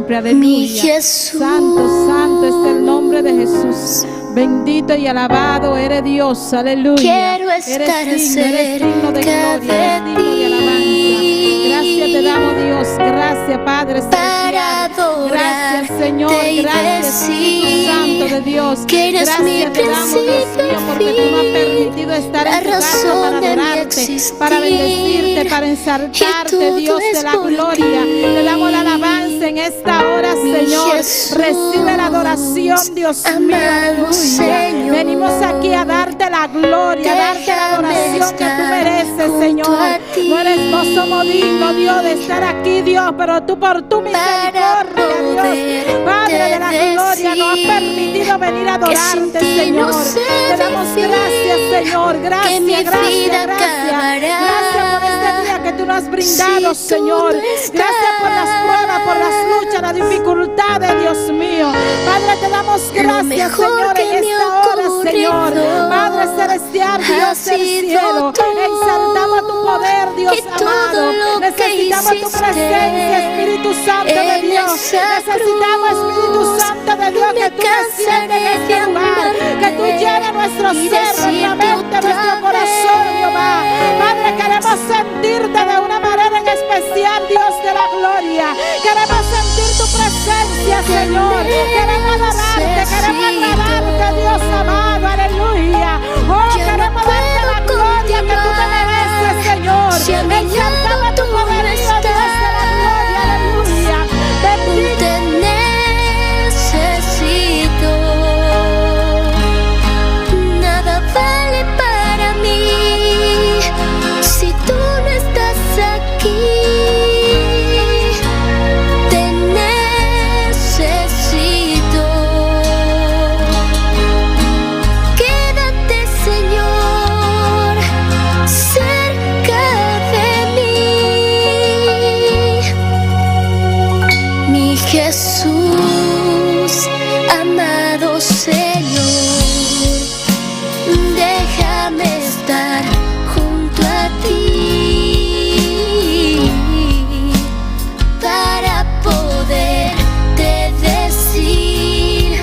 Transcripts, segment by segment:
siempre. Aleluya. Santo, santo es el nombre de Jesús. Bendito y alabado eres Dios. Aleluya. Quiero estar eres digno de gloria, eres digno de alabanza. Gracias te damos, Dios. Gracias, Padre celestial. Gracias, Señor. Gracias, Espíritu Santo de Dios. Gracias te damos, Dios mío, porque tú nos has permitido estar en tu casa para adorarte, para bendecirte, para ensalzarte, Dios de la gloria. Te damos la alabanza en esta hora, Señor. Recibe la adoración, Dios mío. Aleluya. Venimos aquí a darte la gloria, a darte la adoración que tú mereces, Señor. No somos dignos, Dios, de estar aquí, Dios, pero tú por tu misericordia, Dios, Padre de la gloria, nos has permitido venir a adorarte, Señor. Te damos gracias, Señor. Gracias, gracias, gracias. Gracias por este día que tú nos has brindado, Señor. Gracias por las pruebas, por las luchas, las dificultades, Dios mío. Padre, te damos gracias, Señor, en esta hora, Señor. Padre celestial, Dios del cielo, exaltamos tu poder, Dios amado. Necesitamos tu presencia, Espíritu Santo de Dios. Necesitamos, Espíritu Santo de Dios, que tú desciendas en este lugar, que tú llenes nuestro ser, nuestra mente, nuestro corazón, Jehová. Padre, queremos sentirte de una manera en especial, Dios de la gloria. Queremos sentir tu presencia, Señor. Queremos adorarte, queremos agradarte, Dios amado, aleluya. Oh, queremos darte la gloria que tú te mereces, Señor. Exaltamos tu poder, Dios de la gloria, aleluya. Bendito. Jesús, amado Señor, déjame estar junto a ti para poderte decir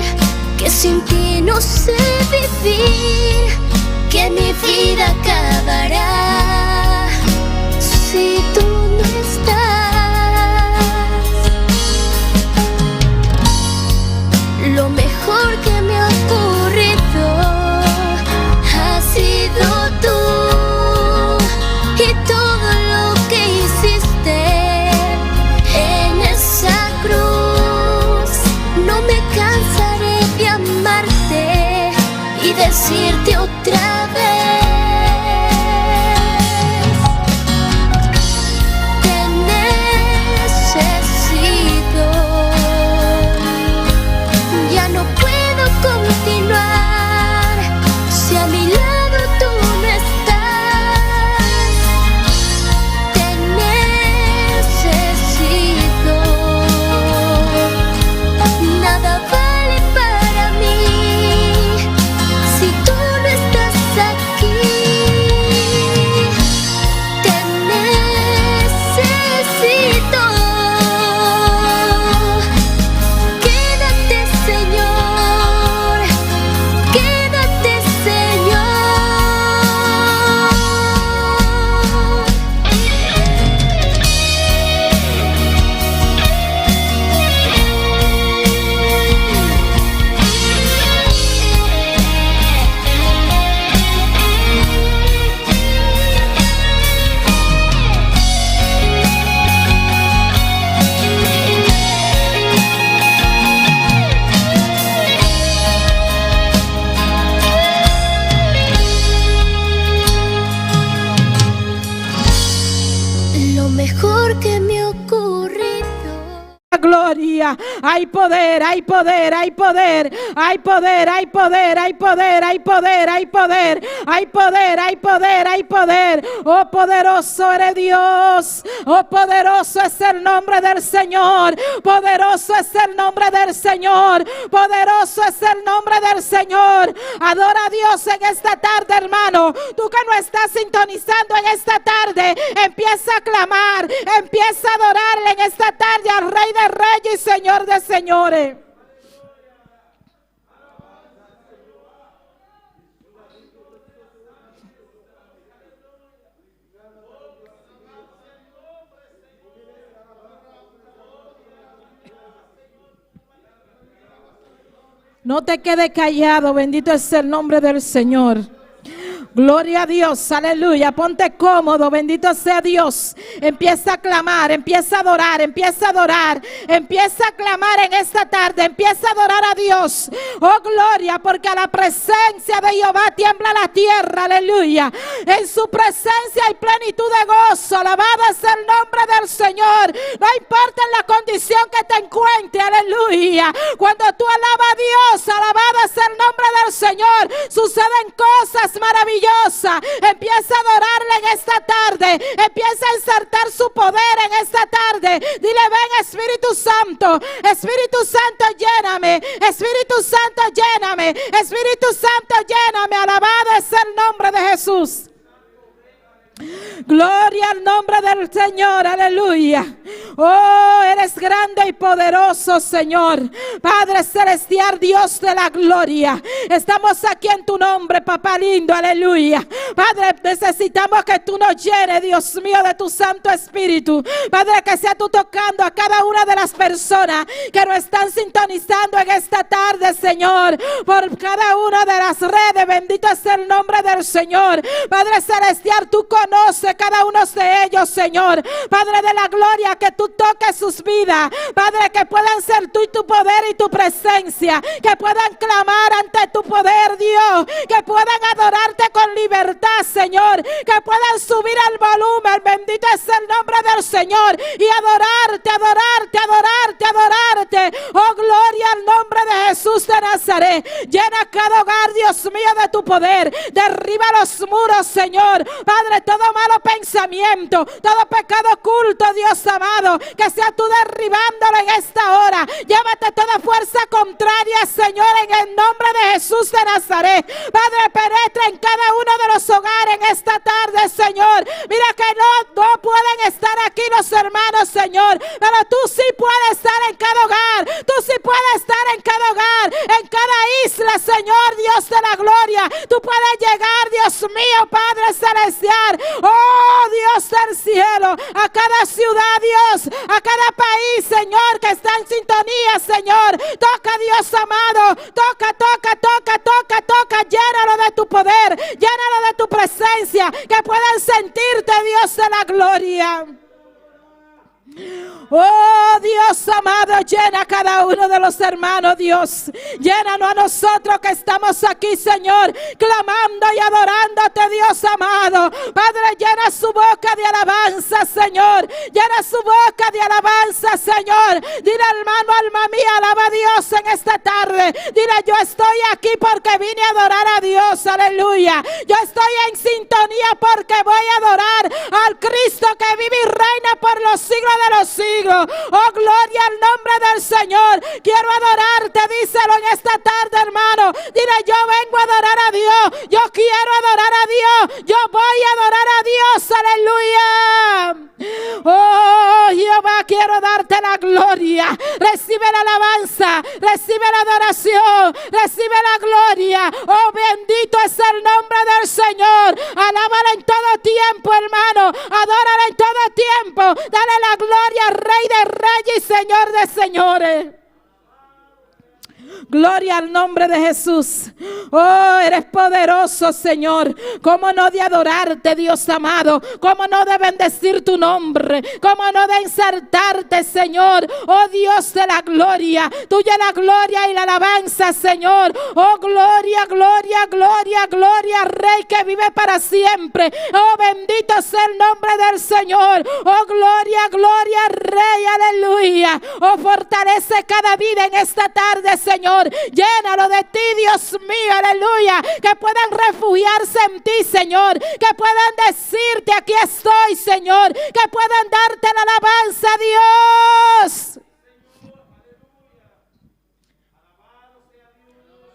que sin ti no sé vivir, que mi vida acabará si tú no estás. Lo mejor que me ha ocurrido ha sido tú y todo lo que hiciste en esa cruz. No me cansaré de amarte y decirte otra vez. Gloria, hay poder, hay poder, hay poder, hay poder, hay poder, hay poder, hay poder, hay poder, hay poder, hay poder, hay poder. Oh, poderoso eres Dios. Oh, poderoso es el nombre del Señor. Poderoso es el nombre del Señor. Poderoso es el nombre del Señor. Adora a Dios en esta tarde, hermano. Tú que no estás sintonizando en esta tarde, empieza a clamar, empieza a adorarle en esta tarde al Rey de Reyes y Señor de señores. No te quedes callado, bendito es el nombre del Señor. Gloria a Dios, aleluya. Ponte cómodo, bendito sea Dios. Empieza a clamar, empieza a adorar, empieza a adorar. Empieza a clamar en esta tarde, empieza a adorar a Dios. Oh, gloria, porque a la presencia de Jehová tiembla la tierra, aleluya. En su presencia hay plenitud de gozo. Alabado es el nombre del Señor. No importa en la condición que te encuentres, aleluya. Cuando tú alabas a Dios, alabado es el nombre del Señor, suceden cosas maravillosas. Empieza a adorarle en esta tarde. Empieza a insertar su poder en esta tarde. Dile: ven, Espíritu Santo. Espíritu Santo, lléname. Espíritu Santo, lléname. Espíritu Santo, lléname. Alabado es el nombre de Jesús. Gloria al nombre del Señor, aleluya. Oh, eres grande y poderoso, Señor. Padre celestial, Dios de la gloria. Estamos aquí en tu nombre, papá lindo, aleluya. Padre, necesitamos que tú nos llenes, Dios mío, de tu Santo Espíritu. Padre, que sea tú tocando a cada una de las personas que nos están sintonizando en esta tarde, Señor. Por cada una de las redes, bendito es el nombre del Señor. Padre celestial, tú conoce cada uno de ellos, Señor. Padre de la gloria, que tú toques sus vidas. Padre, que puedan ser tú y tu poder y tu presencia. Que puedan clamar ante tu poder, Dios. Que puedan adorarte con libertad, Señor. Que puedan subir al volumen. Bendito es el nombre del Señor. Y adorarte, adorarte, adorarte, adorarte. Oh, gloria al nombre de Jesús de Nazaret. Llena cada hogar, Dios mío, de tu poder. Derriba los muros, Señor. Padre, todo malo pensamiento, todo pecado oculto, Dios amado, que sea tú derribándolo en esta hora. Llévate toda fuerza contraria, Señor, en el nombre de Jesús de Nazaret. Padre, penetra en cada uno de los hogares en esta tarde, Señor. Mira que no pueden estar aquí los hermanos, Señor, pero tú sí puedes estar en cada hogar. Tú sí puedes estar en cada hogar, en cada isla, Señor, Dios de la gloria. Tú puedes llegar, Dios mío, Padre celestial. Oh, Dios del cielo, a cada ciudad, Dios, a cada país, Señor, que está en sintonía, Señor. Toca, Dios amado, toca, toca, toca, toca, toca. Llénalo de tu poder, llénalo de tu presencia, que puedan sentirte, Dios de la gloria. Oh, Dios amado, llena a cada uno de los hermanos, Dios. Llénanos a nosotros que estamos aquí, Señor, clamando y adorándote, Dios amado. Padre, llena su boca de alabanza, Señor. Llena su boca de alabanza, Señor. Dile, hermano, alma mía, alaba a Dios en esta tarde. Dile: yo estoy aquí porque vine a adorar a Dios, aleluya. Yo estoy en sintonía porque voy a adorar al Cristo que vive y reina por los siglos de los siglos. Oh, gloria al nombre del Señor. Quiero adorarte, díselo en esta tarde, hermano. Dile: yo vengo a adorar a Dios. Yo quiero adorar a Dios. Yo voy a adorar a Dios, aleluya. Oh, Jehová, quiero darte la gloria. Recibe la alabanza, recibe la adoración, recibe la gloria. Oh, bendito es el nombre del Señor. Alábala en todo tiempo, hermano. Adórala en todo tiempo. Dale la gloria al Rey de Reyes y Señor de Señores. Gloria al nombre de Jesús. Oh, eres poderoso, Señor. ¿Cómo no de adorarte, Dios amado? ¿Cómo no de bendecir tu nombre? ¿Cómo no de exaltarte, Señor? Oh, Dios de la gloria. Tuya la gloria y la alabanza, Señor. Oh, gloria, gloria, gloria, gloria, Rey que vive para siempre. Oh, bendito sea el nombre del Señor. Oh, gloria, gloria, Rey, aleluya. Oh, fortalece cada vida en esta tarde, Señor. Llénalo de ti, Dios mío, aleluya. Que puedan refugiarse en ti, Señor. Que puedan decirte: aquí estoy, Señor. Que puedan darte la alabanza, Dios.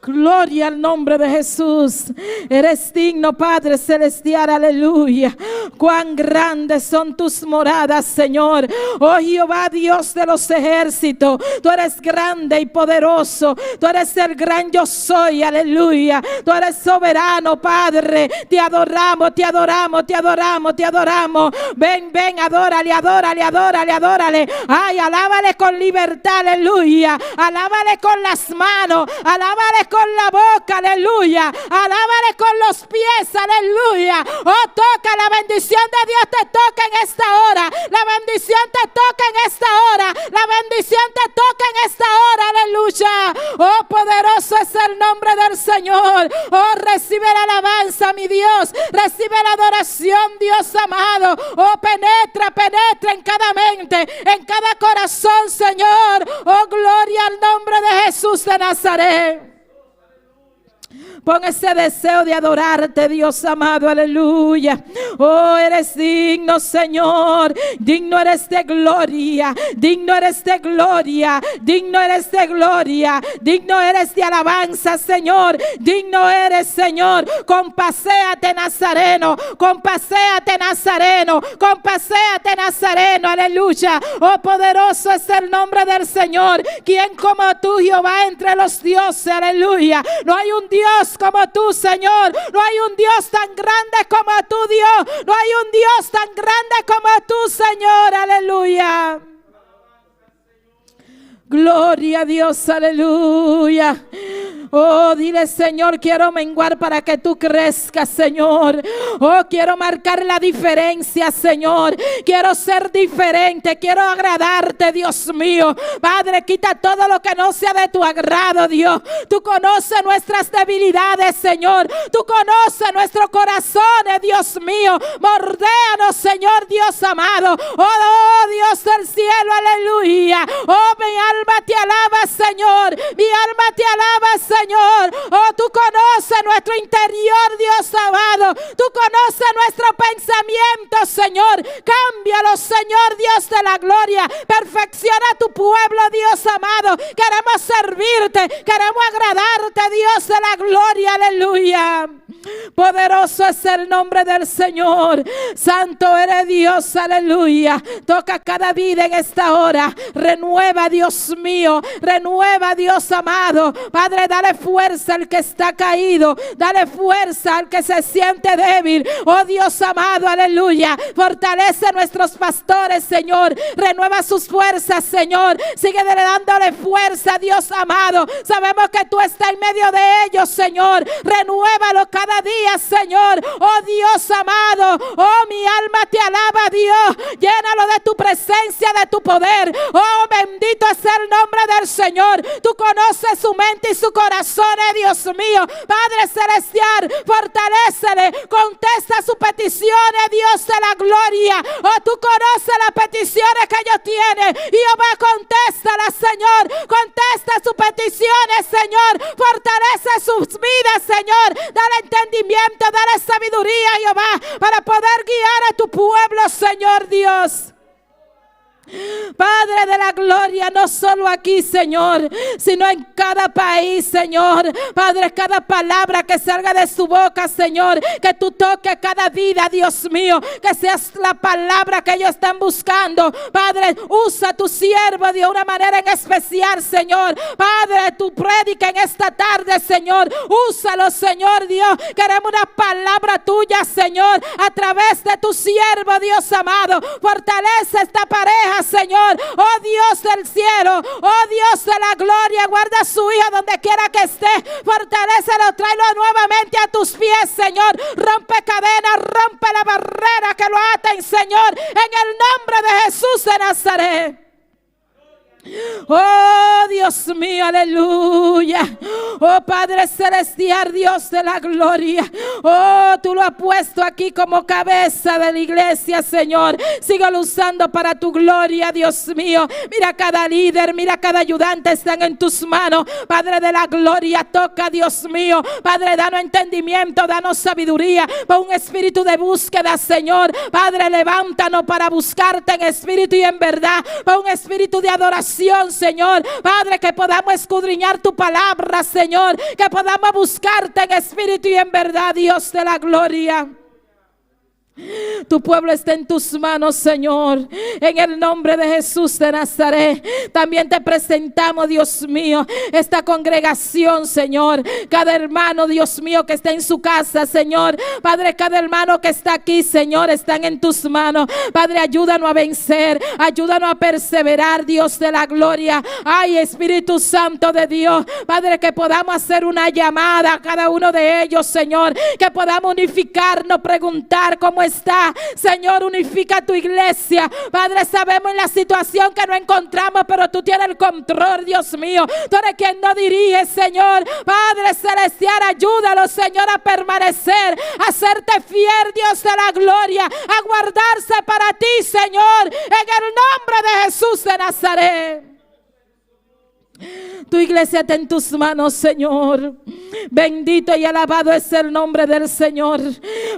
Gloria al nombre de Jesús. Eres digno, Padre celestial, aleluya. Cuán grandes son tus moradas, Señor. Oh Jehová, Dios de los ejércitos, tú eres grande y poderoso. Tú eres el gran yo soy, aleluya. Tú eres soberano, Padre. Te adoramos, te adoramos, te adoramos, te adoramos. Ven, ven, adórale, adórale, adórale, adórale. Ay, alábale con libertad, aleluya. Alábale con las manos, alábale con la boca, aleluya. Alábale con los pies, aleluya. Oh, toca, la bendición de Dios te toca en esta hora. La bendición te toca en esta hora. La bendición te toca en esta hora, aleluya. Oh, poderoso es el nombre del Señor. Oh, recibe la alabanza, mi Dios. Recibe la adoración, Dios amado. Oh, penetra, penetra en cada mente, en cada corazón, Señor. Oh, gloria al nombre de Jesús de Nazaret. Pon ese deseo de adorarte, Dios amado, aleluya. Oh, eres digno, Señor. Digno eres de gloria. Digno eres de gloria. Digno eres de gloria. Digno eres de alabanza, Señor. Digno eres, Señor. Compaséate, Nazareno. Compaséate, Nazareno. Compaséate, Nazareno, aleluya. Oh, poderoso es el nombre del Señor. ¿Quién como tú, Jehová, entre los dioses? Aleluya. No hay un Dios como tú, Señor. No hay un Dios tan grande como tú, Dios. No hay un Dios tan grande como tú, Señor. Aleluya. Gloria a Dios, aleluya. Oh, dile, Señor, quiero menguar para que tú crezcas, Señor. Oh, quiero marcar la diferencia, Señor. Quiero ser diferente, quiero agradarte, Dios mío. Padre, quita todo lo que no sea de tu agrado, Dios. Tú conoces nuestras debilidades, Señor. Tú conoces nuestros corazones, Dios mío. Mordéanos, Señor, Dios amado. Oh, Dios del cielo, aleluya. Oh, mi alma te alaba, Señor. Mi alma te alaba, Señor. Oh, tú conoces nuestro interior, Dios amado. Tú conoces nuestro pensamiento, Señor. Cámbialo, Señor, Dios de la gloria. Perfecciona tu pueblo, Dios amado. Queremos servirte, queremos agradarte, Dios de la gloria, aleluya. Poderoso es el nombre del Señor. Santo eres Dios, aleluya. Toca cada vida en esta hora. Renueva, Dios mío. Renueva, Dios amado. Padre, dale fuerza al que está caído. Dale fuerza al que se siente débil. Oh, Dios amado, aleluya. Fortalece a nuestros pastores, Señor. Renueva sus fuerzas, Señor. Sigue dándole fuerza, Dios amado. Sabemos que tú estás en medio de ellos, Señor. Renuévalo cada día, Señor. Oh, Dios amado. Oh, mi alma te alaba, Dios. Llénalo de tu presencia, de tu poder. Oh, bendito es el nombre del Señor. Tú conoces su mente y su corazón, Dios mío. Padre celestial, fortalécele. Contesta sus peticiones, Dios de la gloria. Oh, tú conoces las peticiones que ellos tienen. Jehová, contéstala, Señor. Contesta sus peticiones, Señor. Fortalece sus vidas, Señor. Dale entendimiento, dale sabiduría, Jehová, para poder guiar a tu pueblo, Señor Dios. Padre de la gloria, no solo aquí, Señor, sino en cada país, Señor. Padre, cada palabra que salga de su boca, Señor, que tú toques cada vida, Dios mío, que seas la palabra que ellos están buscando. Padre, usa a tu siervo de una manera en especial, Señor. Padre, tu prédica en esta tarde, Señor, úsalo, Señor Dios. Queremos una palabra tuya, Señor, a través de tu siervo, Dios amado. Fortalece esta pareja, Señor. Oh, Dios del cielo, oh, Dios de la gloria, guarda a su hija donde quiera que esté. Fortalécelo, tráelo nuevamente a tus pies, Señor. Rompe cadenas, rompe la barrera que lo aten, Señor, en el nombre de Jesús de Nazaret. Oh, Dios mío, aleluya. Oh, Padre celestial, Dios de la gloria. Oh, tú lo has puesto aquí como cabeza de la iglesia, Señor. Síguelo usando para tu gloria, Dios mío. Mira cada líder, mira cada ayudante, están en tus manos. Padre de la gloria, toca, Dios mío. Padre, danos entendimiento, danos sabiduría. Pon un espíritu de búsqueda, Señor. Padre, levántanos para buscarte en espíritu y en verdad. Pon un espíritu de adoración, oración, Señor. Padre, que podamos escudriñar tu palabra, Señor, que podamos buscarte en espíritu y en verdad, Dios de la gloria. Tu pueblo está en tus manos, Señor, en el nombre de Jesús de Nazaret. También te presentamos, Dios mío, esta congregación, Señor. Cada hermano, Dios mío, que está en su casa, Señor. Padre, cada hermano que está aquí, Señor, están en tus manos. Padre, ayúdanos a vencer, ayúdanos a perseverar, Dios de la gloria. Ay, Espíritu Santo de Dios, Padre, que podamos hacer una llamada a cada uno de ellos, Señor, que podamos unificarnos, preguntar cómo está, Señor. Unifica tu iglesia, Padre. Sabemos en la situación que nos encontramos, pero tú tienes el control, Dios mío. Tú eres quien nos dirige, Señor. Padre celestial, ayúdalo, Señor, a permanecer, a serte fiel, Dios de la gloria, a guardarse para ti, Señor, en el nombre de Jesús de Nazaret. Tu iglesia está en tus manos, Señor. Bendito y alabado es el nombre del Señor.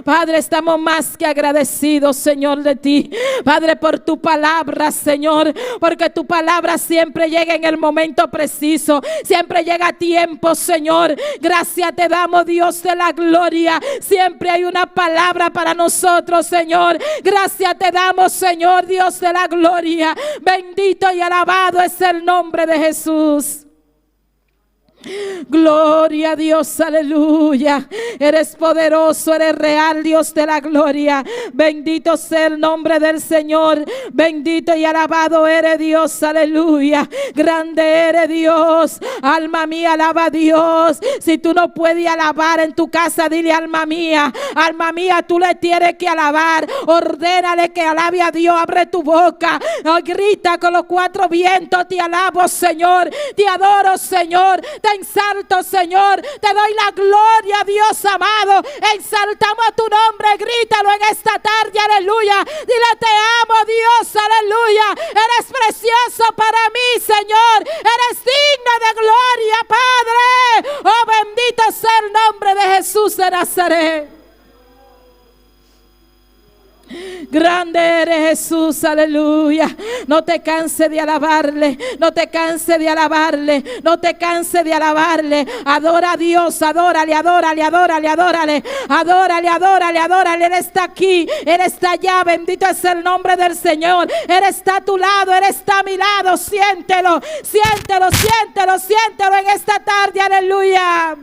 Padre, estamos más que agradecidos, Señor, de ti, Padre, por tu palabra, Señor, porque tu palabra siempre llega en el momento preciso, siempre llega a tiempo, Señor. Gracias te damos, Dios de la gloria. Siempre hay una palabra para nosotros, Señor. Gracias te damos, Señor, Dios de la gloria. Bendito y alabado es el nombre de Jesús. Gloria a Dios, aleluya. Eres poderoso, eres real, Dios de la gloria. Bendito sea el nombre del Señor. Bendito y alabado eres, Dios, aleluya. Grande eres, Dios. Alma mía, alaba a Dios. Si tú no puedes alabar en tu casa, dile: alma mía, tú le tienes que alabar. Ordénale que alabe a Dios. Abre tu boca, grita con los cuatro vientos: te alabo, Señor, te adoro, Señor, te exalto, Señor, te doy la gloria, Dios amado. Exaltamos a tu nombre, grítalo en esta tarde, aleluya. Dile: te amo, Dios, aleluya. Eres precioso para mí, Señor. Eres digno de gloria, Padre. Oh, bendito sea el nombre de Jesús de Nazaret. Grande eres, Jesús, aleluya. No te canses de alabarle, no te canses de alabarle, no te canses de alabarle. Adora a Dios, adórale, adórale, adórale, adórale, adórale, adórale, adórale. Él está aquí, Él está allá. Bendito es el nombre del Señor. Él está a tu lado, Él está a mi lado. Siéntelo, siéntelo, siéntelo, siéntelo en esta tarde, aleluya.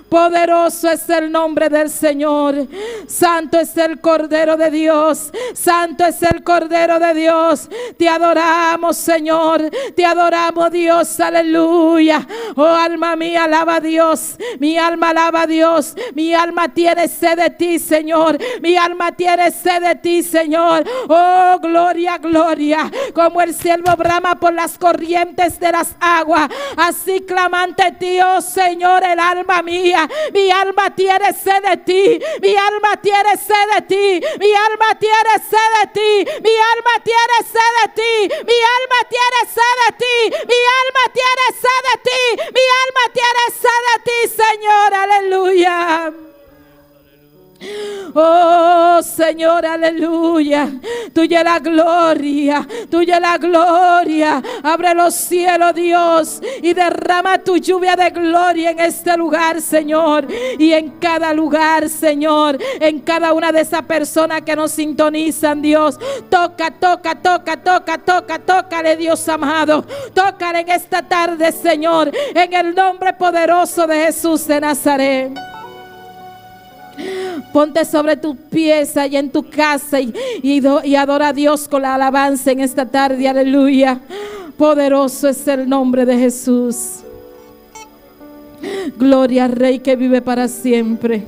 Poderoso es el nombre del Señor. Santo es el Cordero de Dios. Santo es el Cordero de Dios. Te adoramos, Señor. Te adoramos, Dios. Aleluya. Oh, alma mía, alaba a Dios. Mi alma alaba a Dios. Mi alma tiene sed de ti, Señor. Mi alma tiene sed de ti, Señor. Oh, gloria, gloria. Como el siervo brama por las corrientes de las aguas, así clamante ti, oh Señor, el alma mía. Mi alma tiene sed de ti. Mi alma tiene sed de ti. Mi alma tiene sed de ti. Mi alma tiene sed de ti. Mi alma tiene sed de ti. Mi alma tiene sed de ti. Mi alma tiene sed de ti, Señor. Aleluya. Oh Señor, aleluya. Tuya la gloria, tuya la gloria. Abre los cielos, Dios, y derrama tu lluvia de gloria en este lugar, Señor, y en cada lugar, Señor, en cada una de esas personas que nos sintonizan, Dios. Toca, toca, toca, toca, toca, tócale, Dios amado. Tócale en esta tarde, Señor, en el nombre poderoso de Jesús de Nazaret. Ponte sobre tus pies y en tu casa y adora a Dios con la alabanza en esta tarde, aleluya. Poderoso es el nombre de Jesús. Gloria al Rey que vive para siempre.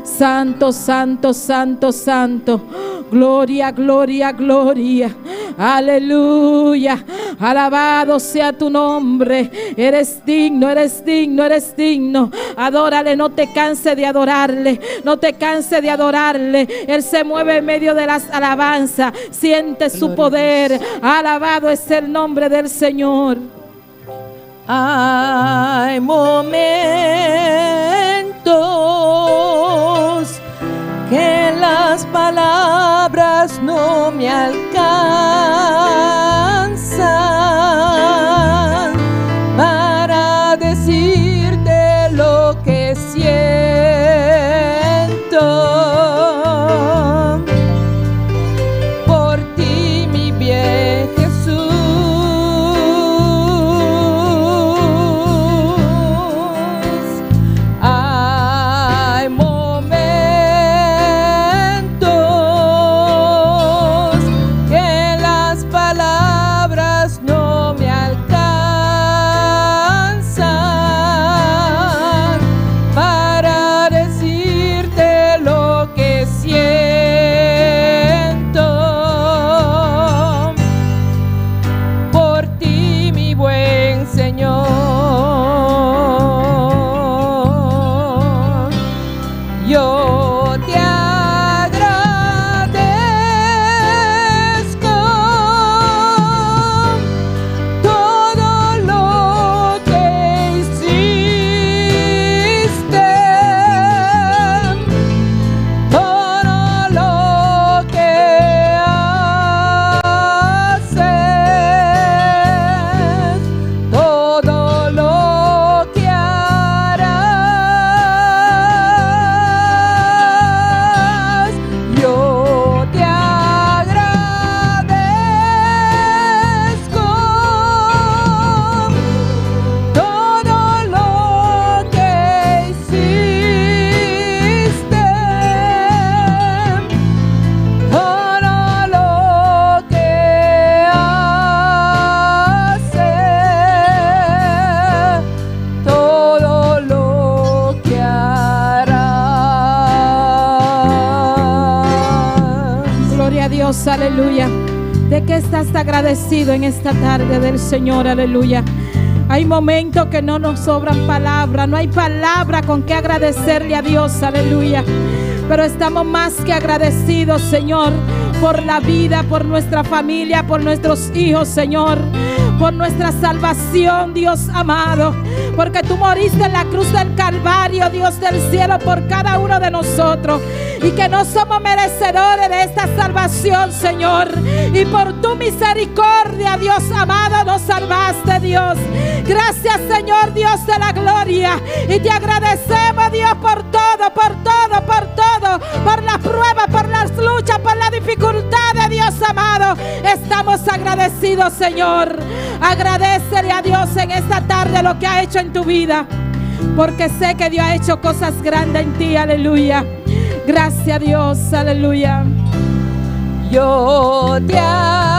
Santo, santo, santo, santo. Gloria, gloria, gloria. Aleluya. Alabado sea tu nombre. Eres digno, eres digno, eres digno. Adórale, no te canses de adorarle. No te canses de adorarle. Él se mueve en medio de las alabanzas. Siente su poder. Alabado es el nombre del Señor. Hay momentos que las palabras no me alcanzan. Dios, aleluya. ¿De qué estás agradecido en esta tarde del Señor, aleluya? Hay momentos que no nos sobran palabras, no hay palabra con que agradecerle a Dios, aleluya. Pero estamos más que agradecidos, Señor, por la vida, por nuestra familia, por nuestros hijos, Señor, por nuestra salvación, Dios amado, porque tú moriste en la cruz del Calvario, Dios del cielo, por cada uno de nosotros, y que no somos merecedores de esta salvación, Señor, y por tu misericordia, Dios amado, nos salvaste, Dios. Gracias, Señor, Dios de la gloria, y te agradecemos, Dios, por todo, por todo, por todo, por las pruebas, por las luchas, por las dificultades, Dios amado. Estamos agradecidos, Señor. Agradécele a Dios en esta tarde lo que ha hecho en tu vida, porque sé que Dios ha hecho cosas grandes en ti, aleluya. Gracias a Dios, aleluya. Yo te agradezco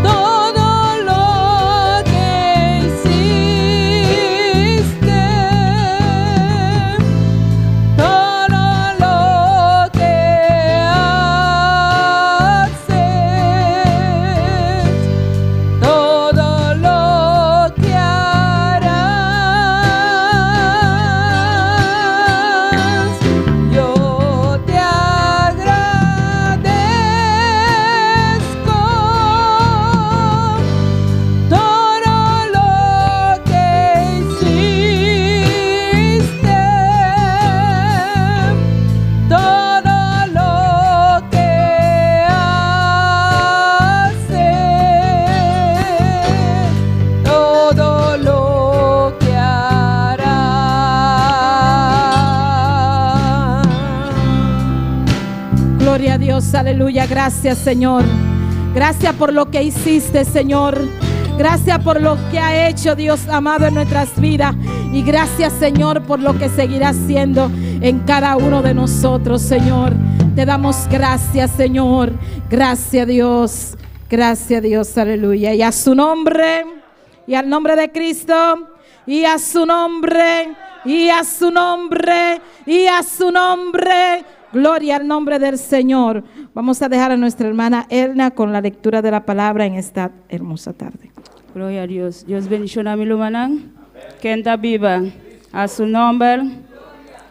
todo lo que hiciste, todo lo que haces, todo lo que harás. Yo te agradezco todo lo que hiciste, todo lo que haces, todo lo que harás. Gloria a Dios, aleluya. Gracias, Señor. Gracias por lo que hiciste, Señor. Gracias por lo que ha hecho, Dios amado, en nuestras vidas. Y gracias, Señor, por lo que seguirá haciendo en cada uno de nosotros, Señor. Te damos gracias, Señor. Gracias, Dios. Gracias, Dios, aleluya. Y a su nombre, y al nombre de Cristo, y a su nombre, y a su nombre, y a su nombre. Gloria al nombre del Señor. Vamos a dejar a nuestra hermana Erna con la lectura de la palabra en esta hermosa tarde. Gloria a Dios. Dios bendición a mi lumanan. Kenta viva. A su nombre.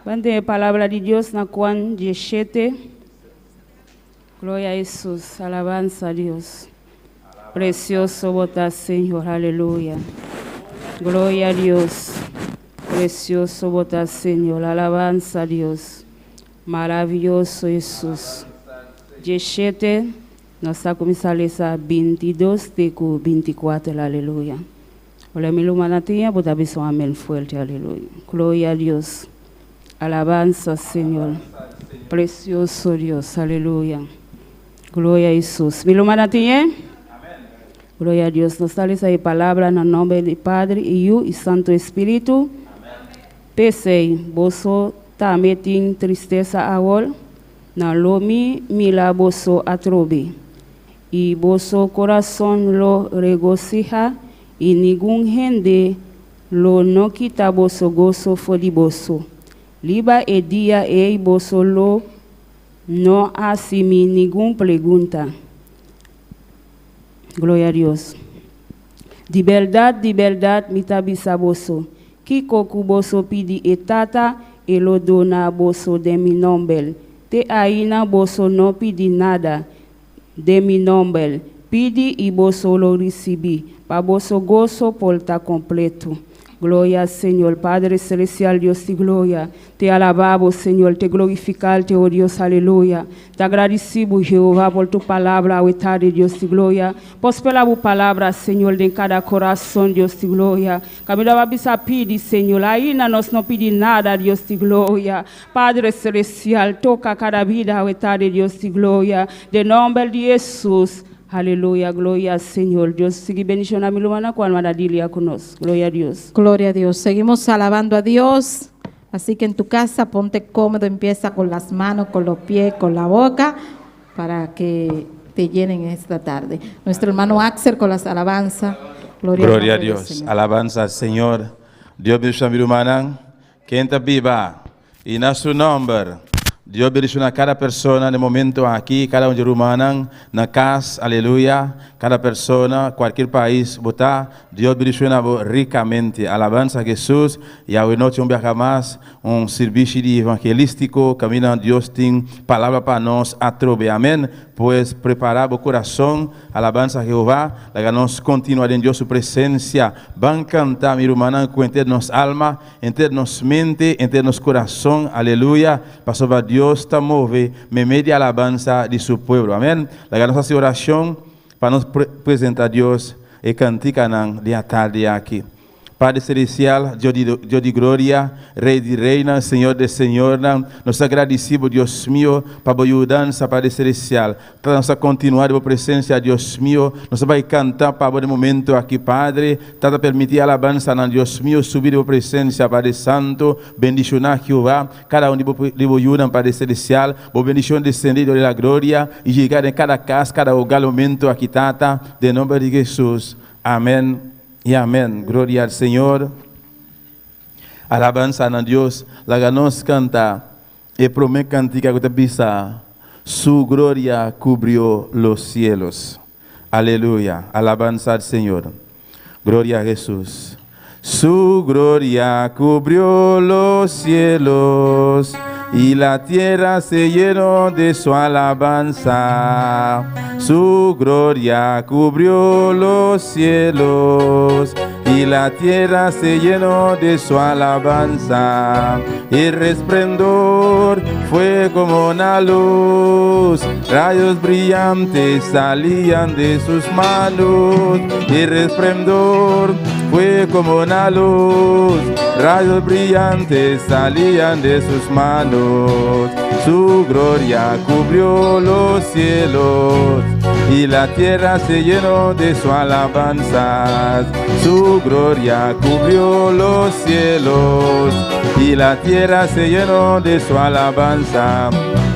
Vende palabra de Dios na Juan 17. Gloria a Jesús. Alabanza a Dios. Precioso votas, Señor. Aleluya. Gloria a Dios. Precioso votas, Señor. Alabanza a Dios. Maravilloso Jesús. 17, nós está começando a 22, teco 24, aleluia. Olha, mi lumanatinha, bota benção, amém, fuerte, aleluia. Glória a Deus. Alabanza, Senhor. Precioso Deus, aleluia. Glória a Jesus. Mi lumanatinha? Glória a Deus. Nós está lendo a palavra no nome do Padre, e o Santo Espírito. Pensei, boso também tem tristeza agora. Na lomi mila boso atrobe, e boso coração lo regocija, e ninguém gente lo no quita boso gozo fodi boso. Liba e dia e boso lo no asimi ninguém pergunta. Glória a Deus. De verdade, me tabisa boso. Kiko boso pidi etata, e lo dona boso de mi nombre. Te aina boso no pidi nada de mi nombre, pidi y boso lo recibí, pa boso gozo por ta completo. Gloria, Señor, Padre Celestial, Dios de gloria. Te alabamos, Señor, te glorificamos, oh Dios, aleluya. Te agradecemos, Jehová, por tu palabra, oh tarde, Dios de gloria. Prospera tu palabra, Señor, en cada corazón, Dios de gloria. Camila babisa pidi, Señor, ahí no nos no pidi nada, Dios de gloria. Padre Celestial, toca cada vida, oh tarde, Dios de gloria. De nombre de Jesús. Aleluya, gloria al Señor. Dios sigue bendición a mi hermana cuando dilia con nosotros. Gloria a Dios. Gloria a Dios. Seguimos alabando a Dios. Así que en tu casa ponte cómodo, empieza con las manos, con los pies, con la boca, para que te llenen esta tarde. Nuestro hermano Axel con las alabanzas. Gloria a Dios. Alabanza al Señor. Dios bendiga a mi hermana. Que entra viva. E na seu nome, Deus abençoe cada pessoa no momento aqui, cada um de Rumanang, na casa, aleluia. Cada pessoa, qualquer país, botar, Deus abençoe ricamente. Alabança a Jesus. E a noite mais serviço de evangelístico, caminhando Deus tem palavra para nós a trobe. Amém. Pois preparar o coração, alabança a Jeová, para nós continuar em Deus sua presença. Van cantar, meu irmão, com entre nos alma, entre nos mente, entre nos coração, aleluia. Para Deus está move, me media alabança de seu povo. Amém. Para nossa oração, para nos apresentar a Deus e cantar de a tarde aqui. Padre Celestial, Dios de gloria, Rey de reina, Señor de Señor, nos agradecemos, Dios mío, para a ayudança, Padre Celestial. Vamos a continuar a presença, Dios mío. Nos vai cantar para o momento aqui, Padre. Tata permitir a alabança, Dios mío, subir a presença, Padre Santo. Bendicionar Jehová, cada um de ayuda, Padre Celestial. Boa bendição descender da glória e chegar em cada casa, cada hogar, momento aqui, Tata. De nome de Jesus. Amém. E amém. Glória ao Senhor. Alabança a Deus. Laga nós canta. E promete cantica que te pisa. Su gloria cubrió los cielos. Aleluya. Alabanza al Señor. Gloria a Jesús. Su gloria cubrió los cielos. Y la tierra se llenó de su alabanza. Su gloria cubrió los cielos. Y la tierra se llenó de su alabanza. El resplandor fue como una luz. Rayos brillantes salían de sus manos. El resplandor fue como una luz. Rayos brillantes salían de sus manos. Su gloria cubrió los cielos y la tierra se llenó de su alabanza. Su gloria cubrió los cielos y la tierra se llenó de su alabanza.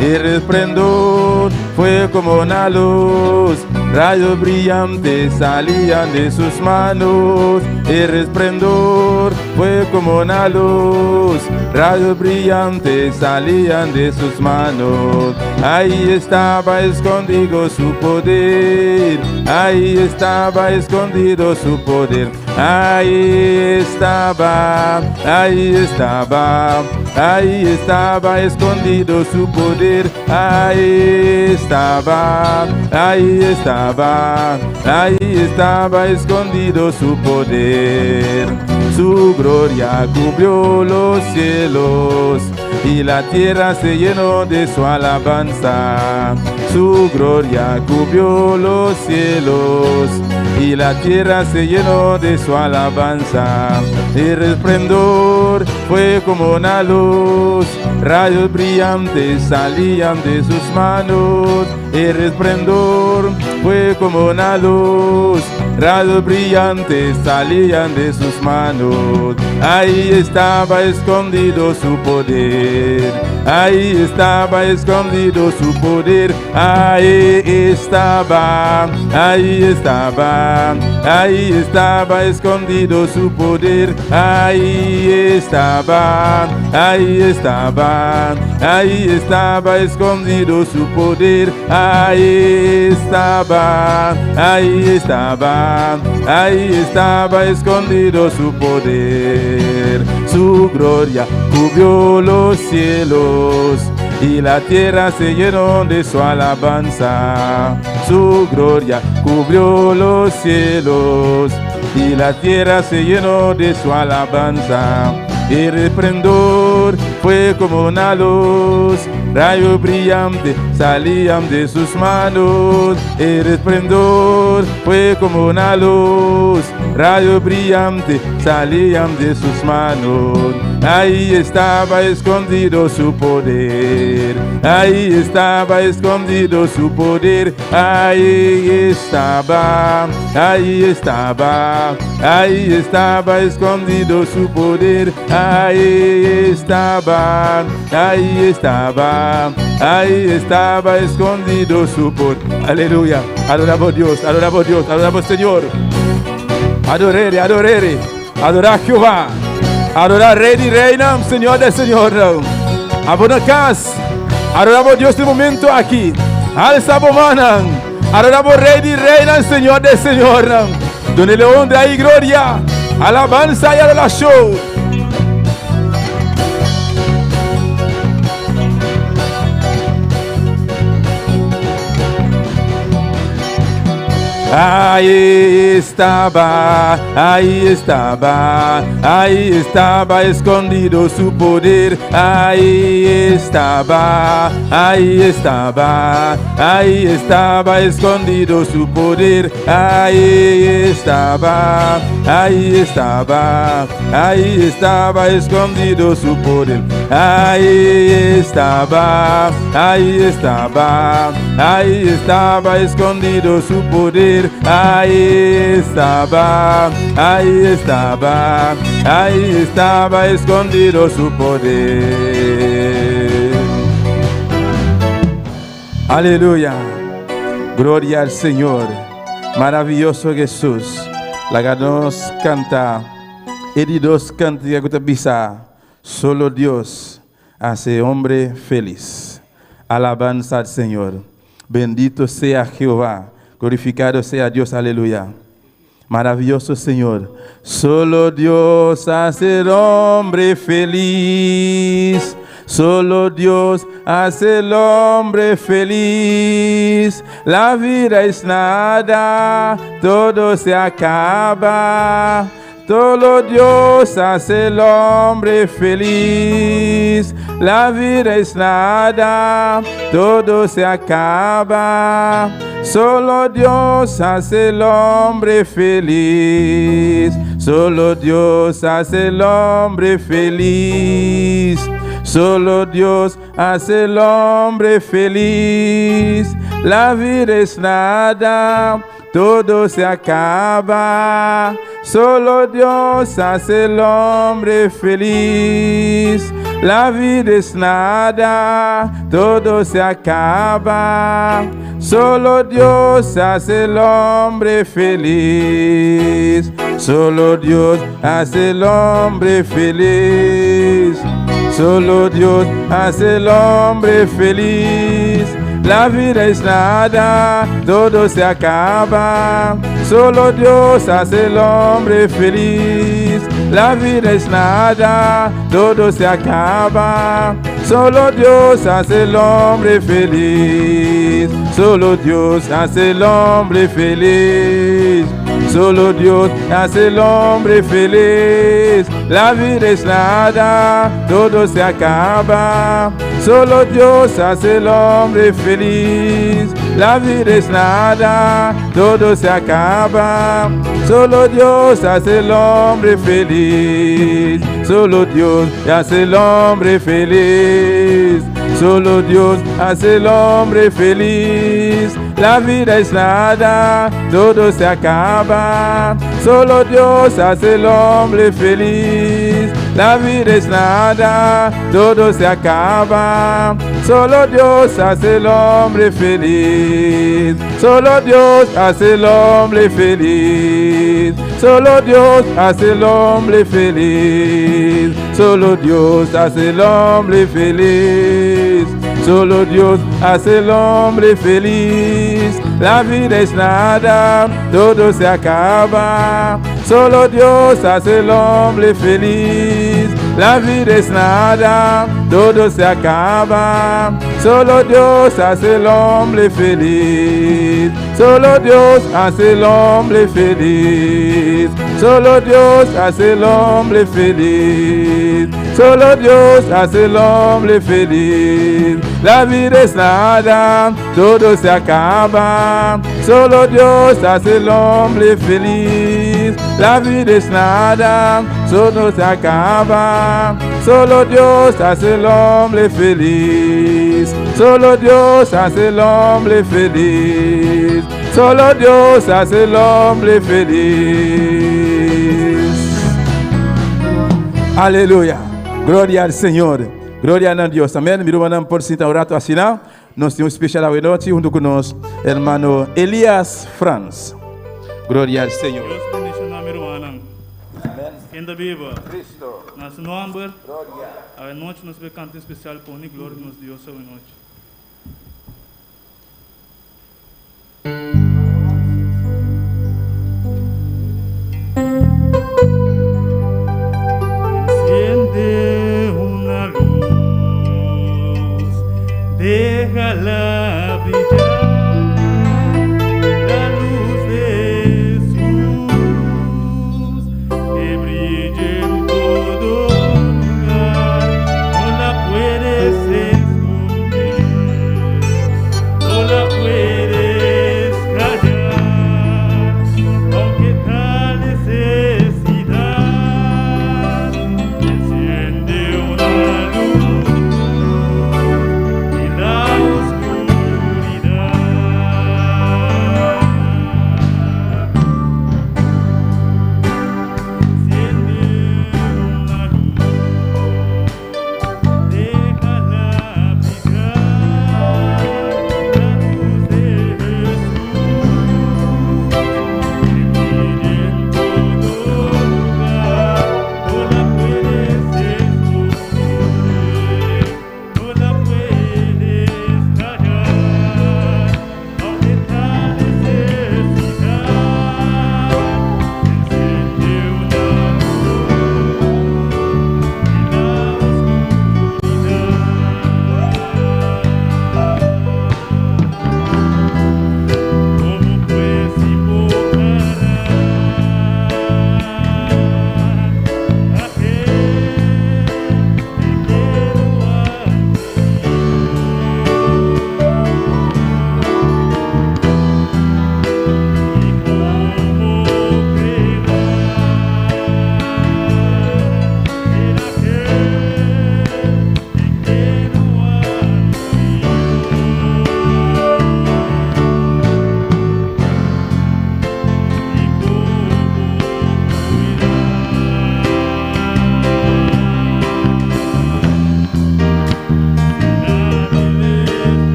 El resplandor fue como una luz. Rayos brillantes salían de sus manos. El resplandor fue como una luz. Rayos brillantes salían de sus manos. Ahí estaba escondido su poder. Ahí estaba escondido su poder. Ahí estaba, ahí estaba, ahí estaba escondido su poder. Ahí estaba, ahí estaba, ahí estaba escondido su poder. Su gloria cubrió los cielos y la tierra se llenó de su alabanza. Su gloria cubrió los cielos y la tierra se llenó de su alabanza. El resplandor fue como una luz. Rayos brillantes salían de sus manos. El resplandor fue como una luz. Rayos brillantes salían de sus manos. Ahí estaba escondido su poder. Ahí estaba escondido su poder. Ahí estaba, ahí estaba, ahí estaba escondido su poder. Ahí estaba, ahí estaba, ahí estaba escondido su poder. Ahí estaba, ahí estaba, ahí estaba escondido su poder. Su gloria cubrió los cielos y la tierra se llenó de su alabanza. Su gloria cubrió los cielos y la tierra se llenó de su alabanza. El resplandor fue como una luz. Rayos brillantes salían de sus manos. El resplandor fue como una luz. Rayos brillantes salían de sus manos. Ahí estaba escondido su poder. Ahí estaba escondido su poder. Ahí estaba, ahí estaba, ahí estaba escondido su poder. Ahí estaba, ahí estaba, ahí estaba escondido su poder. Aleluya. Adoramos a Dios, adoramos a Dios, adoramos al Señor. Adorare, adorare, adorar a Jehová, adorar Rey y Reina, Señor del Señor. Abona casa. Adoramos Dios de momento aquí. Alzamos manan. Adoramos Rey de Reina, Señor de Señor. Donde le honra y gloria. Alabanza y adoración. Ahí estaba escondido su poder, ahí estaba escondido su poder, ahí estaba escondido su poder, ahí estaba escondido su poder. Ahí estaba escondido su poder. Aleluya, gloria al Señor, maravilloso Jesús. La nos canta, heridos canta que te bisa, solo Dios hace hombre feliz. Alabanza al Señor, bendito sea Jehová. Glorificado sea Dios, aleluya. Maravilloso Señor. Solo Dios hace el hombre feliz. Solo Dios hace el hombre feliz. La vida es nada, todo se acaba. Solo Dios hace el hombre feliz. La vida es nada, todo se acaba. Solo Dios hace el hombre feliz. Solo Dios hace el hombre feliz. Solo Dios hace el hombre feliz. La vida es nada, todo se acaba. Solo Dios hace el hombre feliz. La vida es nada, todo se acaba. Solo Dios hace el hombre feliz. Solo Dios hace el hombre feliz. Solo Dios hace el hombre feliz. La vida es nada, todo se acaba. Solo Dios hace el hombre feliz. La vida es nada, todo se acaba. Solo Dios hace el hombre feliz. Solo Dios hace el hombre feliz. Solo Dios hace el hombre feliz. La vida es nada, todo se acaba. Solo Dios hace el hombre feliz. La vida es nada, todo se acaba. Solo Dios hace el hombre feliz. Solo Dios hace el hombre feliz. Solo Dios hace el hombre feliz. La vida es nada, todo se acaba. Solo Dios hace el hombre feliz. La vida es nada, todo se acaba. Solo Dios hace el hombre feliz. Solo Dios hace el hombre feliz. Solo Dios hace el hombre feliz. Solo Dios hace el hombre feliz. Solo Dios hace el hombre feliz. La vida es nada, todo se acaba. Solo Dios hace el hombre feliz. La vida es nada, todo se acaba. Solo Dios hace el hombre feliz. Solo Dios hace el hombre feliz. Solo Dios hace el hombre feliz. Solo Dios hace el hombre feliz. La vida es nada, todo se acaba. Solo Dios hace el hombre feliz. La vida es nada, solo se acaba. Solo Dios hace el hombre feliz. Solo Dios hace el hombre feliz. Solo Dios hace el hombre feliz. Aleluya. Gloria al Señor. Gloria a Dios. Amén. Mi hermano por si rato así, nos tenemos especial hoy noche junto con nos hermano Elías Franz. Gloria al Señor. Dios bendiga a mi hermana. Amén. Quem da viva? Cristo. Nosso nome. Glória. A noite nós vamos cantar especial com a glória que nos deu essa noite. Enciende una luz, déjala brillar.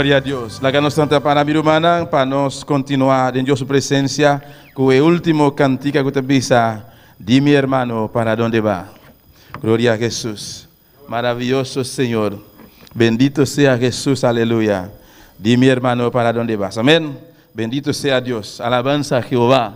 Glória a Deus. Lá que nós estamos para a Birumana, para nós continuar em sua presença, com o último cantiga que te pisa, de mi hermano, para onde va. Glória a Jesus. Maravilloso Senhor. Bendito sea Jesús, aleluya. Di mi hermano, para onde vas. Amén. Bendito sea Dios. Alabanza a Jehová.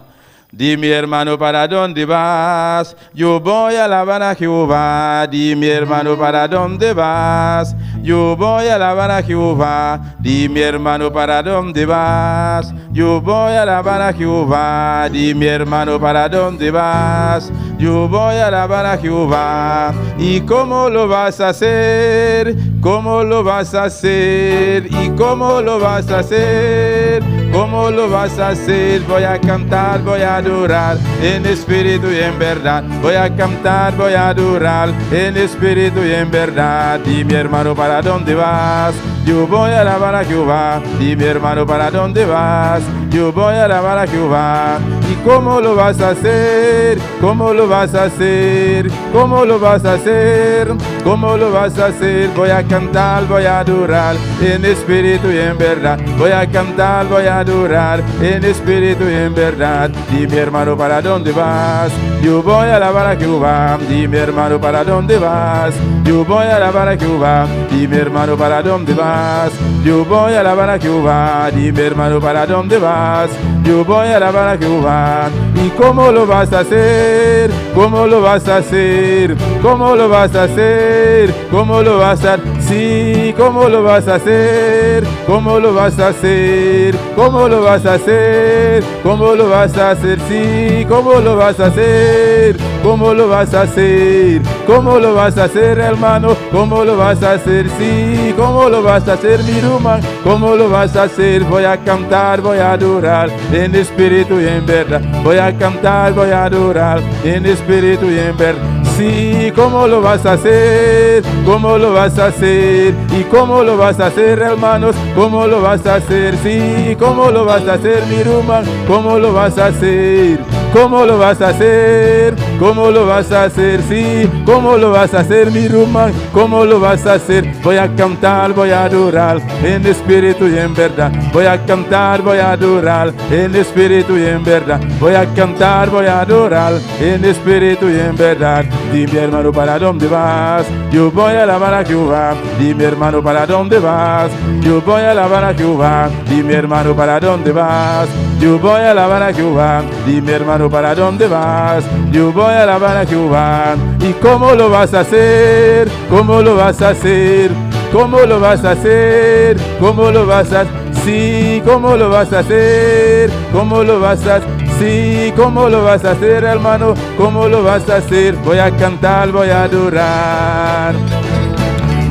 Di mi hermano, ¿para dónde vas? Yo voy a alabar a Jehová. Di mi hermano, ¿para dónde vas? Yo voy a alabar a Jehová. Di mi hermano, ¿para dónde vas? Yo voy a alabar a Jehová. Di mi hermano, ¿para dónde vas? Yo voy a alabar a Jehová. ¿Y cómo lo vas a hacer? ¿Cómo lo vas a hacer? ¿Y cómo lo vas a hacer? ¿Cómo lo vas a hacer? Voy a cantar, voy a adorar en espíritu y en verdad. Voy a cantar, voy a adorar en espíritu y en verdad. Di mi hermano, ¿para dónde vas? Yo voy a alabar a Jehová. Di mi hermano, ¿para dónde vas? Yo voy a alabar a Jehová. ¿Y cómo lo vas a hacer? ¿Cómo lo vas a hacer? ¿Cómo lo vas a hacer? ¿Cómo lo vas a hacer? Voy a cantar, voy a adorar en espíritu y en verdad. Voy a cantar, voy a adorar en espíritu y en verdad. Di mi hermano, ¿para dónde vas? Yo voy a alabar a Jehová. Di mi hermano, ¿para dónde vas? Yo voy a alabar a Jehová. Di mi hermano, ¿para dónde vas? Yo voy a alabar a Jehová. Di mi hermano, ¿para dónde vas? Yo voy a alabar a Jehová. ¿Y cómo lo vas a hacer? ¿Cómo lo vas a hacer? ¿Cómo lo vas a hacer? ¿Cómo lo vas a hacer? Sí, ¿cómo lo vas a hacer? ¿Cómo lo vas a hacer? ¿Cómo lo vas a hacer? ¿Cómo lo vas a hacer? Sí, ¿cómo lo vas a hacer? ¿Cómo lo vas a hacer? ¿Cómo lo vas a hacer, hermano? ¿Cómo lo vas a hacer? Sí, ¿cómo lo vas a hacer, mi hermano? ¿Cómo lo vas a hacer? Voy a cantar, voy a adorar en espíritu y en verdad. Voy a cantar, voy a adorar en espíritu y en verdad. Sí, ¿cómo lo vas a hacer? ¿Cómo lo vas a hacer? ¿Y cómo lo vas a hacer, hermanos? ¿Cómo lo vas a hacer? Sí, ¿cómo lo vas a hacer, mi hermano? ¿Cómo lo vas a hacer? ¿Cómo lo vas a hacer? ¿Cómo lo vas a hacer? Sí, ¿cómo lo vas a hacer, mi hermano? ¿Cómo lo vas a hacer? Voy a cantar, voy a adorar en espíritu y en verdad. Voy a cantar, voy a adorar en espíritu y en verdad. Voy a cantar, voy a adorar en espíritu y en verdad. Di mi hermano, ¿para dónde vas? Yo voy a alabar a Jehová. Di mi hermano, ¿para dónde vas? Yo voy a alabar a Jehová. Di mi hermano, ¿para dónde vas? Yo voy a alabar a Jehová. Di mi hermano, ¿para dónde vas? Yo voy a alabar a Jehová. ¿Y cómo lo vas a hacer? ¿Cómo lo vas a hacer? ¿Cómo lo vas a hacer? ¿Cómo lo vas a hacer? Sí, ¿cómo lo vas a hacer? ¿Cómo lo vas a hacer? Sí, ¿cómo lo vas a hacer, hermano? ¿Cómo lo vas a hacer? Voy a cantar, voy a adorar.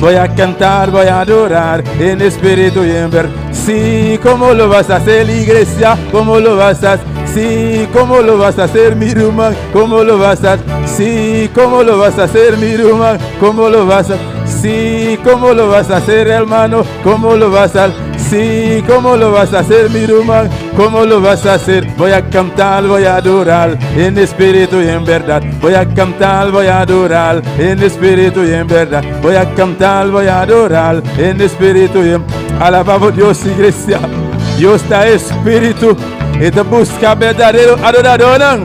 Voy a cantar, voy a adorar en espíritu y en verdad. Sí, ¿cómo lo vas a hacer, iglesia? ¿Cómo lo vas a hacer? Sí, ¿cómo lo vas a hacer, mi hermano? ¿Cómo lo vas a hacer? Sí, ¿cómo lo vas a hacer, mi hermano? ¿Cómo lo vas a hacer? Sí, ¿cómo lo vas a hacer, hermano? ¿Cómo lo vas a hacer? Sí, ¿cómo lo vas a hacer, mi hermano? ¿Cómo lo vas a hacer? Voy a cantar, voy a adorar en espíritu y en verdad. Voy a cantar, voy a adorar en espíritu y en verdad. Voy a cantar, voy a adorar en espíritu y en verdad. Alabamos a Dios, iglesia. Dios está espíritu. Y te busca verdadero adorador.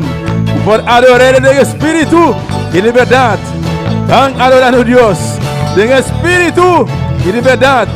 Por adorar en el espíritu y de verdad. Están adorando a Dios en espíritu y de verdad.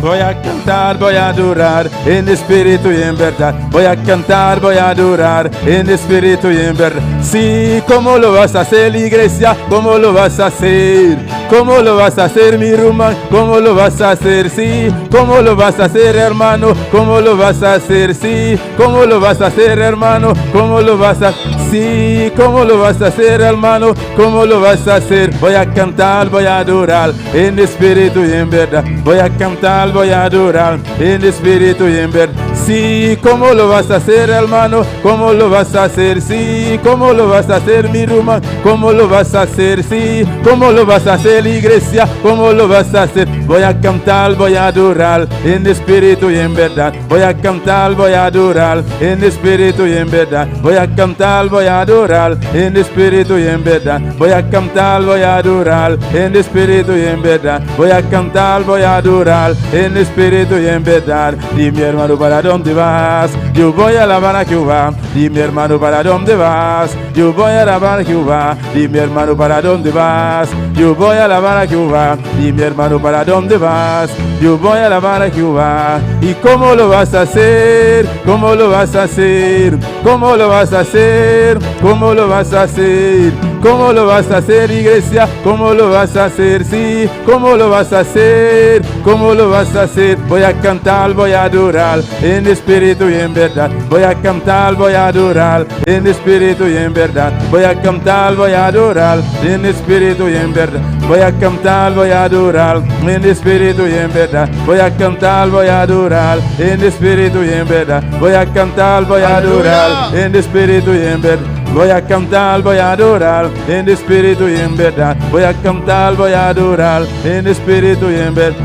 Voy a cantar, voy a adorar en espíritu y en verdad. Voy a cantar, voy a adorar en espíritu y en verdad. Sí, ¿cómo lo vas a hacer, iglesia? ¿Cómo lo vas a hacer? ¿Cómo lo vas a hacer, mi hermano? ¿Cómo lo vas a hacer? Sí, ¿cómo lo vas a hacer, hermano? ¿Cómo lo vas a hacer? Sí, ¿cómo lo vas a hacer, hermano? ¿Cómo lo vas a hacer? Sí, ¿cómo lo vas a hacer, hermano? ¿Cómo lo vas a hacer? Voy a cantar, voy a adorar en espíritu y en verdad. Voy a cantar, voy a adorar en espíritu y en verdad. Sí, ¿cómo lo vas a hacer, hermano? ¿Cómo lo vas a hacer? Sí, ¿cómo lo vas a hacer, mi hermano? ¿Cómo lo vas a hacer? Sí, ¿cómo lo vas a hacer, iglesia? ¿Cómo lo vas a hacer? Voy a cantar, voy a adorar en espíritu y en verdad. Voy a cantar, voy a adorar en espíritu y en verdad. Voy a cantar, voy a adorar en espíritu y en verdad. Voy a cantar, voy a adorar en espíritu y en verdad. Voy a cantar, voy a adorar en espíritu y en verdad. Di mi hermano, ¿para dónde vas? Yo voy a alabar a Jehová. Di mi hermano, ¿para dónde vas? Yo voy a alabar a Jehová. Di mi hermano, ¿para dónde vas? Yo voy a a alabar a Jehová. Y mi hermano, ¿para dónde vas? Yo voy a alabar a Jehová. ¿Y cómo lo vas a hacer? ¿Cómo lo vas a hacer? ¿Cómo lo vas a hacer? ¿Cómo lo vas a hacer? ¿Cómo lo vas a hacer, iglesia? ¿Cómo lo vas a hacer? Sí, ¿cómo lo vas a hacer? ¿Cómo lo vas a hacer? Voy a cantar, voy a adorar en espíritu y en verdad. Voy a cantar, voy a adorar en espíritu y en verdad. Voy a cantar, voy a adorar en espíritu y en verdad. Voy a cantar, voy a adorar en espíritu y en verdad. Voy a cantar, voy a adorar en espíritu y en verdad. Voy a cantar, voy a adorar en espíritu y en verdad. Voy a cantar, voy a adorar en espíritu y en verdad. Voy a cantar, voy a adorar en espíritu y en verdad.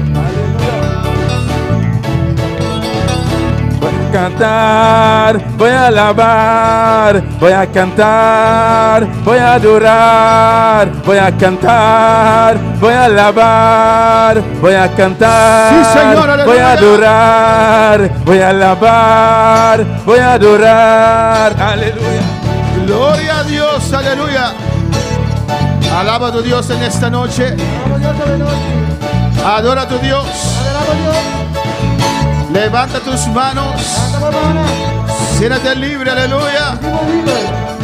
Voy a cantar, voy a alabar, voy a cantar, voy a adorar, voy a cantar, voy a alabar, voy a cantar, Sí, Señor, aleluya. voy a adorar, voy a alabar, voy a adorar. Aleluya. Gloria a Dios, aleluya. Alaba a tu Dios en esta noche. Adora a tu Dios. Levanta tus manos. Siéntate libre, aleluya.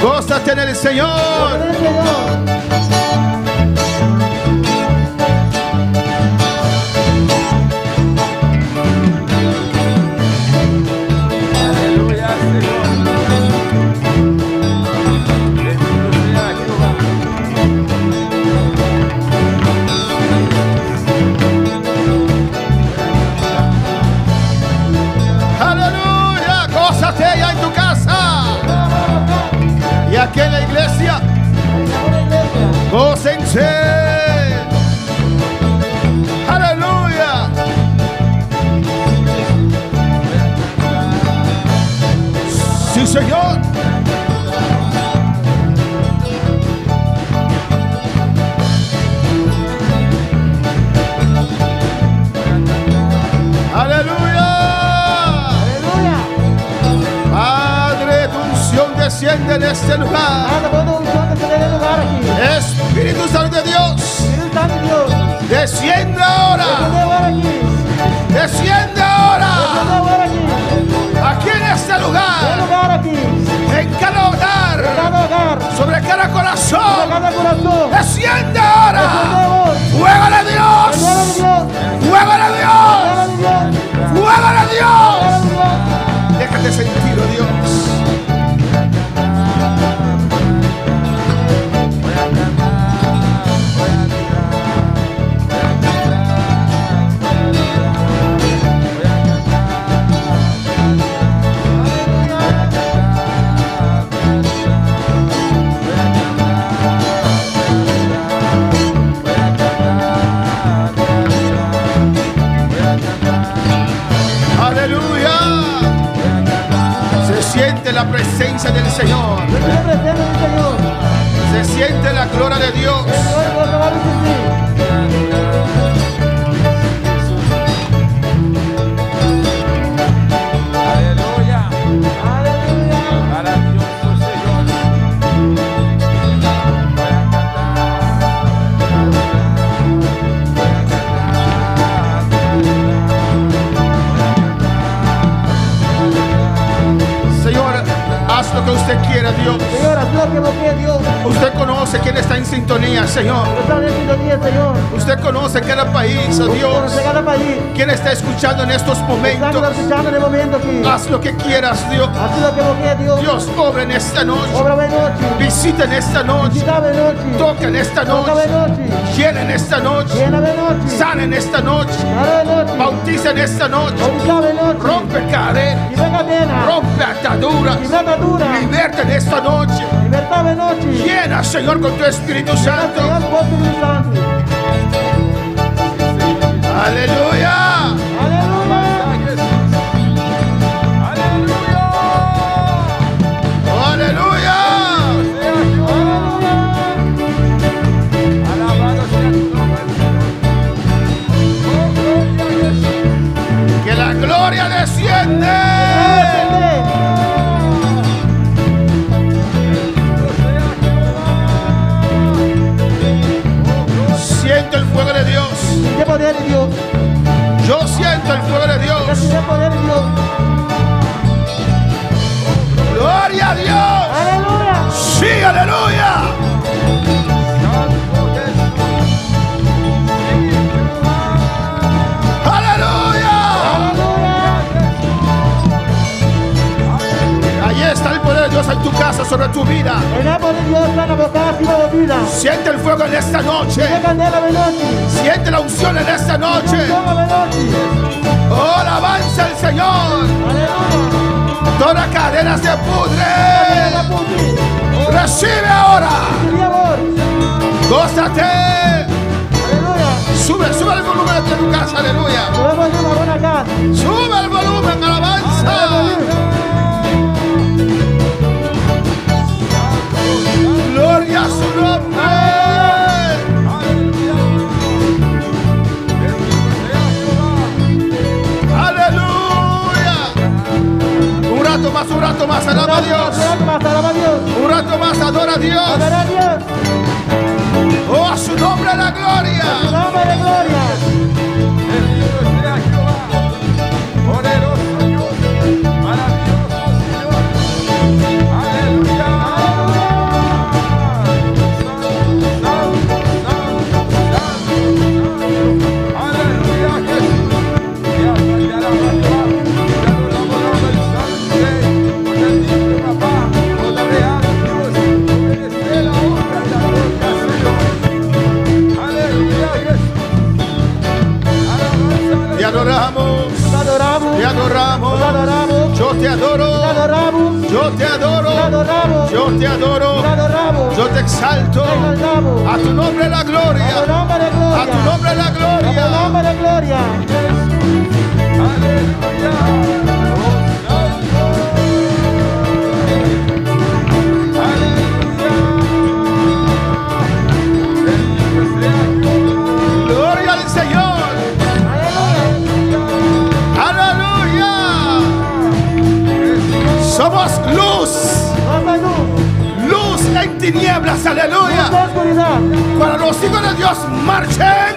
Gózate en el Señor. Aleluya, Señor. Aleluya. Gózate ya en tu casa. Y aquí en la iglesia. Gócense. Aleluya. Sí, Señor. Aleluya. Padre, tu unción desciende en este lugar. Espíritu Santo de Dios, desciende ahora. Desciende ahora. Aquí en este lugar. En cada hogar. Sobre cada corazón. Desciende ahora. Fuego de Dios. Fuego de Dios. Fuego de Dios. Déjate sentir, oh Dios. Aleluya. Se siente la presencia del Señor. Se siente la gloria de Dios. Aleluya. Maravilloso Señor. Señor, haz lo que usted quiera, Dios. Usted conoce quién está en sintonía, Señor. Usted conoce cada país, oh Dios. Quién está escuchando en estos momentos. Haz lo que quieras, Dios. Dios, obra en esta noche. Visita en esta noche. Toca en esta noche. Llena en esta noche. Sana en esta noche. Bautiza en esta noche. Rompe cadenas. Rompe ataduras. Liberta en esta noche. Llena, Señor, con tu Espíritu Santo. Aleluya. Aleluya. Que la gloria desciende. Siento sobre tu vida. El amor de Dios está en la vida. Siente el fuego en esta noche. Siente la unción en esta noche. Oh, alabanza al Señor. Toda cadena se pudre. Recibe ahora. Gózate. Sube el volumen de tu casa, aleluya. Sube el volumen, alabanza. Gloria a su nombre. Aleluya. Un rato más, alaba a Dios. Un rato más, adora a Dios. Oh, a su nombre la gloria. Yo te adoro, yo te adoro, yo te adoro, yo te exalto. A tu nombre la gloria, a tu nombre la gloria. Gloria al Señor. Somos luz, luz en tinieblas, aleluya. Cuando los hijos de Dios marchen,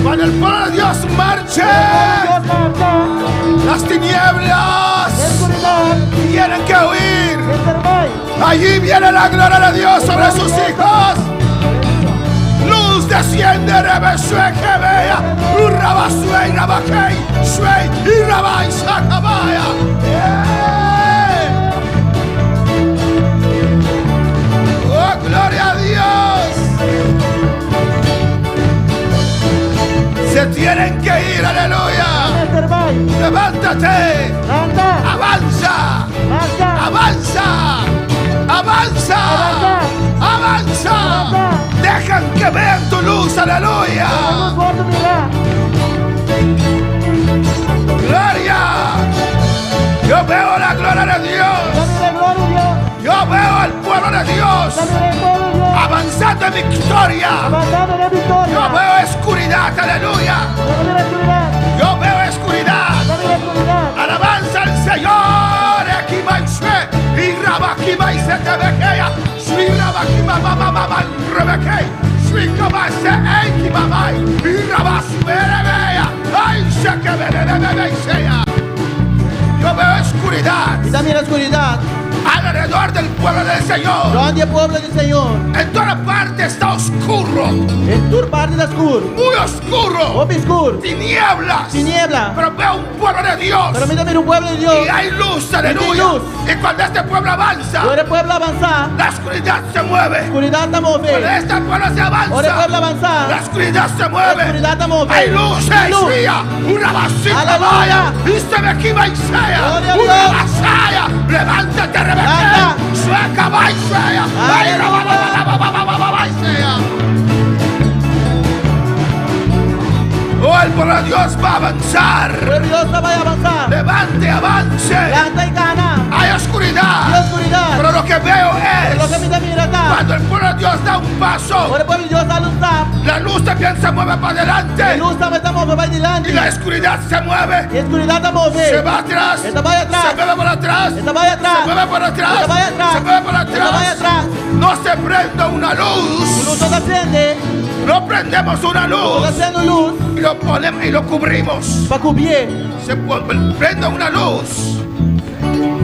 cuando el pueblo de Dios marche, las tinieblas tienen que huir. Allí viene la gloria de Dios sobre sus hijos. Luz desciende, rebesue que vea, urrabasue, rabakei, sue, y rabai, sacabaya. Oh, gloria a Dios. Se tienen que ir, aleluya. Levántate. Avanza. Avanza. Avanza. Avanza. Dejan que vean tu luz, aleluya. Gloria. Yo veo la gloria de Dios. Yo veo al pueblo de Dios avanzando en victoria. Yo veo oscuridad, aleluya. Yo veo oscuridad. Alabanza al Señor. Y Rabakima y se te vequea. Sui Rabakima mamá Rebekei. Sui Kabase Eikimamai. Y Rabasmerebea. Ay, se que bebé sea. Yo veo oscuridad. Y también la oscuridad alrededor del pueblo del Señor. Grande pueblo del Señor. En toda parte está oscuro. En toda parte está oscuro. Muy oscuro. Obscuro. Tinieblas. Tiniebla. Pero veo un pueblo de Dios. Pero mira un pueblo de Dios. Y hay luz, aleluya. Luz. Y cuando este pueblo avanza, cuando el pueblo avanza, la oscuridad se mueve. La oscuridad se mueve. Cuando este pueblo se avanza, cuando el pueblo avanza, la oscuridad se mueve. La oscuridad se mueve. Hay luz, Shia. Una vasija vaya. Y se me quiva y sea. Una vasaya. Levántate, Rebeca. Sueca, vai, sea. Ay, sea. Oh, el pueblo de Dios va a avanzar. El Dios va a avanzar. Levante, avance. Levanta y gana. Hay oscuridad. Hay oscuridad. Pero lo que veo es lo que mira acá. Cuando el pueblo de Dios da un paso, cuando el pueblo de Dios da un paso, la luz también se mueve para adelante. La luz también se mueve para adelante. Y la oscuridad se mueve. Y la oscuridad se mueve. Se va atrás. Esta va atrás. Se mueve por atrás. Esta va atrás. Se mueve por atrás. Esta va atrás. Se mueve por atrás. Esta va atrás. No se prende una luz. Luz no se prende. No prendemos una luz. No se prende luz. Y lo ponemos y lo cubrimos. Para cubrir. Se prende una luz.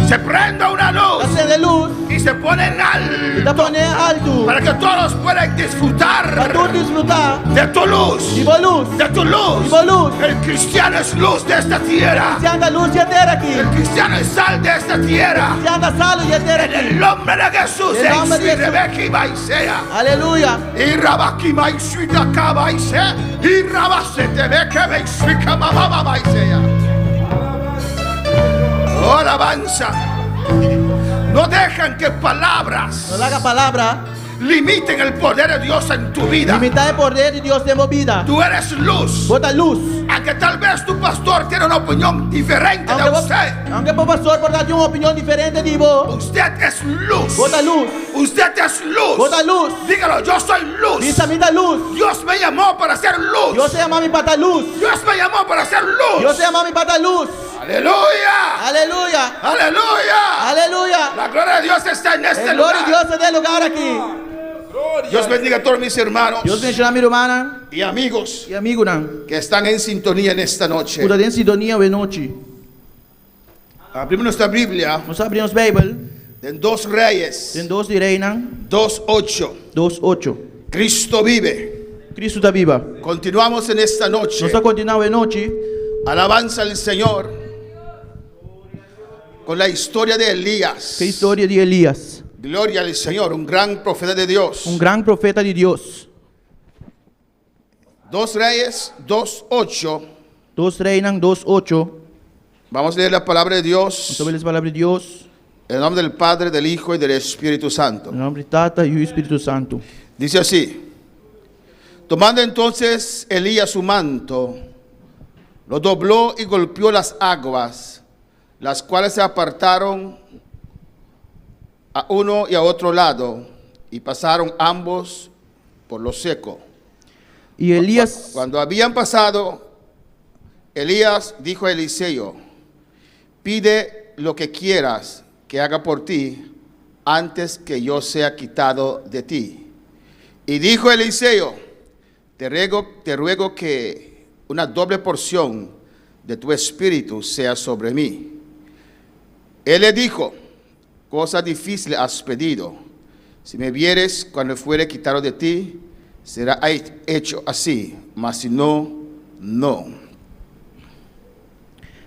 se prenda una luz acende luz y se pone en e te alto pone alto. para que todos puedan disfrutar Para tú disfrutar de tu luz. de boa luz. De tu luz. De boa luz. El cristiano es luz de esta tierra. Se anda luz de terra aqui. El cristiano es sal de esta tierra. Se anda salo de terra En aqui. el nombre de Jesús. En el nombre de Jesús. Rebeki Baisea. Aleluia. Y Rabaki Baisuita Kabaise. Y Rabasete Beke Baisuika Baba Baisea. Oh, alabanza. No dejan que palabras Não larga a palavra. limiten el poder de Dios en tu vida. Limitar o poder de Deus em vida. Tú eres luz. Bota luz. Aunque tal vez tu pastor tiene una opinión diferente de usted. Aunque o pastor pode dar uma opinião diferente de vos. Usted es luz. Bota luz. Usted es luz. Bota luz. Dígalo, yo soy luz. Diz a mim da luz. Dios me llamó para hacer luz. Deus se ama me para dar luz. Dios me llamó para hacer luz. Deus se ama me para dar luz. Aleluya. Aleluia. Aleluya. Aleluia. La gloria de Dios está en este A glória de lugar. Deus é de lugar aqui. Dios bendiga a todos mis hermanos Deus bendiga minha irmã y amigos e amigo não. que están en sintonía en esta noche. Por dentro sintonia hoje noite. Abrimos nuestra Biblia Nós abrimos Bíblia. en 2 Reyes Tem 2 de Reina, 2:8. 2:8. Cristo vive. Cristo está viva. Continuamos en esta noche. Nós continuamos hoje noite Alabanza al Señor con la historia de Elías. com a história de Elias, Gloria al Señor, un gran profeta de Dios. grande profeta de Deus. 2 Reyes 2:8. 2 Reina, 2:8. Vamos a leer la palabra de Dios Sobre as palavras de Deus, en el nombre del Padre, del Hijo y del Espíritu Santo. em nome de Tata e o Espírito Santo. Dice así: tomando entonces Elías su manto, lo dobló y golpeó las aguas, las cuales se apartaron a uno y a otro lado, y pasaron ambos por lo seco. E Elias, Cuando habían pasado, Elías dijo a Eliseo: pide lo que quieras que haga por ti antes que yo sea quitado de ti. Y dijo Eliseo: te ruego que una doble porción de tu espíritu sea sobre mí. Él le dijo: cosa difícil has pedido. Si me vieres cuando fuere quitado de ti, será hecho así, mas si no, no.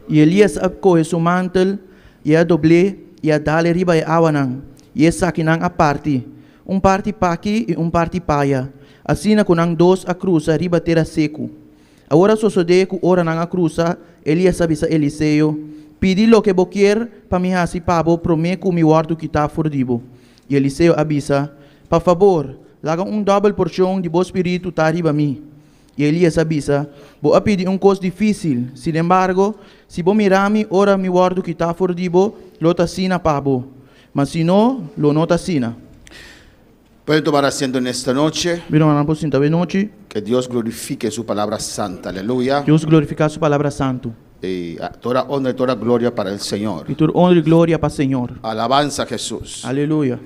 e Elias abcoe seu mantel e a doble e a dale riba e awanang e a sakinang a parte pa aqui e parte paia. Assim na kunang 2 a cruza riba terra seco. Agora sosodeco ora nang a cruza, Elias avisa Eliseu: pedi lo que boquer para me hasi pabo promeco mi guardo que tá fordibo. E Eliseu avisa: por favor, laga double porção de bom espírito tá riba mim. E Elias avisa: vou a pedir coisa difícil, sin embargo, se vou mirar-me, ora me guardo que tá fordibo, lo tá sina pabo. Mas se não, lo não tá sina. Pueden tomar asiento en esta noche. Viram na pocinta de noite, Que Dios glorifique su palabra santa. Aleluya. Deus glorificar sua palavra santo. Y toda honra y toda gloria para el Señor. E toda honra e glória para o Senhor. Alabanza a Jesús. Aleluia.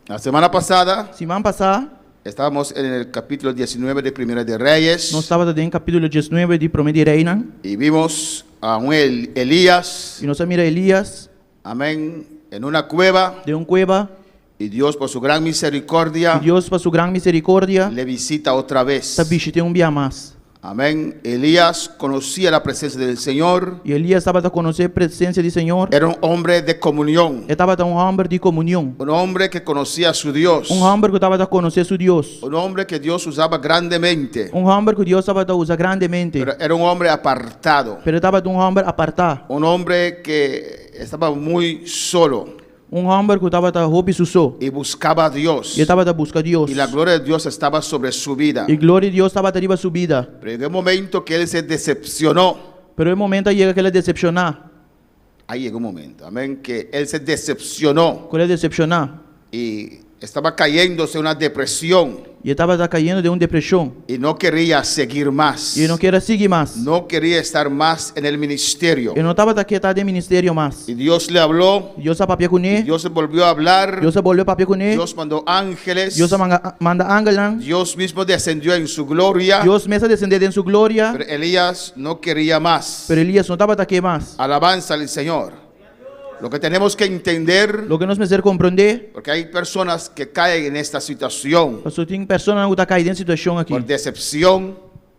La semana pasada Semana passada, estábamos en el capítulo 19 de Primera de Reyes. nós estávamos em capítulo 19 de Promesa de Reina, Y vimos a un Elías. e nós mira Elias Amén. En una cueva. de cueva, Y Dios por su gran misericordia e Deus, para sua grande misericórdia, le visita otra vez. está visita dia mais. Amén. Elías conocía la presencia del Señor. E Elias estava a conhecer a presença do Senhor. Era un hombre de comunión. Estava homem de comunhão. Un hombre que conocía a su Dios. Homem que estava a conhecer seu Deus. Un hombre que Dios usaba grandemente. Homem que Deus estava a usar grandemente. Pero era un hombre apartado. Pero estava homem apartado. Un hombre que estaba muy solo Homem que estava a roubar seu y buscaba a Dios. e estava a buscar Deus. Y la gloria de Dios estaba sobre su vida. E glória de Deus estava arriba sua vida. Pero llegó un momento que él se decepcionó. Pero o momento chega que ele decepcionar. Ahí llegó un momento, amén, que él se decepcionó Quando ele decepcionar, y estaba cayéndose en una depresión e estava caindo de uma depressão. y no quería seguir más. E não queria seguir mais. No quería estar más en el ministerio. E não estava quietado de ministério mais. Y Dios le habló, Deus a papel com ele. Dios se volvió a hablar, Deus volviu papel com ele. Dios mandó ángeles, Deus manda ángeles. Dios mismo descendió en su gloria, Deus começa a descender em sua glória. pero Elías no quería más. Pero Elias não estava aqui mais. Alabanza al Señor. Lo que tenemos que entender, Lo que nós precisamos compreender, porque hay personas que caen en esta situación pastor, tem pessoas que estão caindo em situação aqui. por decepción,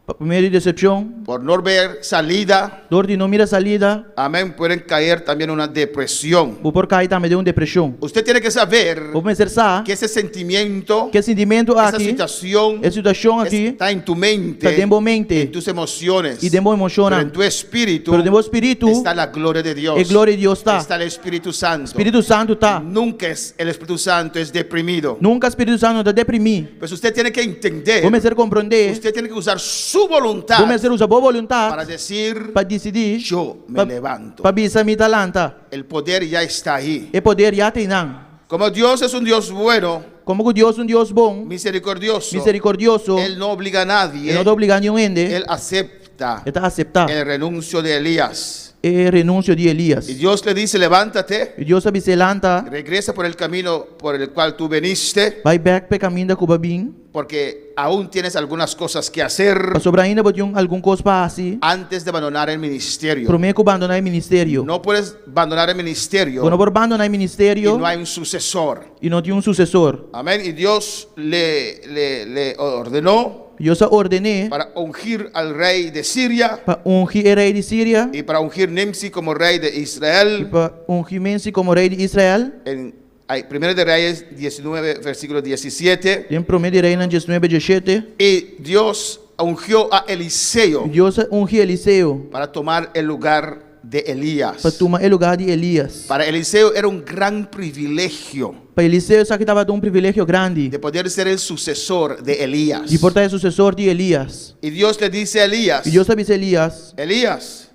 Por medo de decepção, por no ver salida. dor de não mirar salida, Amén. Pueden caer también en una depresión. ou por cair também de uma depressão. Usted tiene que saber Vou pensar que ese sentimiento, que sentimento esa aqui, situación essa situação aqui, está en tu mente, está dentro da mente en tus emociones, e dentro da pero emoção. en tu espíritu Pero dentro do espírito, está la gloria de Dios. a glória de Deus está. Está el Espíritu Santo. Espírito Santo está. Nunca es el Espíritu Santo es deprimido. Nunca o Espírito Santo está deprimido. Pues usted tiene que entender, Vou começar a compreender. usted tiene que usar su voluntad Vou começar a usar boa para vontade decir, para decidir. yo me levanto. Para bisa mi talanta. El poder ya está ahí. E poder já tem não. Como Dios es un Dios bueno, Como que Deus é um Deus bom, misericordioso, misericordioso, Él no obliga a nadie, Ele não está obrigando ninguém. Él acepta Ele está aceitar el renuncio de Elías. o renúncio de Elias. Y Dios le dice, levántate, E Deus sabe se lanta, regresa por el camino por el cual tú veniste, vai back para caminho da Cubabim. porque aún tienes algunas cosas que hacer Para sobre ainda botar algum coisa para assim. antes de abandonar el ministerio. Prometo abandonar o ministério. No puedes abandonar el ministerio Quando por abandonar o y ministério no hay un sucesor. e não tem um sucessor. Amén. Y Dios le ordenó Deus ordenei para ungir al rey de Siria para ungir o rei de Síria y para ungir Nimsi como rey de e Israel. para ungir Mensi como rei de Israel. En 1 de Reyes 19, versículo 17. Tem prometo de rei na 19:17. Y Dios ungió a Eliseo Deus ungiu Eliseu para tomar el lugar de Elías. para tomar o lugar de Elias. Para Eliseo era un gran privilegio Para Eliseu, só que estava um privilégio grande de poder ser el sucesor de Elías. de portar o sucessor de Elias. Y Dios le dice a Elías, E Deus sabe se Elias,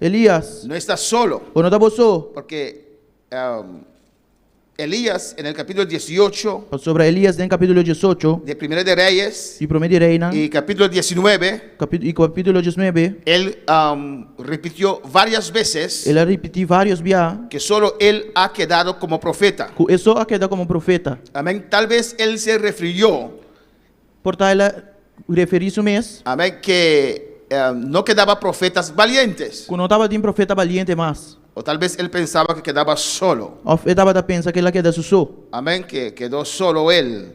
Elías, no estás solo, ou não estava só. porque Elías en el capítulo 18 Sobre Elias, no capítulo 18, de 1 de Reyes e prometo de reina, y capítulo 19, e capítulo 19, él repitió varias veces ele repetiu vários vezes que solo él ha quedado como profeta. que ele só queda como profeta. Amén. Tal vez él se refirió, Portar ela referir-se mesmo, amén, que no quedaba profetas valientes. que não estava de profeta valiente mais. O tal vez él pensaba que quedaba solo. Ou ele estava a pensar que ela queda só. Amén, que quedó solo él.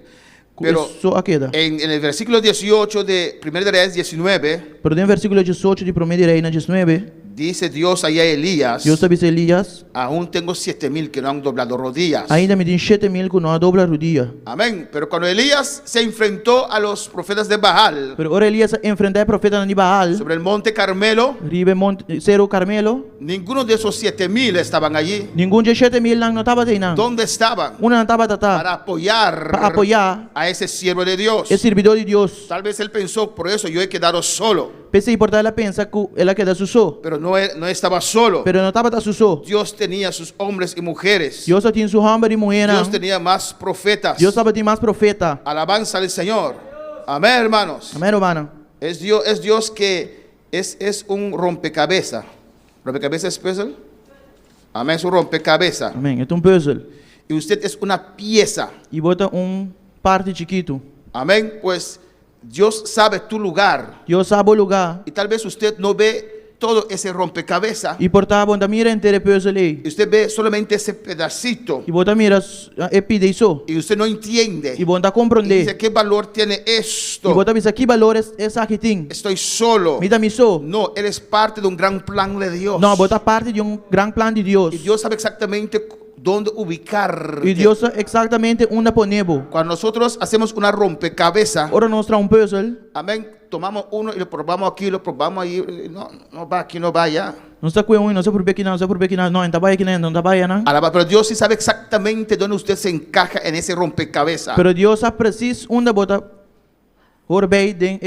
Que Pero só queda. en el versículo 18 de 1 de Reyes 19, Pero no versículo 18 de prometo de reina 19, dice Dios allá a Elías, Deus sabe se Elias, aún tengo 7,000 que no han doblado rodillas. ainda me tem 7,000 que não dobra a rodilha. Amén. Pero cuando Elías se enfrentó a los profetas de Baal Pero ora Elias enfrentar o profeta de Baal, sobre el monte Carmelo, ribe monte Cerro Carmelo, ninguno de esos 7,000 estaban allí. nenhum de 7,000 não estava aí não. ¿Dónde estaban? Uma não estava tatá Para apoyar para apoiar a ese siervo de Dios. o servidor de Deus. Tal vez él pensó, por eso yo he quedado solo. Pensei por ela pensa que ela queda só, Pero no estaba solo. pero não estava só. Dios tenía sus hombres y mujeres. Deus só tinha sua homem e mulher. Dios tenía más profetas. Deus estava de mais profeta. Alabanza al Señor. Amén, hermanos. Amém, hermano. Es Dios que es un rompecabezas. ¿Rompecabezas es puzzle? Amén, es un rompecabezas. Amém. É um puzzle. Y usted es una pieza. E bota parte chiquito. Amén, pues Dios sabe tu lugar. Deus sabe o lugar. Y tal vez usted no ve todo ese rompecabezas. E portar bom da mira inteira puzzle aí. Y usted ve solamente ese pedacito. E bota mira é pide isso. Y usted no entiende. E bom da Y dice, compreender. ¿qué valor tiene E esto? bota bisa que valores essa que tem. Estoy solo. Me dá missão. No, eres parte de un gran plan de Dios. Não, bota parte de grande plano de Deus. Y Dios sabe exactamente dónde ubicar. E Deus sabe exatamente onde ponemos. Cuando nosotros hacemos una rompecabezas, Ora nós um puzzle. amén, tomamos uno y lo probamos aquí, lo probamos ahí, no va aquí, no va allá. Não está com não está por aqui não, está por aqui não, não está aqui não, está aí não. Pero Dios sí sabe exactamente dónde usted se encaja en ese rompecabezas. Pero Deus sabe preciso onde bota por bem den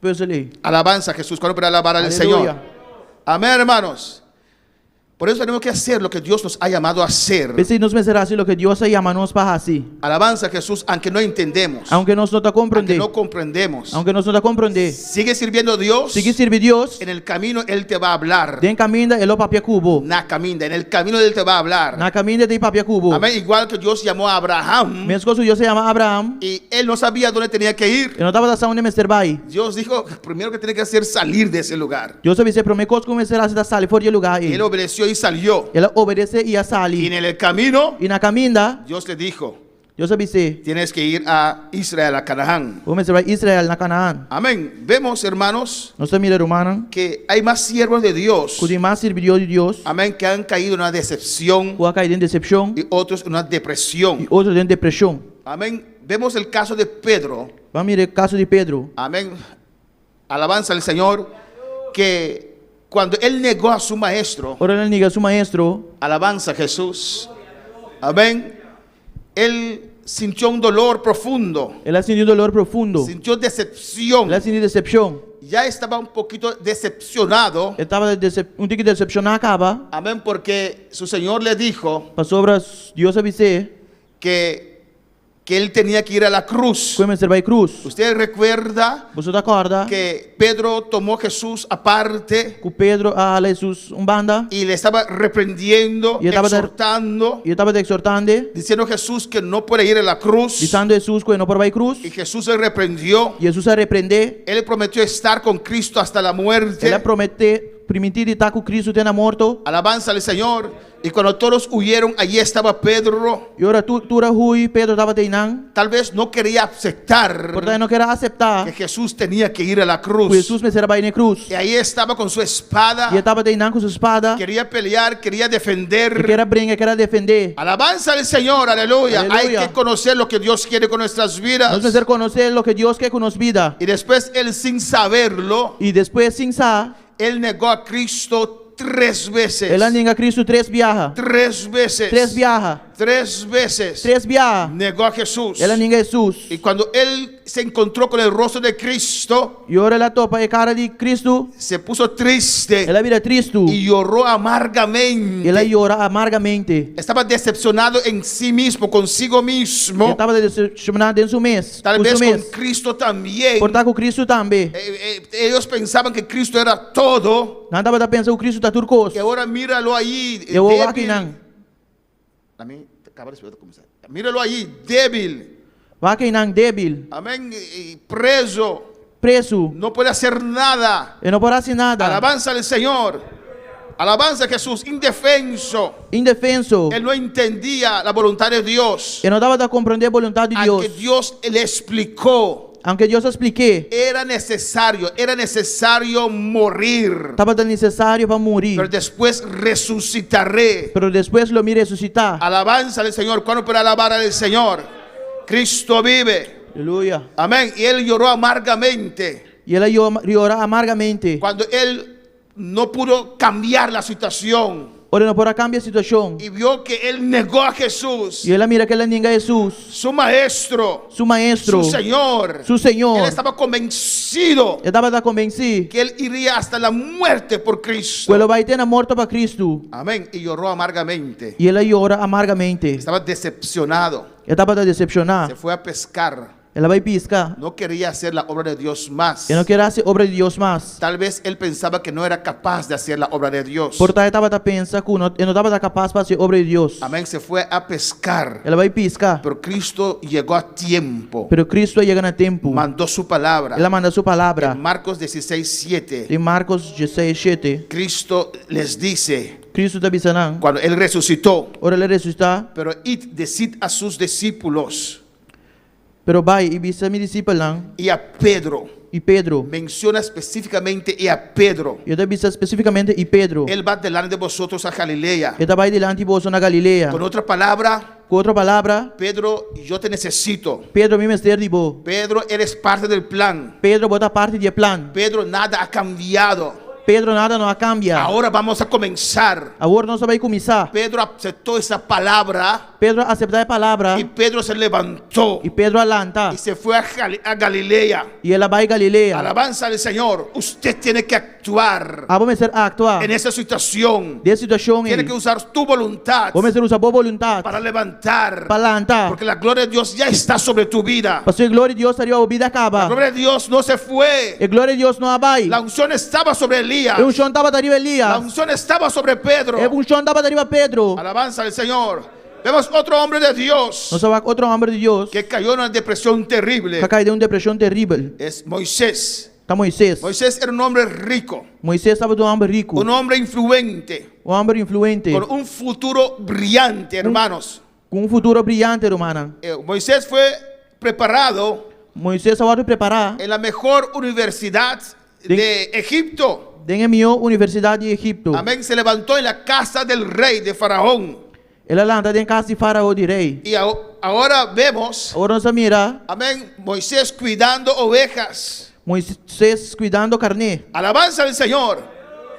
puzzle aí. Alabanza a Jesús, cuando para alabar al Aleluya. Señor. Amén, hermanos. Por eso tenemos que hacer lo que Dios nos ha llamado a hacer. Pensei nos pensar assim o que Deus chama nós para assim. Alabanza a Jesús, aunque no entendemos, Aunque nós não está aunque compreender. no comprendemos. Aunque nós não está compreender. Sigue sirviendo a Dios. Sigue servir Deus. En el camino Él te va a hablar. Den caminho ele papia cubo. Na caminda, en el camino Él te va a hablar. Na caminho tem papia cubo. Amén. Igual que Dios llamó a Abraham Mesmo que Deus se chama Abraão. y él no sabía dónde tenía que ir. Ele não estava da onde Mr. Bai. Dios dijo, primero que tiene que hacer salir de ese lugar. Deus sabia se prometeu começar a se da sala fora de lugar Y aí. él obedeció y y salió. Ela obedece e a Y sali. en el camino, E na caminda, Dios le dijo, Deus avisei. tienes que ir a Israel, a Canaán. Vamos vai Israel na Canaã. Amén. Vemos, hermanos, Nós estamos romana. que hay más siervos de Dios. Cuide mais servidor de Deus. Amén. Que han caído en una decepción Ou a cair em decepção. y otros en una E depresión. outros em depressão. Amén. Vemos el caso de Pedro. Vamos ver o caso de Pedro. Amén. Alabanza al Señor. Que cuando él negó a su maestro, Ora ele nega seu maestro. alabanza a Jesús. Amén. Él sintió un dolor profundo. Ela sentiu dolor profundo. Sintió decepción. Ela sentiu decepção. Ya estaba un poquito decepcionado. Ele estava tique decepcionado acaba. Amén. Porque su Señor le dijo Passou para Deus avisei. que él tenía que ir a la cruz. Como ser vai cruz. Usted recuerda Você tá acorda? que Pedro tomó a Jesús aparte Que Pedro a Jesus banda. y le estaba reprendiendo, Y estaba exhortando, E estava te exortando. diciendo a Jesús que no puede ir a la cruz. Dizendo a Jesus que não por vai cruz. Y Jesús se reprendió. Jesus a repreender. Él prometió estar con Cristo hasta la muerte. Ela permitir estar com Cristo tendo morto. Alabanza al Señor. Y cuando todos huyeron, allí estaba Pedro. E ora tudo ruim, Pedro estava teinando. Tal vez no quería aceptar Portanto, não queria que aceitar Jesús tenía que ir a la que cruz. Jesus me será na cruz. Y ahí estaba con su espada. E estava teinando com sua espada. Quería pelear, quería E defender. queria brigar, queria defender. Alabanza al Señor, aleluya. Aleluya. Hay que conocer lo que Dios quiere con nuestras vidas. Nós precisamos conhecer o que Deus quer com nossa vida. Y después él, sin saberlo, E depois, sem saber, él negó a Cristo 3 veces. ela nega Cristo 3 viaja. 3 veces. 3 viaja. 3 veces. 3 viaja. Negó a Jesús. Ela nega Jesus. Y cuando él se encontró con el rostro de Cristo, E ora ela topa a cara de Cristo. se puso triste Ela vira triste. y lloró amargamente. Ela llora amargamente. Estaba decepcionado en sí mismo, consigo mismo. Estava decepcionado em seu mês. Tal Com vez seu con mês. Cristo también. Por estar com Cristo também. Ellos pensaban que Cristo era todo. Não estava pensando que Cristo está tudo coisa. Que ahora míralo ahí. Eu vou débil. aqui não. A mí, acaba de comenzar. Míralo ahí, débil. Vai que não débil. Amén. Y preso. Preso. No puede hacer nada. E não pode fazer nada. Alabanza al Señor. Alabanza a Jesús. Indefenso. Indefenso. Él no entendía la voluntad de Dios. E não dava a compreender a vontade de Aunque Deus. Dios le explicó. Aunque Deus expliquei, Era necesario morir. estava necessário para Pero morrer. después resucitaré. Pero depois lo mire ressuscitar. Alabanza al Señor. ¿Cuándo puede alabar al Señor? Cristo vive. Aleluia. Amén. Y él lloró amargamente E ela llora amargamente. cuando él no pudo cambiar la situación Ora não pode cambiar a situação. y vio que él negó a Jesús, E ela mira que ela nega Jesus, su maestro, seu maestro, su Señor. seu Senhor. Él estaba convencido Ele estava convencido que él iría hasta la muerte por que Cristo. ele vai ter na morte para Cristo. Amén. Y lloró amargamente. E ela llora amargamente. Estaba decepcionado. Ela estava Se decepcionada. fue a pescar. Ela vai piscar. No quería hacer la obra de Dios más. E não quer fazer obra de Deus mais. Tal vez él pensaba que no era capaz de hacer la obra de Dios. Portanto, estava pensando que não estava capaz para fazer obra de Deus. Amén. Se fue a pescar. Ela vai piscar. Pero Cristo llegó a tiempo. Pero Cristo chega a tempo. Mandó su palabra. Ela manda sua palavra. En Marcos 16:7. Em Marcos 16:7. Cristo les dice, Cristo está dizendo, cuando él resucitó, ora ele ressuscita, pero id, decid a sus discípulos pero vai e bisa mi discípulo y a Pedro, e Pedro. menciona específicamente y a Pedro, Eu te bisa especificamente e Pedro. él va delante de vosotros a Galilea. Ele vai delante de vós na Galileia. Con otra palabra, Com outra palavra, Pedro, yo te necesito. Pedro me mestre de vós. Pedro, eres parte del plan. Pedro bota parte do plano. Pedro, nada ha cambiado. Pedro nada não cambia. Ahora vamos a comenzar. Agora nós vai começar. Pedro aceptó esa palabra Pedro aceitar a palavra y Pedro se levantó e Pedro alanta y se fue a Galilea. e ela vai Galileia. Alabanza al Señor. Usted tiene que actuar Vamos ser a actuar en esa situación. de situação Tiene aí. que usar tu voluntad Vamos ser usar boa vontade para levantar. para alantar. Porque la gloria de Dios ya está sobre tu vida. Para sua glória de Deus estaria a vida La acaba. gloria de Dios no se fue. E glória de Deus não vai. La unción estaba sobre Elías. E um chão estava arriba La Elias. unción estaba sobre Pedro. E um chão estava arriba Pedro. Alabanza al Señor. Vemos otro hombre de Dios Nós outro homem de Deus que cayó en una depresión terrible. que caiu de uma depressão terrível. Es Moisés. Tá Moisés. Moisés era un hombre rico, Moisés estava um homem rico, un hombre influente, homem influente, con un futuro brillante, hermanos. com futuro brilhante, hermana. Moisés fue preparado Moisés estava preparar en la mejor universidad de Egipto. dentro da melhor universidade de Egipto. Amén. Se levantó en la casa del rey de Faraón. Ela lá dentro da casa de Faraó de rei. Y ahora vemos, Agora nós mira amén, Moisés cuidando ovejas. Moisés cuidando carne. Alabanza al Señor.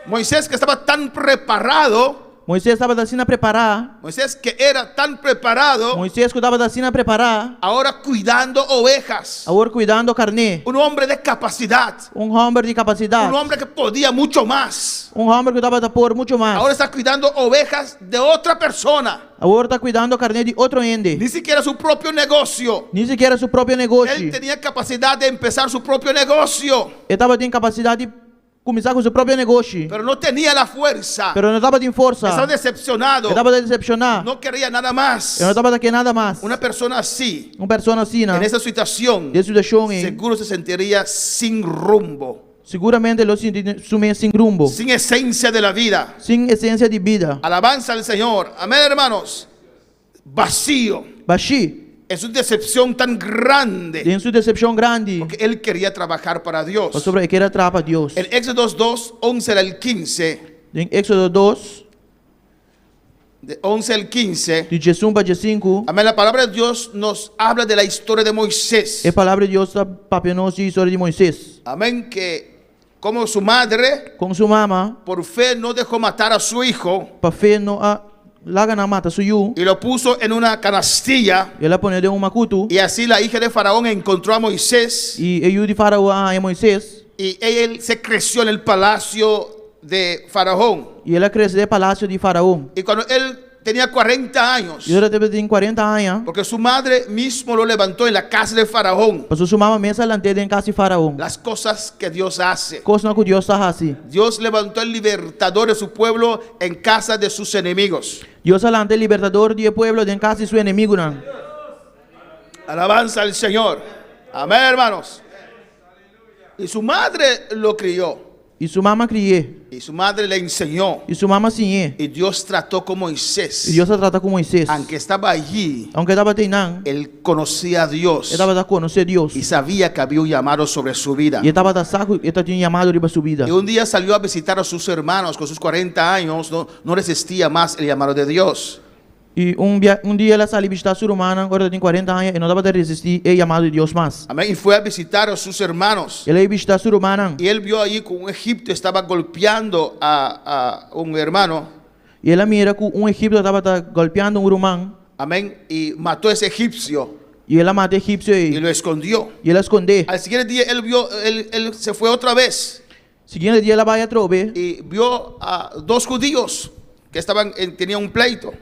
Moisés que estaba tan preparado, Moisés estava assim a preparar. Moisés que era tan preparado, Moisés que estava assim a preparar. ahora cuidando ovejas. Agora cuidando carne. Un hombre de capacidad, Homem de capacidade. un hombre que podía mucho más. Homem que estava a pôr muito mais. Ahora está cuidando ovejas de otra persona, Agora está cuidando carne de outro ende. ni siquiera su propio negocio. Nem sequer seu próprio negócio. Él tenía capacidad de empezar su propio negocio, Ele estava tendo capacidade de começar com seu próprio negócio. pero no tenía la fuerza. Pero não estava tendo força. Estaba decepcionado, Ele estava a decepcionar. no quería nada más. Eu não estava daqui nada mais. Una persona así, Uma pessoa assim, né? en esa situación, Desse deixou em. seguro se sentiría sin rumbo, Seguramente ele se sumia sem rumbo. sin esencia de la vida. Sem essência de vida. Alabanza al Señor. Amén, hermanos. Vacío. Baixi. Es una decepción tan grande, Tem sua decepção grande. porque él quería trabajar para Dios. Mas sobre que era trapa Deus. En Éxodo 2, 11 al 15, Em Éxodo 2, de 11 al 15, de 1 para 5, amén, la palabra de Dios nos habla de la historia de Moisés. a palavra de Deus está papeando a história de Moisés. Amén, que como su madre, Com sua mama, por fe, no dejó matar a su hijo para fé não a laga na mata suyu. y lo puso en una canastilla. Ela pone de macuto. Y así la hija de Faraón encontró a Moisés E eu de Faraó a Moisés. y él se creció en el palacio de Faraón. E ela cresceu no palácio de Faraó. Y cuando él tenía 40 años, E ela teve 40 anos. porque su madre mismo lo levantó en la casa de Faraón, Passou sua mama mesa lante em casa de Faraó. las cosas que Dios hace. Coisa que Deus está assim. Dios levantó el libertador de su pueblo en casa de sus enemigos. Deus alante libertador do pueblo em casa de seu inimigo não. Alabanza al Señor. Amén, hermanos. Y su madre lo crió. E sua mama criou. Y su madre le enseñó. E sua mama sim. Y Dios trató con E Moisés. Deus a trata com Moisés. Aunque estaba allí, Aunque estava teinando, él conocía a Dios ele estava a conhecer Deus. y sabía que había un llamado sobre su vida. E estava a saco, ele tinha chamado riba sua vida. Y un día salió a visitar a sus hermanos con sus 40 años. No resistía más el llamado de Dios. E dia ela saiu visitar sua irmã, agora tem 40 anos, e não dava para resistir ao chamado de Deus mais. Amén. Y fue a visitar a sus hermanos. Ela ia visitar sua irmã, Y él vio allí que un egipcio estaba golpeando a un hermano. e ela mira que egípcio estava golpeando irmão, Amén. Y mató a ese egipcio e ela matou o egípcio y e lo escondió. ela escondeu. Al siguiente día él se fue otra vez Seguinte dia ela vai a trove, y vio a dos judíos que tenían un pleito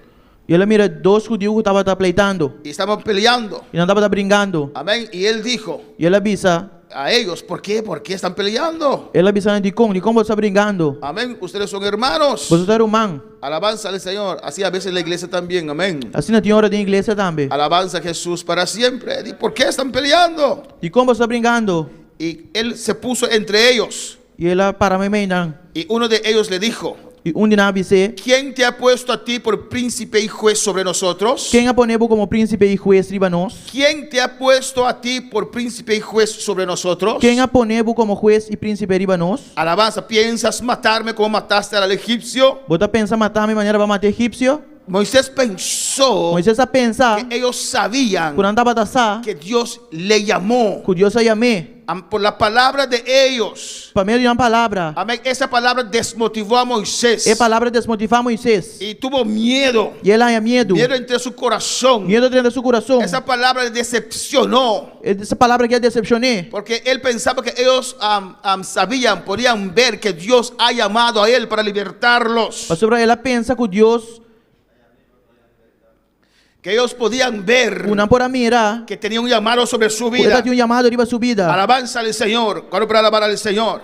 e ela mira dois judeus que estavam pleitando, y estaban peleando. e não estava brincando. Amén. Y él dijo E ela avisa, a ellos, ¿por qué? ¿Por qué están peleando? ela avisa de como você está brincando. Amén. Ustedes son hermanos. Você é irmão. Alabanza al Señor. Así a veces la iglesia también. Amén. Assim na tinha hora da igreja também. Alabanza a Jesús para siempre. ¿Y por qué están peleando? E como você está brincando? Y él se puso entre ellos. E ela para mim não. Y uno de ellos le dijo, E de nós disse, ¿quién te ha puesto a ti por príncipe y juez sobre nosotros? quem a poneu como príncipe e juez riba nós? ¿Quién te ha puesto a ti por príncipe y juez sobre nosotros? Quem a poneu como juez e príncipe riba nós? Alabanza, ¿piensas matarme como mataste al egipcio? Você pensa matar minha maneira para matar egípcio? Moisés pensó Moisés a pensar, que ellos sabían quando andava a dançar, que Dios le llamó que Deus a chamou. por la palabra de ellos. Para meio de uma palavra. Amén. Esa palabra desmotivó a Moisés E palavra desmotivar Moisés. y tuvo miedo. E ela tinha medo. Miedo entre su corazón. Medo dentro de seu coração. Esa palabra le decepcionó. Essa palavra que a decepcionei. Porque él pensaba que ellos podían ver que Dios ha llamado a él para libertarlos. Mas sobre ela pensa que Deus, Que ellos podían ver não por mirar, que tenía un llamado sobre su ela vida. tinha chamado riba sua vida. Alabanza al Señor. ¿Cuándo para alabar al Señor?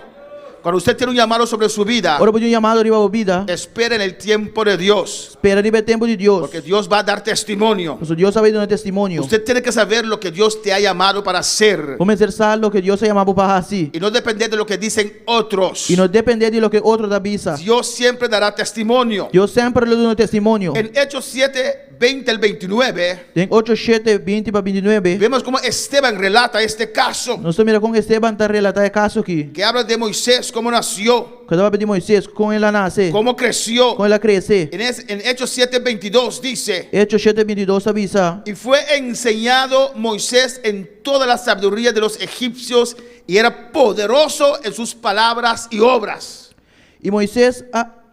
Cuando usted tiene un llamado sobre su vida, ora por um chamado riba a vida, espere en el tiempo de Dios, espera riba o tempo de Deus. porque Dios va a dar testimonio. Porque Deus sabe dar testemunho. Usted tiene que saber lo que Dios te ha llamado para hacer Vamos exercer o que Deus chamado para assim. y no depender de lo que dicen otros. E não depender de lo que outro da bisa. Dios siempre dará testimonio. Deus sempre lhe dá um testemunho. En Hechos 7, 20 al 29, Tem 8, 7, 20 para 29. vemos cómo Esteban relata este caso, Nós estamos mirando com Esteban está relatando o caso aqui. que habla de Moisés, cómo nació, Quando vai pedir Moisés, com ele nasce, cómo creció. com ele cresce. En Hechos 7, 22 dice: 8, 7, 22 avisa. y fue enseñado Moisés en toda la sabiduría de los egipcios y era poderoso en sus palabras y obras. E Moisés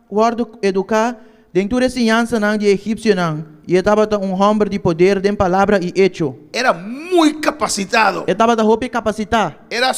guarda educar dentro da ensinança de egípcio e estava homem de poder, de palavra e hecho. Era muy capacitado, Estava da roupa capacitar. era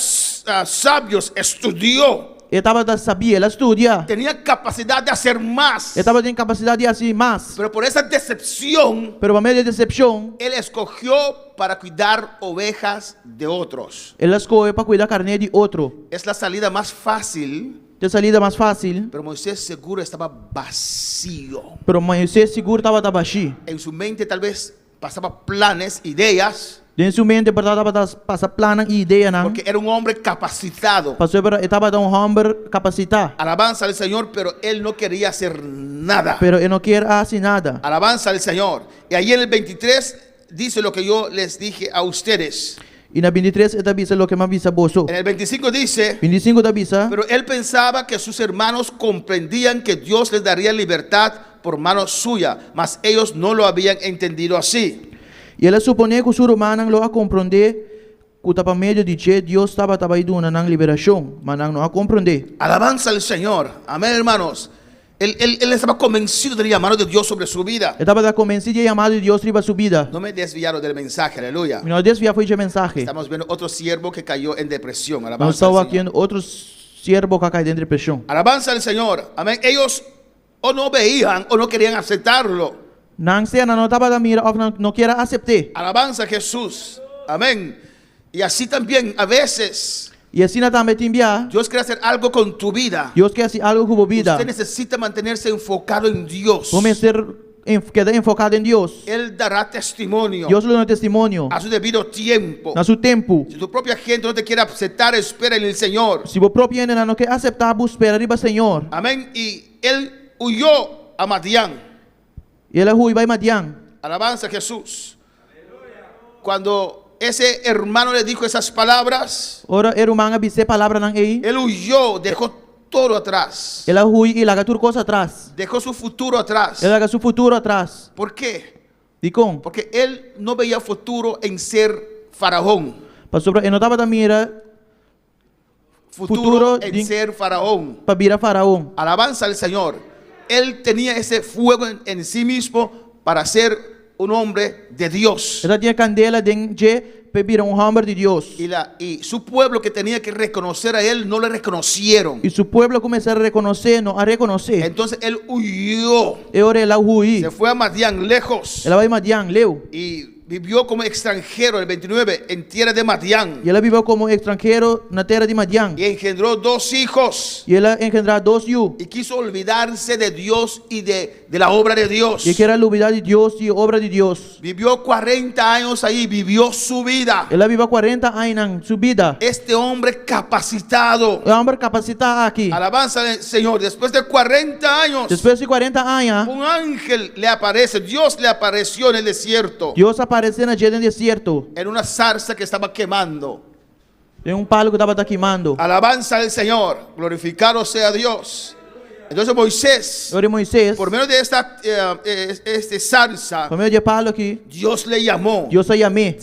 sabios, estudió, Estava da sabia, ela estudia. tenía capacidad de hacer más. Estava tem capacidade de assim mais. Pero por esa decepción, Pero para meio de decepção, él escogió para cuidar ovejas de otros. ele escolheu para cuidar carne de outro. Es la salida más fácil, De salida mais fácil, pero Moisés seguro estaba vacío. pero Moisés seguro estava da baixi. En su mente tal vez pasaba planes, ideas, Dentro sua mente, estava passar plano e ideia, não. porque era un hombre capacitado. Passou para estava homem capacitar. Alabanza al Señor, pero él no quería hacer nada. Pero ele não quer assim nada. Alabanza al Señor. Y ahí en el 23 dice lo que yo les dije a ustedes. E na 23 está visa lo que mais visa bolso. En el 25 dice: 25 está visa. pero él pensaba que sus hermanos comprendían que Dios les daría libertad por mano suya, mas ellos no lo habían entendido así. E ela suponia que o ser humano não a compreender que para meio de que Deus estava trabalhando na liberação, mas não a compreender. Alabanza al Señor. Amén, hermanos. Él estaba convencido del llamado de Dios sobre su vida. Estava da convencido e chamado de Deus riba sua vida. No me desviaron del mensaje, aleluya. Não desvia foi de mensagem. Estamos viendo otro siervo que cayó en depresión. Nós Alabanza estamos al aqui Señor. outros servos que caem dentro de depressão. Alabanza al Señor. Amén. Ellos o no veían o no querían aceptarlo. Não sei, não estava da mira, ou não quer aceitar. Alabanza a Jesús. Amén. Y así también a veces E assim também te enviar. Dios quiere hacer algo con tu vida. Deus quer assim algo com a vida. Usted necesita mantenerse enfocado en Dios. Vamos ser quedar enfocado em Deus. Él dará testimonio Deus lhe dá testemunho. a su debido tiempo. Na seu tempo. Si tu propia gente no te quiere aceptar, espera en el Señor. Se o próprio ainda não quer aceitar, espera riba Senhor. Amén. Y él huyó a Madián. E ela vai Madian. Alabanza a Jesús. Cuando ese hermano le dijo esas palabras, Ora era humana bise palavra não aí. él huyó, dejó todo atrás. Ela hui e larga tudo coisa atrás. Dejó su futuro atrás. Ela larga seu futuro atrás. ¿Por qué? E com? Porque él no veía futuro en ser faraón. Para ele não estava da mira Futuro Futuro en de- ser faraón. para virar faraó. Alabanza al Señor. Él tenía ese fuego en sí mismo para ser un hombre de Dios. Ela tinha candela dentro para virar homem de Deus. Y su pueblo que tenía que reconocer a él no le reconocieron. E seu povo começou a reconhecer, não a reconhecer. Entonces él huyó. E ora ela hui. Se fue a Madián lejos. Ela vai Madian, leu. Y vivió como extranjero en el 29 en tierra de Madián. E ela viveu como estrangeiro na terra de Madian. Y engendró 2 hijos. E ela engendrou 2 filhos. Y quiso olvidarse de Dios y de la obra de Dios. E que era olvidar de Deus e obra de Deus. Vivió 40 años ahí, vivió su vida. Ela viveu 40 anos em sua vida. Este hombre capacitado. É homem capacitado aqui. Alabanza al Señor. Después de 40 años, Depois de 40 anos, un ángel le aparece. Dios le apareció en el desierto. Deus apareceu na dia do deserto. En una zarza que estaba quemando. Tem palo que estava queimando. Alabanza al Señor. Glorificado sea Dios. Entonces Moisés, Ora Moisés, por medio de esta zarza, por meio de palo aqui, Dios le llamó. Deus a chamou.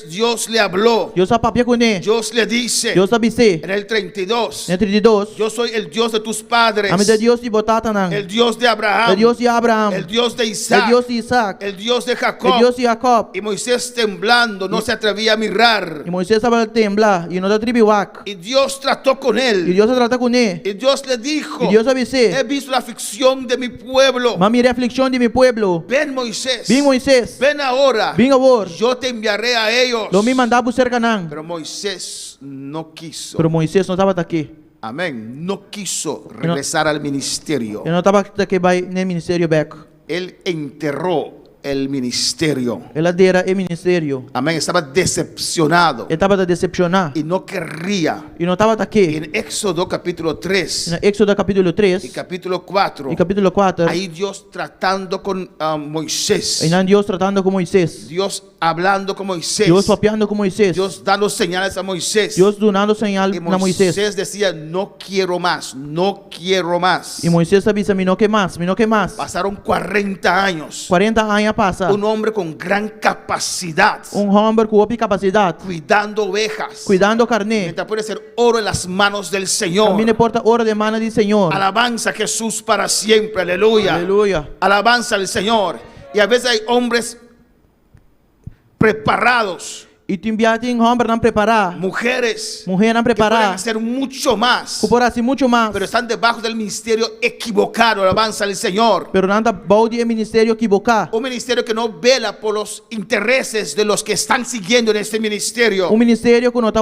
Dios le habló. Deus a papia com ele. Dios le dice Deus a bise. en el 32, Entre de dois. yo soy el Dios de tus padres, A medida de Deus de botata não. el Dios de É Abraham, Deus de Abraão. el Dios de É Isaac, Deus de Isaac. el Dios de É Jacob. Deus de Jacob. Y Moisés temblando no se atrevía a mirar. E Moisés estava a temblar e não da tribo Wac. Y Dios trató con E él. Deus a tratar com ele. Y Dios le dijo, E Deus a dizer: he visto la aflicción de mi pueblo. mas mire a aflição de meu povo. Ven Moisés, Vem Moisés. ven ahora. Vem agora. Yo te enviaré a ellos. Não me mandava buscar Canaã. Pero Moisés no quiso. Pero Moisés não estava aqui. Amén. No quiso regresar al ministerio. Ele não estava que vai no ministério back. Él enterró el ministerio. Ele dera o ministério. Amén. Estaba decepcionado Ele estava decepcionado. y no querría. E não estava aqui. En Éxodo capítulo 3 No Éxodo capítulo 3 y capítulo 4, e capítulo 4, ahí Dios tratando con Moisés, e não Deus tratando com Moisés. Dios hablando con Moisés, Deus papeando com Moisés. Dios dando señales a Moisés. Deus dando señal Y na Moisés. Moisés decía, no quiero más, no quiero más. E Moisés sabia, me não que mais, me não que mais. Pasaron 40 años. 40 anos passa. Un hombre con gran capacidad, Homem com alta capacidade, cuidando ovejas, cuidando carne. mientras puede ser oro en las manos del Señor. Também porta hora de mano do Senhor. Alabanza a Jesús para siempre, aleluya. Aleluia. Alabanza al Señor. Y a veces hay hombres preparados, E tu enviaste em homem não preparar. mujeres Mulher não que pueden preparar. hacer mucho más, Cooperar-se muito mais. pero están debajo del ministerio equivocado. Alabanza al Señor. Pero não está balde ministério equivocar. Un ministerio que no vela por los intereses de los que están siguiendo en este ministerio. Ministério que não está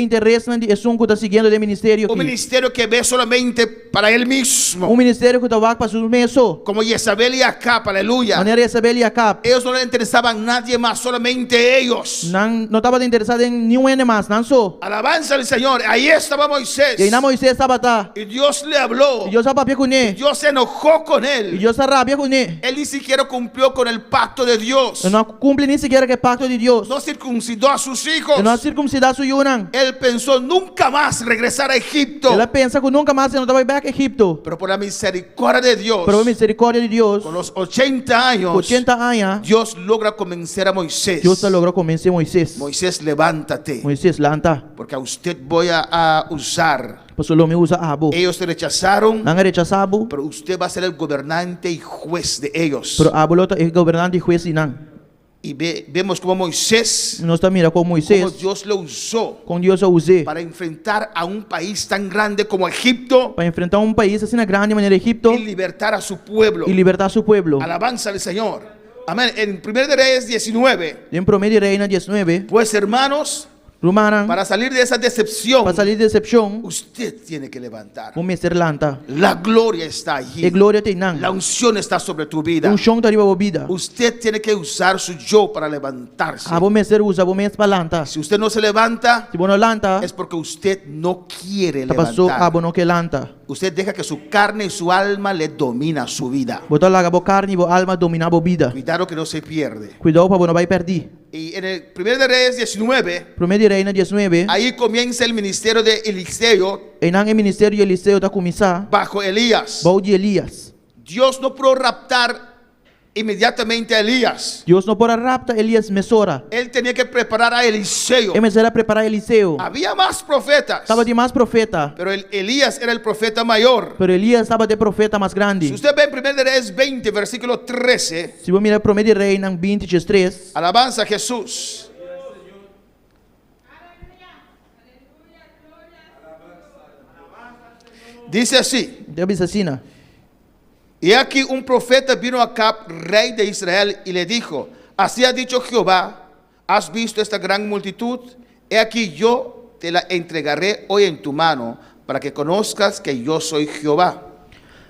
interesse na direção que está seguindo do ministério. Un ministerio que ve solamente para él mismo, Ministério que está para su meso. como Jezabel y Acab, aleluya. Maneira Isabel e Acab. Ellos no le interesaban a nadie más, solamente ellos. Não estava interessado em nenhum ene mais, não só. Alabanza al Señor. Ahí estaba Moisés. E aí na Moisés estava tá. Y Dios le habló. E Deus sabia com ele. Dios se enojó con E él. Deus rabia com ele. Él ni siquiera cumplió con el pacto de Dios. Não cumpre nem sequer que pacto de Deus. No circuncidó a sus hijos. Não circuncidar su Yunan. Él pensó nunca más regresar a Egipto. Ela pensa que nunca mais não estava back a Egipto. Pero por la misericordia de Dios, Pero a misericórdia de Deus, con los 80 años, 80 anos, Dios logra convencer a Moisés. Deus logrou convencer Moisés. Moisés, levántate, Moisés, lanta. porque a usted voy a usar. Pastor Lomi usa abo. Ellos te rechazaron, Não rechazado, pero usted va a ser el gobernante y juez de ellos. pero abo lota é governante e juiz e não. Y vemos como Moisés, Nós está mira com como Moisés, Dios lo usó com Deus a usar para enfrentar a un país tan grande como Egipto para enfrentar um país assim na grande maneira Egipto y libertar a su pueblo. e libertar seu povo. Alabanza al Señor. Amén. En 1 de Reyes 19, Em Promédio Reina 19, pues hermanos, Romanan, para salir de esa decepción, para sair de decepção, usted tiene que levantar. o mestre lanta. La gloria está allí. E glória tem não. La unción está sobre tu vida. Chão está riba bobida. Usted tiene que usar su yo para levantarse. Abo mestre usa, abo mestre para lanta. Si usted no se levanta, Se bono lanta, es porque usted no quiere tá passou levantar. abo no que lanta. Usted deja que su carne y su alma le domina su vida. Botar lá bo carne, bo alma dominar bo vida. Cuidado que no se pierde. Cuidado para não vai perder. Y en el 1 de Reyes 19, Promédio Reina 19, ahí comienza el ministerio de Eliseo e não é ministério de Eliseu está começar, bajo Elías. bom de Elias. Dios no pudo raptar inmediatamente a Elías. Deus não pode raptar Elias mesora. Él tenía que preparar a Eliseo. E mesera preparar Eliseu. Había más profetas, Estava de mais profeta, pero Elías era el profeta mayor. pero Elias estava de profeta mais Si grande. usted ve en 1 de Reyes 20, versículo 13, Se você mirar Promédio Reina 23, alabanza a Jesús. Dice así: deve ser assim, y aquí un profeta vino a Acab, rey de Israel, y le dijo: así ha dicho Jehová, ¿has visto esta gran multitud? He aquí yo te la entregaré hoy en tu mano, para que conozcas que yo soy Jehová.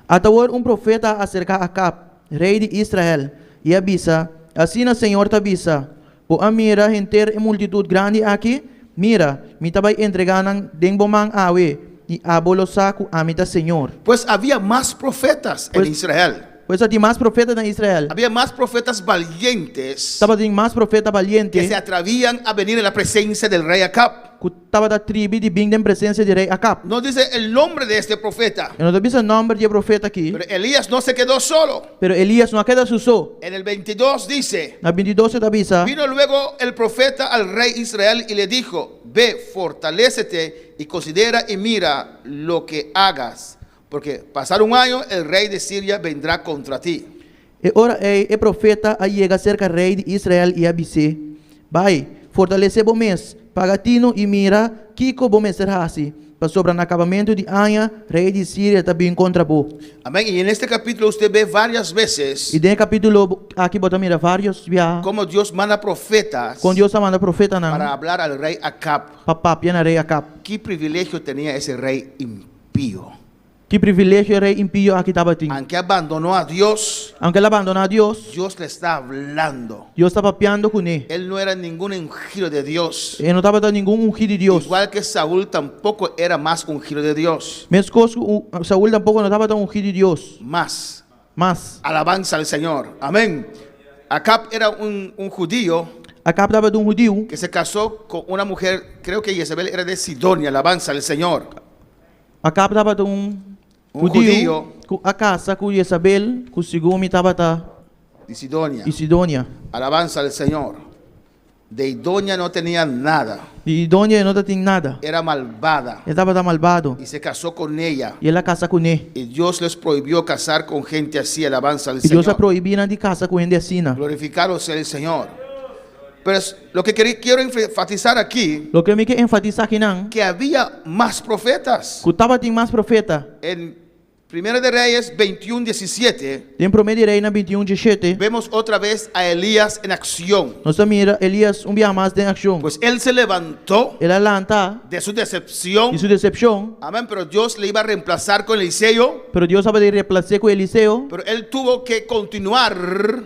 Atawar profeta acerca a Acab, rei de Israel, e avisa, assim o Senhor te avisa, o a mira gente multitud grande aqui, mira, me te vai entregar den bomang awe, e abolo saco a mita Senhor. Pues había más profetas en Pues- Israel. Pois tem mais profeta na Israel. Había más profetas valientes Estava tem mais profeta que valiente, se atrevían a venir en la presencia del rey Acab. que estava da tribo de bem em presença de rei Acab. No dice el nombre de este profeta, Eu não te o nome de profeta aqui, pero Elías no se quedó solo. pero Elias não queda só. En el 22 dice: Na 22 te avisa, vino luego el profeta al rey Israel y le dijo: ve, fortalécete y considera y mira lo que hagas, porque pasar un año el rey de Siria vendrá contra ti. e ora o profeta aí chega cerca rei de Israel e avise, vai, fortalecer bom mês, pagatino e mira, Kiko bom mês serhasi, para sobre o acabamento de Anha, rei de Síria, também contra bo. Amén. Y en este capítulo usted ve varias veces E dentro do capítulo, aqui bota mira vários, via, cómo Dios manda profetas quando Deus manda profeta para não, hablar al rey Acab. papá, na rei Acab. ¿Qué privilegio tenía ese rey impío? Que privilégio rei impio aqui estava tendo. Aunque abandonó a Dios, Aunque ele abandonou a Deus, Dios le está hablando. Deus estava papiando com ele. Él no era ningún ungido de Dios. Ele não estava dando nenhum ungido de Deus. Igual que Saúl tampoco era más ungido de Dios. Mesmo que Saúl tampouco não estava dando ungido de Deus. Más. Mas Alabanza al Señor. Amén. Acab era un judío Acab estava de judeu que se casó con una mujer, creo que Jezebel era de Sidonia. Alabanza al Señor. Acab estava de judeu com a casa com Jezabel, com Sigumi estava De Sidonia. e Sidônia. Alabanza al Señor. De Idonia no tenía nada. E Idônia não tinha nada. Era malvada. Ele estava malvado. Y se casó con ella. E ela casa com ele. Y Dios les prohibió casar con gente así. Alabanza al E Deus a Señor. proibia de casa com ele assim. Glorificado sea el Señor. Pero lo que quiero enfatizar aquí, Lo que me quer enfatizar aqui não, que había más profetas. que estava tem mais profeta. En Primera de Reyes 21:17 Tem promedio rei na 21:17. vemos otra vez a Elías en acción. Nós mira Elias dia mais de ação. Pues él se levantó Ele lanta de su decepción. e sua decepção, Amén, pero Dios le iba a reemplazar con Eliseo. pero Deus estava de reemplaçar com Eliseu, Pero él tuvo que continuar,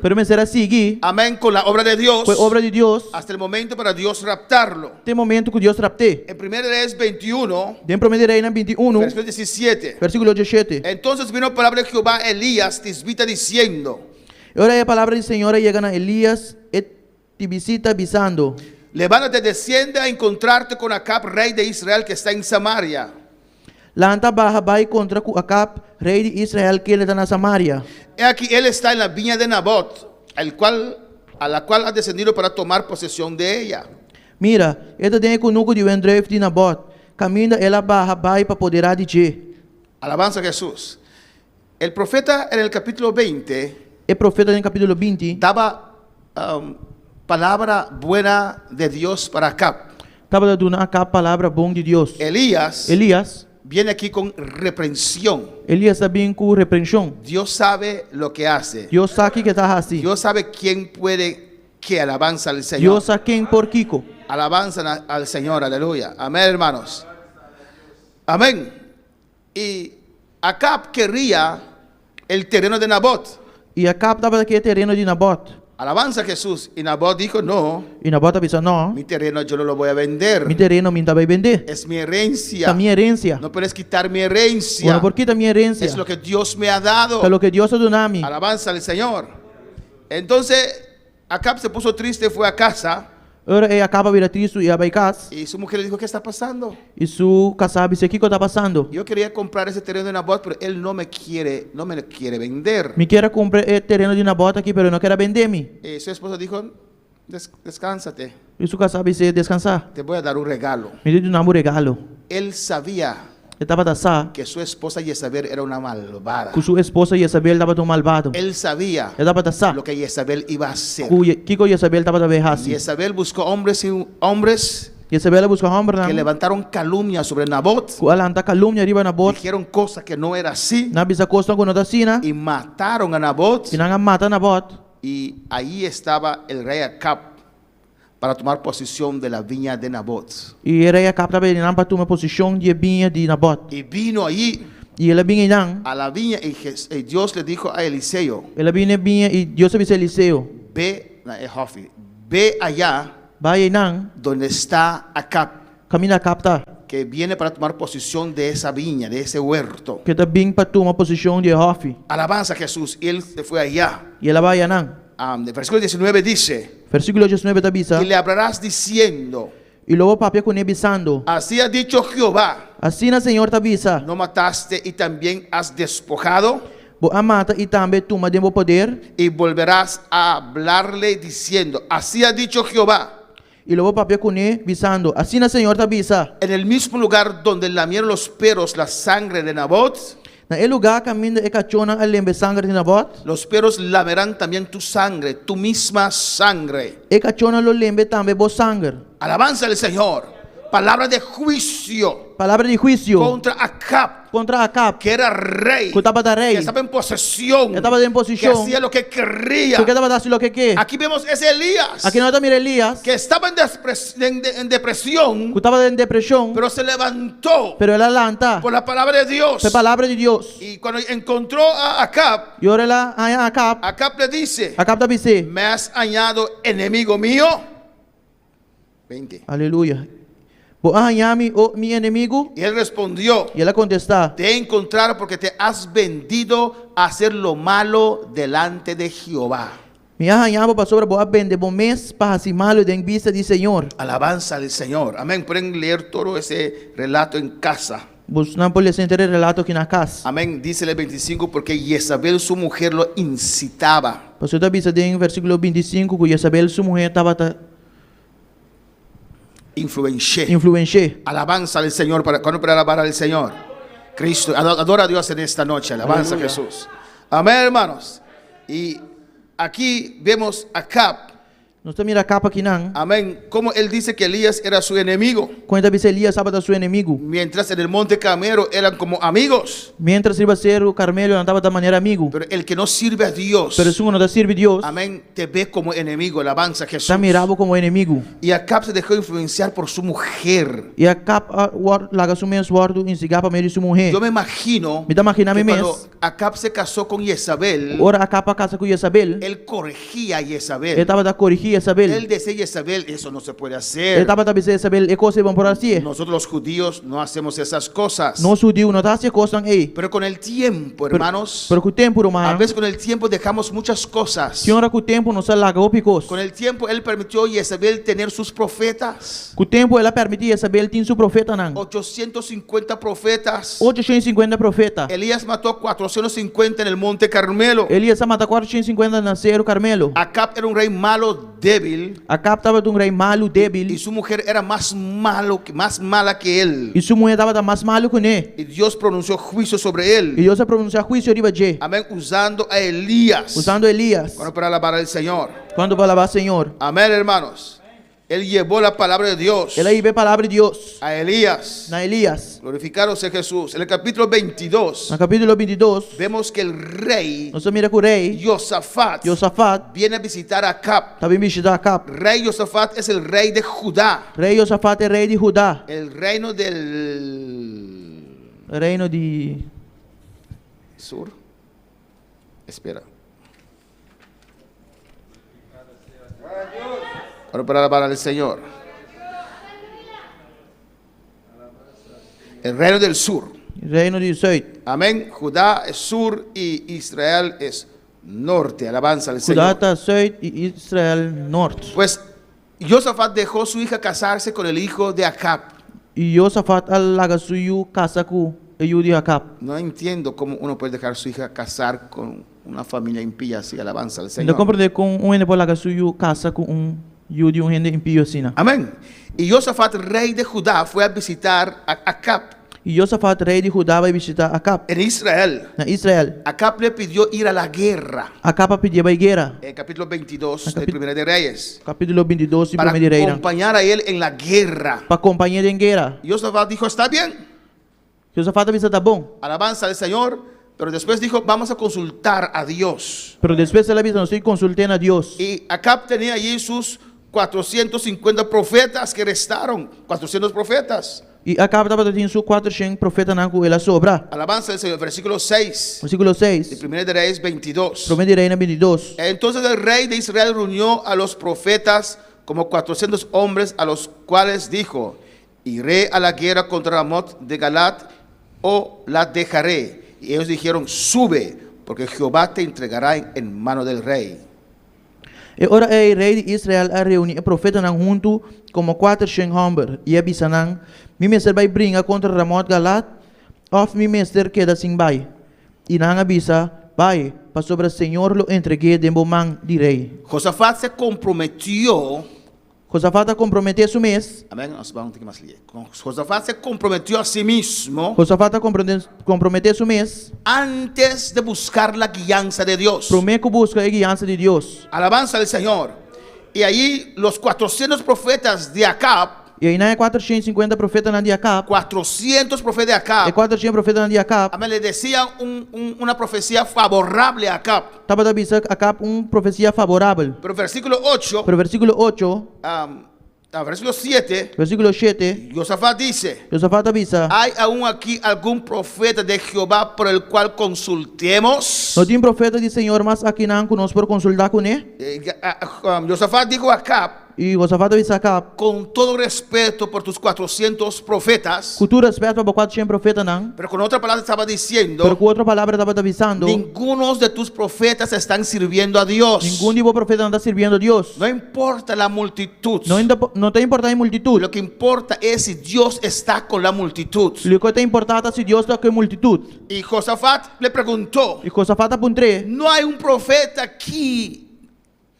pero me será seguir, amén, con la obra de Dios foi obra de Deus. hasta el momento para Dios raptarlo. Tem momento que Deus rapte. En 1 Reyes 21, Tem promedio rei na 21, versículo 17. versículo 17. Entonces vino palabra de Jehová a Elías tisbita diciendo: Ora a palavra do Senhor chega a Elias e te visita avisando: levántate, desciende a encontrarte con Acab, rey de Israel, que está en Samaria. Lanta barra vai contra Acab, rei de Israel, que ele está na Samaria. He aquí, él está en la viña de Nabot, a la cual ha descendido para tomar posesión de ella. Mira, ele tem conosco de Wendreif de Nabot. Caminha ela barra vai para poder de. Alabanza a Jesús. El profeta en el capítulo 20 O profeta no capítulo 20 daba palabra buena de Dios para Acab. estava dando a palavra bom de Deus. Elías Elias, viene aquí con reprensión. Elias também com repreensão. Dios sabe lo que hace. Deus sabe que está assim. Dios sabe quién puede que alabanza al Señor. Deus sabe quem por Kiko. Alabanza al Señor, aleluya. Amén, hermanos. Amén. Y Acab quería el terreno de Nabot. E Acab estava aqui terreno de Nabot. Alabanza a Jesús. Y Nabot dijo: no, E Nabot pensou: não, mi terreno yo no lo voy a vender. meu terreno me vai vender. Es mi herencia. Da minha herência. No puedes quitar mi herencia. Bueno, por que da minha herência? Es lo que Dios me ha dado. Pelo que Deus deu a mim. Alabanza al Señor. Entonces Acab se puso triste, fue a casa. Ora acaba vir triste e vai casa. Y su mujer le dijo: ¿qué está pasando? E su casado disse: o que está passando? Yo quería comprar ese terreno de Nabot, pero él no me lo quiere vender. Me quero comprar o terreno de Nabot aqui, pero não quero vender-me. Y su esposa dijo: descánsate, E su casado disse: descansar. te voy a dar un regalo. Me deu um regalo. Él sabía Ele estava dançando que su esposa Jezabel era una malvada. com sua esposa Jezabel estava tão malvado. Él sabía Ele estava dançando. lo que Jezabel iba a hacer. Que Jezabel estava a ver assim. Jezabel buscó hombres Jezabel buscou homem que não. levantaron calumnia sobre Nabot. Ela anda calúnia arriba na bot. Dijeron cosas que no era así. Na bisa costa com nota sina. Y mataron a Nabot. E não mata na bot. Y ahí estaba el rey Acab para tomar posesión de la viña de Nabot. E era a capa para para tomar posição de vinha de Nabot. Y vino ahí E ela vinha não. a la viña y Dios le dijo a Eliseo: Ela vinha e Deus disse a Eliseu: ve allá vai não. donde está Acab, Caminha a capta. que viene para tomar posesión de esa viña, de ese huerto. Que está bem para tomar posição de Hofi. Alabanza a Jesús. Y él se fue allá. E ela vai não. El versículo 19 dice: Versículo 19 da bisa. y le hablarás diciendo: E logo papel com nebisando. así ha dicho Jehová, Assim na Senhor tá bisa. no mataste y también has despojado. Bo amata e também toma de poder. Y volverás a hablarle diciendo: así ha dicho Jehová, E logo papel com nebisando. Assim na Senhor tá bisa. en el mismo lugar donde lamieron los perros la sangre de Nabot, Na el lugar caminho e cachona a lembe sangre na bot. Los perros lamerán también tu sangre, tu misma sangre. E cachona lo lembe tambe bo sangre. Alabanza al Señor. Palabra de juicio Palavra de juízo contra Acab, contra Acab, que era rey, que estaba de que rey, estaba en posesión, que estaba en que posición, hacía lo que quería. que estaba haciendo lo que quiere. Aquí vemos ese Elías Aquí no está mira Elías, que estaba en depresión, que estaba en depresión, pero se levantó pero él alanta, por la palabra de Dios. fue palabra de Dios. Y cuando encontró a Acab, Y ahora la a Acab, Acab le dice: Acab está dice, me has añadido enemigo mío. 20. aleluya. Vos añami o mi enemigo, Y él respondió: y él contesta, te he encontrado porque te has vendido a hacer lo malo delante de Jehová. me añamo para sobre vos vende bom mes para así malo de en vista de Señor. Alabanza al Señor. Amén. Pueden leer todo ese relato en casa. Vos não pode sentir el relato aqui na casa. Amén. Dice el 25: porque Jezabel, su mujer, lo incitaba. Pastor está dizendo em versículo 25 que Isabel, sua mulher, estava Influencié. influenciando. Alabanza al Señor. ¿Cuándo para alabar al Señor? Cristo. Adora a Dios en esta noche. Alabanza a Jesús. Amén, hermanos. Y aquí vemos a Acab. Nós estamos mirando a capa aqui não. Amén. Como él dice que Elías era su enemigo, Quando está Elias estava da seu inimigo. mientras en el monte Carmelo eran como amigos. Mientras iba a ser o Carmelo, não estava da maneira amigo. Pero el que no sirve a Dios, Pero se uno não serve Deus, amén, te ve como enemigo. Alabanza a Jesús. está mirado como inimigo. Y Acab se dejó influenciar por su mujer. E a capa larga seu mesmo wordo em cigar para meio de sua mulher. Yo me imagino Me está imaginando que a mim cuando mesmo. Acab se casó con Jezabel, Ora a capa casa com Isabel. él corregía a Ele Jezabel. estava da corrigir Isabel. Él decía: Jezabel, eso no se puede Ele hacer. estava da dizer Isabel, e coisa vão por assim. Nosotros los judíos no hacemos esas cosas. Nós judios não está se coisas aí. Pero con el tiempo, hermanos, Pero com o tempo, a irmão, veces con el tiempo dejamos muchas cosas. senhora com o tempo não se largou picos. Con el tiempo él permitió a Jezabel tener sus profetas. Com o tempo ela permitia Isabel tinha seu profeta não. 850 profetas. 850 profeta. Elías mató 450 en el monte Carmelo. Elias mata 450 nasceram Carmelo. Acab era un rey malo, débil, Acab estava de um rei malo, y débil, su mujer era más mala que él. e sua mulher estava mais malo que ele. Y Dios pronunció juicio sobre E él. Deus a pronunciar juízo riba de, Amén. Usando a Elías. usando Elias. Bueno, para alabar al Señor. Quando vai lavar Senhor, Amén, hermanos. Él llevó la palabra de Dios ela aí vê a palavra de Deus a Elías. na Elias. Glorificados sea Jesús. En el capítulo 22 No capítulo 22, vemos que el rey nós mira que o rei Josafat Josafat viene a visitar a Acab. estava em visitar Acab. Rey Josafat es el rey de Judá, Rei Josafat é rei de Judá, el reino del reino de sur. Espera. Ahora para alabar al Señor. El reino del sur. reino de Sul. Amén. Judá es sur y Israel es norte. Alabanza al Judá Señor. está Sul e Israel norte. Pues Josafat dejó a su hija casarse con el hijo de Acab. E Josafat alaga suyo casa com o de Acab. No entiendo cómo uno puede dejar a su hija casar con una familia impía así. Alabanza al Ainda Señor. compreender com ene por laga suyo casa com Jude e rende impio assim. Amén. Y Josafat, rey de Judá, fue a visitar a Acab E Josafat, rei de Judá, vai visitar Acab. en Israel. Na Israel, Acab le pidió ir a la guerra. Acab pedia para a guerra. En capítulo 22 Capi- de Primera de Reyes. Capítulo 22 de Para Primeira Reina. acompañar a él en la guerra. Para companhia de guerra. Y Josafat dijo: está bien, Josafat avisa tá bom. alabanza al Señor. Pero después dijo: vamos a consultar a Dios. Pero depois ela avisa, não sei consultando a Deus. Y Acab tenía allí sus 450 profetas que restaron. 400 profetas. E Acab estava tendo seu 400 profeta não com ela sobra. Alabanza al Señor. Versículo 6 Versículo de 6. Primera de Reyes 22. Primeira Reina 22. Entonces el rey de Israel reunió a los profetas como 400 hombres, a los cuales dijo: iré a la guerra contra Ramot de Galat o la dejaré. Y ellos dijeron: sube, porque Jehová te entregará en mano del rey. E ora é rei de Israel a reunir profeta não junto como 400 homens. E avisa não, mi mestre vai brincar contra Ramot Galat, of mi mestre queda sem vai. E não avisa, vai, para sobre o Senhor lo entreguei de mão de rei. Josafat se comprometió Josafat comprometeu su mês. Amén. Nós vamos ter que mais ler. Josafat se comprometeu a si mismo Josafat comprometeu su mês. antes de buscar la guianza de Dios. Promete que busca a guiança de Deus. Alabanza al Señor. Y allí los 400 profetas de Acab, E aí não é 450 profetas na de Acab. 400 profetas de Acab, É 400 profetas na de Acab. amén, le decían una profecía favorable a Acab. Estava da bisa Acab profecia favorável. Pero versículo 8, Pero versículo 8, versículo 7, versículo 7, Josafat dice: Josafat avisa: ¿hay aún aquí algún profeta de Jehová por el cual consultemos? não tem profeta de Senhor, mas aqui não conosco por consultar com ele. Josafat dijo a Acab: E Josafat avisa Acab: con todo respeto por tus 400 profetas, com todo respeito para 400 profetas não. pero con otra palabra estaba diciendo: Pero com outra palavra estava avisando: ninguno de tus profetas están sirviendo a Dios. nenhum de vos profeta não está servindo a Deus. No importa la multitud. Não tem importância em multitud. Lo que importa es si Dios está con la multitud. O que tem importância se Deus está com a multitud. Y Josafat le preguntó: E Josafat apontou: ¿no hay un profeta aquí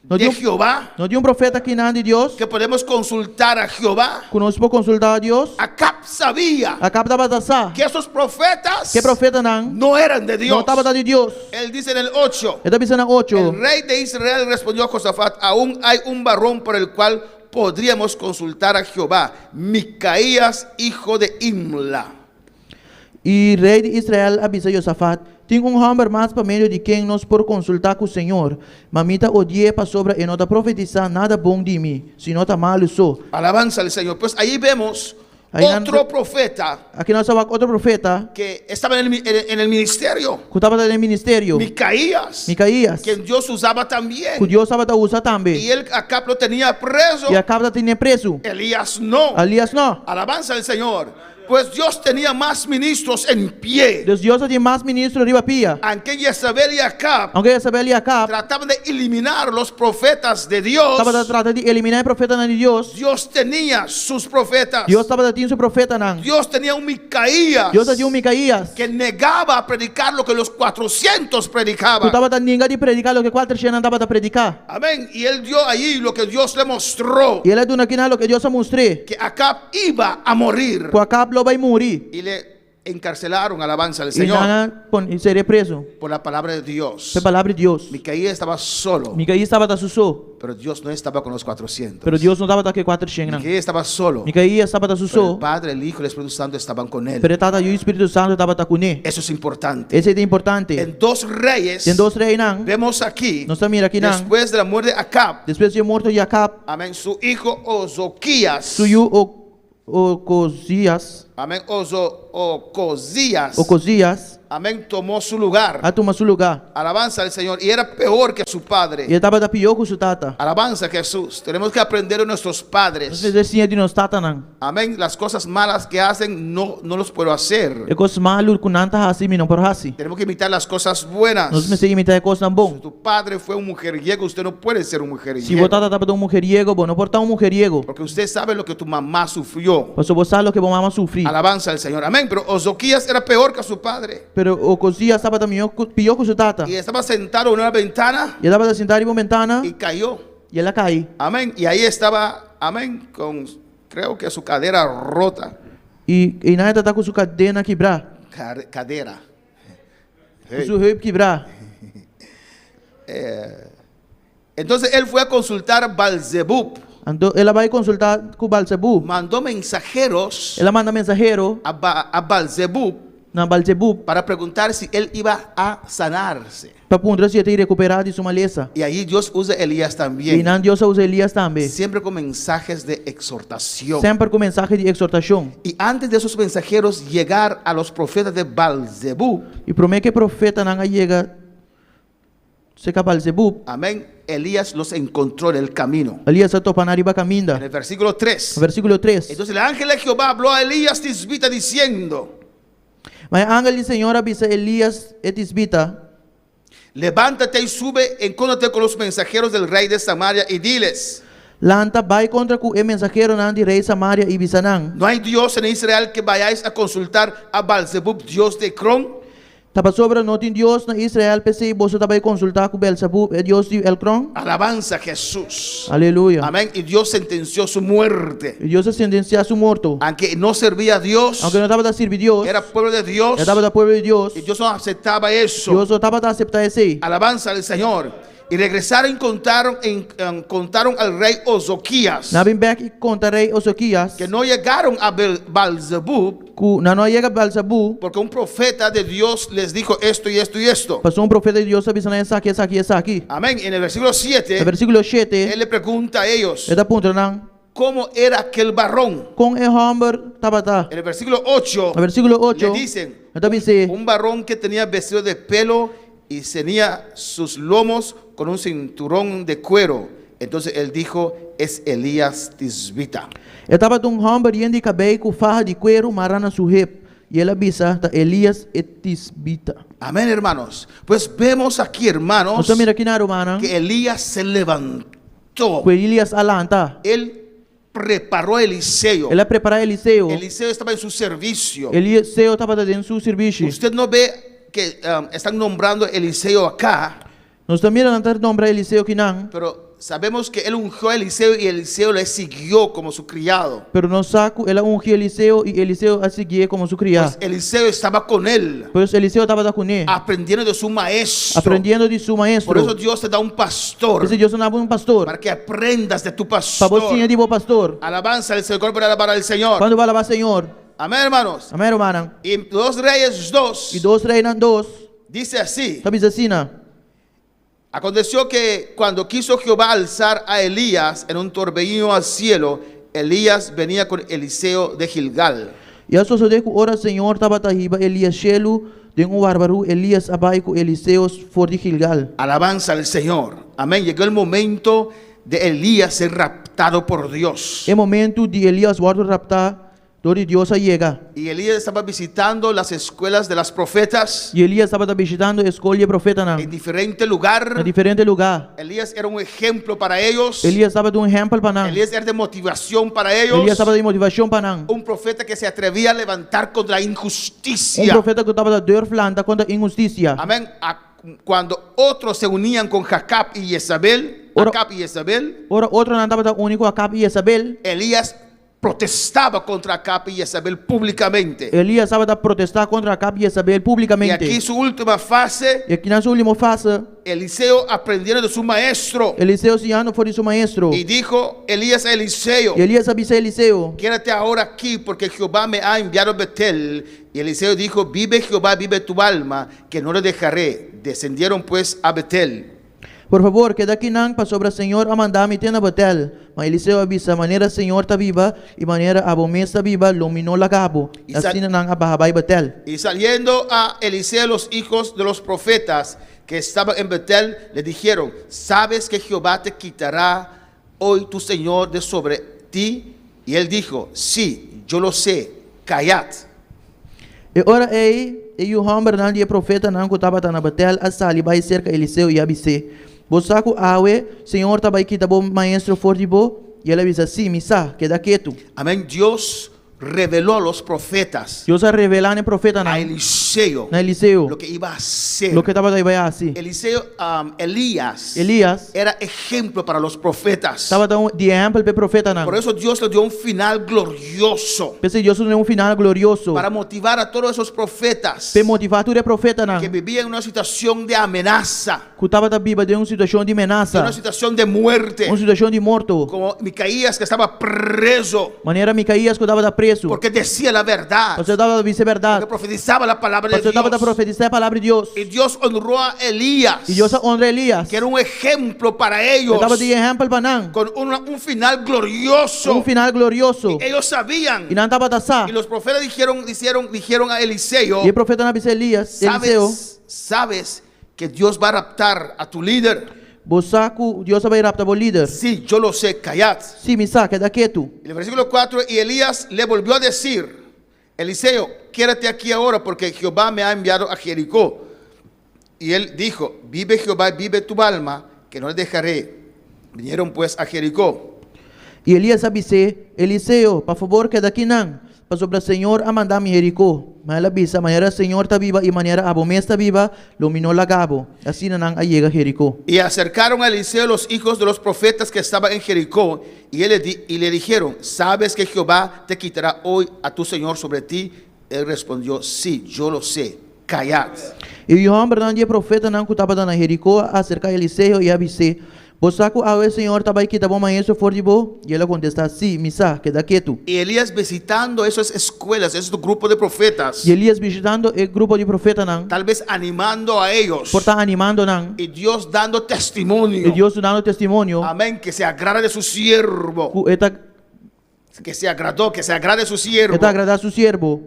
não de tem Jehová não tem profeta aqui não de Deus. que podemos consultar a Jehová? Conosco por consultar a Deus. Acab sabía Acab estava a dançar. que esos profetas Que profeta não? no eran de Não Dios. estava de Deus. Él dice en el 8: Ele está pensando em 8. el rey de Israel respondió a Josafat: aún hay un varón por el cual podríamos consultar a Jehová, Micaías, hijo de Imla. E rei de Israel avisa Josafat: tem homem mais para meio de quem nós por consultar com o Senhor. Mamita odiei para sobre e não está profetizar nada bom de mim, senão está malo só. Alabanza al Señor. Pues ahí vemos Ahí otro anda- profeta Aqui nós temos outro profeta que estaba en el ministerio, que estava no ministério, Micaías, Micaías, que Dios usaba también. que Deus estava a usar Y também. él acá lo tenía preso. E acaba de ter preso. Elías no. Aliás, não. Alabanza al Señor. Pues Dios tenía más ministros en pie. Deus tem mais ministros de pia. Aunque Jezabel y Acab Aunque Isabel e Acab trataban de eliminar los profetas de Dios, estava tratando de eliminar o profeta de Deus. Dios tenía sus profetas. Deus estava tendo seu profeta não. Dios tenía un Micaías Deus tinha Micaías. que negaba a predicar lo que los 400 Que predicaban. estava a ninguém de predicar o que 400 não estava a predicar. Amén. Y él dio allí lo que Dios le mostró, E ele é aqui o que Deus mostrou. que Acab iba a morir. Que Acab lo vai morrer. Y le encarcelaron, alabanza al E Señor, não seria preso. por la palabra de Dios. Pela palavra de Deus. Micaías estaba solo, Micaías estava a sussurro. pero Dios no estaba con los 400. Pero Deus não estava com 400 não. Micaías estaba solo, Micaías estava a pero el sussurro. Padre, el Hijo y el Espíritu Santo estaban con él. Pero o Espírito Santo estava com ele. Eso es importante. Esse é importante. En 2 Reyes Tem 2 reis não. vemos aquí, Nós estamos aqui não. después de la muerte de Acab, Depois de morto de Acab, amén, su hijo Ozoquías, suiu o Cosias. amén, Ocosías, amén, tomó su lugar. a tomar seu lugar. Alabanza al Señor. Y era peor que su E padre. ele estava da pior com sua tata. Alabanza a Jesús. Tenemos que aprender de nuestros Nós padres. fizemos de nós tata não. Amén. Las cosas malas que hacen no los puedo hacer. E coisas malas com nanta assim, não por assim. Tenemos que imitar las cosas buenas. Nós me seguimos imitar coisas bom. Si tu padre fue un mujeriego, usted no puede ser un Se mujeriego. você estava um mujeriego, bom, não portar um mujeriego. Porque usted sabe lo que tu mamá sufrió. Mas você sabe o que vamos sofrer. Alabanza al Señor. Amén. Pero Ozoquías era peor que su padre. Pero o Cosias estava também pior com sua tata. Y estaba sentado en una ventana E ele estava sentado em uma ventana y cayó. e ela caiu. Amén. Y ahí estaba, amén, con creo que su cadera rota. E nada está com sua cadena quebrar. Cadera. Com seu rei quebrar. Entonces él fue a consultar a Balzebub. Então ela vai consultar com Balzebu. Mandó mensajeros Ela manda mensageiro a Balzebub na Balzebu para preguntar si él iba a sanarse. para perguntar se ele recuperar de sua maleza. Y allí Dios usa a Elías E también. não Deus usa Elias também. Siempre con mensajes de exhortación. Sempre com mensagem de exortação. Y antes de esos mensajeros llegar a los profetas de Balzebub, E promete que o profeta não chega seca Balzebu. amén, Elías los encontró en el camino. Elias está topando arriba En caminda. el versículo 3. Versículo 3. Entonces el ángel de Jehová habló a Elías Tisbita diciendo: Mas ángel do Senhor avisa Elias e Tisbita: levántate y sube, encóntrate con los mensajeros del rey de Samaria y diles: Lanta vai contra o mensageiro não de rei Samaria e Bisanang. no hay Dios en Israel que vayáis a consultar a Balzebub, Dios de Cron. Tapa sobra notin Dios na Israel PC boso tabay consultar com Belzebub e Dios di el cron. Alabanza a Jesús. Aleluya. Amén. Y Dios sentenció su muerte. E Dios sentencia su morto. Aunque no servía a Dios, Aunque não tava da servir Dios, era pueblo de Dios, tava da pueblo de Dios. y Dios no aceptaba eso. Dios não tava da aceitar esse. Alabanza al Señor. Y regresaron y contaron al rey Ozoquías Na bem back e contarei Ozoquias. que no llegaron a Balzebub Ku na não chega Belzebub. porque un profeta de Dios les dijo esto y esto y esto. Passou profeta de Dios avisando essa aqui. Amén. En el versículo 7, No versículo 7, él le pregunta a ellos ele aponta não. cómo era aquel varón. Com e homem tava tá. En el versículo 8 No versículo 8, le dicen ele dice, un varón que tenía vestido de pelo y tenía sus lomos con un cinturón de cuero. Entonces él dijo, es Elías Tisbita. ele tava de homem de cabelo com farra de cuero marana su hip. E ele avisa tá Elias et Tisbita. Amén, hermanos. Pues vemos aquí, hermanos, Nós mira aqui na romana, que Elías se levantó. que Elias alanta. Él preparó a Eliseo. Ele prepara Eliseu. Eliseo estaba en su servicio. Eliseu tava dentro su serviço. Usted no ve que están nombrando Eliseo acá, Nós também não tá nombrar Eliseu que não, pero sabemos que él ungió a Eliseo y Eliseo le siguió como su criado. pero não saco ela ungiu Eliseu e Eliseu a seguir como su criado. Pues Eliseo estaba con él, Pois Eliseu tava com ele, aprendiendo de su maestro. aprendendo de su Por eso maestro. Dios te da un pastor, Esse Deus não é um pastor. para que aprendas de tu Para pastor. você de bom pastor. Alabanza al Señor para alabar al Señor. Quando vai lavar Senhor. Amén, hermanos. Amém, irmão. Y en 2 Reyes 2 E 2 reinas 2. dice así: Sabe assim, não? aconteció que cuando quiso Jehová alzar a Elías en un torbellino al cielo, Elías venía con Eliseo de Gilgal. E a sucedeu que ora Senhor tava riba Elias chelo de bárbaro Elias abai com Eliseu for de Gilgal. Alabanza al Señor. Amén. Llegó el momento de Elías ser raptado por Dios. É momento de Elias guarda raptar, dori Deus a chega. Y Elías estaba visitando las escuelas de las profetas E Elias estava visitando a escolha profeta en na diferente lugar. diferente lugar. Elías era un ejemplo para ellos. Elias estava de exemplo para nós. Elías era de motivación para ellos. Elias estava de motivação para nós. Un profeta que se atrevía a levantar contra la injusticia. Profeta que estava da dor flanta contra a injustiça. Amén. Cuando otros se unían con Jacab y Jezabel, Ora- Acab y Jezabel, Ora outro não estava único a Acab e Jezabel. Elías protestaba contra Acab y Jezabel públicamente. Elias estava a protestar contra Acab e Jezabel Y publicamente. aquí su última fase, E aqui na sua última fase, Eliseo aprendiendo de su maestro Eliseu se anda foi de seu maestro. y dijo Elías a Eliseo: E Elias avisa Eliseu. quédate ahora aquí porque Jehová me ha enviado a Betel. Y Eliseo dijo: vive Jehová, vive tu alma, que no le dejaré. Descendieron pues a Betel. Por favor, que daqui não para sobre o Senhor a mandar-me ter na Betel. Mas Eliseu avisa, maneira Senhor está viva e maneira Abomé está viva, iluminou la cabo. E sa- Assim não ababai Betel. Y saliendo a Eliseo los hijos de los profetas que estaban en Betel, le dijeron: ¿sabes que Jehová te quitará hoy tu Señor de sobre ti? Y él dijo: sí, yo lo sé, callad. E ora e o homem não dia profeta não que estava na Betel, a sali vai cerca Eliseu e avise. Bosaco awe, Senhor está aqui tá bom maestro for de bo, e ele avisa sim, misa, queda quieto. Amén. Dios reveló a los profetas, Deus a revelar no profeta a na Eliseo, Eliseu, lo que iba a hacer. lo que estava daí vai assim. Elías Elias era ejemplo para los profetas. estava dando de exemplo para profeta na. Por eso Dios le dio un final glorioso Pensei Deus deu final glorioso. para motivar a todos esos profetas Para motivar tudo é profeta na. que vivían en una situación de amenaza, Que estava da Bíblia de uma situação de de ameaça, una situación de muerte, uma situação de morto. como Micaías que estaba preso Maneira Micaías que estava da preso. porque decía la verdad, Você estava a dizer que verdade. profetizaba la palabra de Você estava a Dios. profetizar a palavra de Deus. Y Dios honró a Elías, E Deus honra Elias. que era un ejemplo para ellos, Estava de exemplo para nós. con un final glorioso. Final glorioso. Ellos sabían, E não estava da sa. y los profetas dijeron a Eliseo: E o profeta não disse Elias, Eliseu, sabes que Dios va a raptar a tu líder. Bosaco, Deus vai raptar o líder. Sí, yo lo sé, callad. Sim, me saca da quieto. En el versículo 4, y Elías le volvió a decir: Eliseo, quédate aquí ahora porque Jehová me ha enviado a Jericó. Y él dijo: vive Jehová, vive tu alma, que no le dejaré. Vinieron pues a Jericó. E Elias disse, Eliseu, por favor, que daqui não. para sobre el Señor a mandar mi Jericó. Manera bisa, manera el Señor está viva y manera Abomé está viva, lo minó la gabo. Así nanang ay llega Jericó. Y acercaron a Eliseo los hijos de los profetas que estaban en Jericó, y le dijeron, ¿sabes que Jehová te quitará hoy a tu Señor sobre ti? Él respondió, sí, yo lo sé, callad. Y yo hombre dan dia profeta nan kutaba dan Jericó acerca de Eliseo y abise. Vos saco a ver Señor tabai kita bom maestro for de bo. Y él contesta, sí, misa, queda quieto. Y Elías visitando esas escuelas, esos grupos de profetas, Y Elías visitando el grupo de profeta nan, tal vez animando a ellos, por estar animando nan, y Dios dando testimonio, y Dios dando testimonio, amén, que se agrada de su siervo, que está que se agrade de su siervo, agradar a su siervo,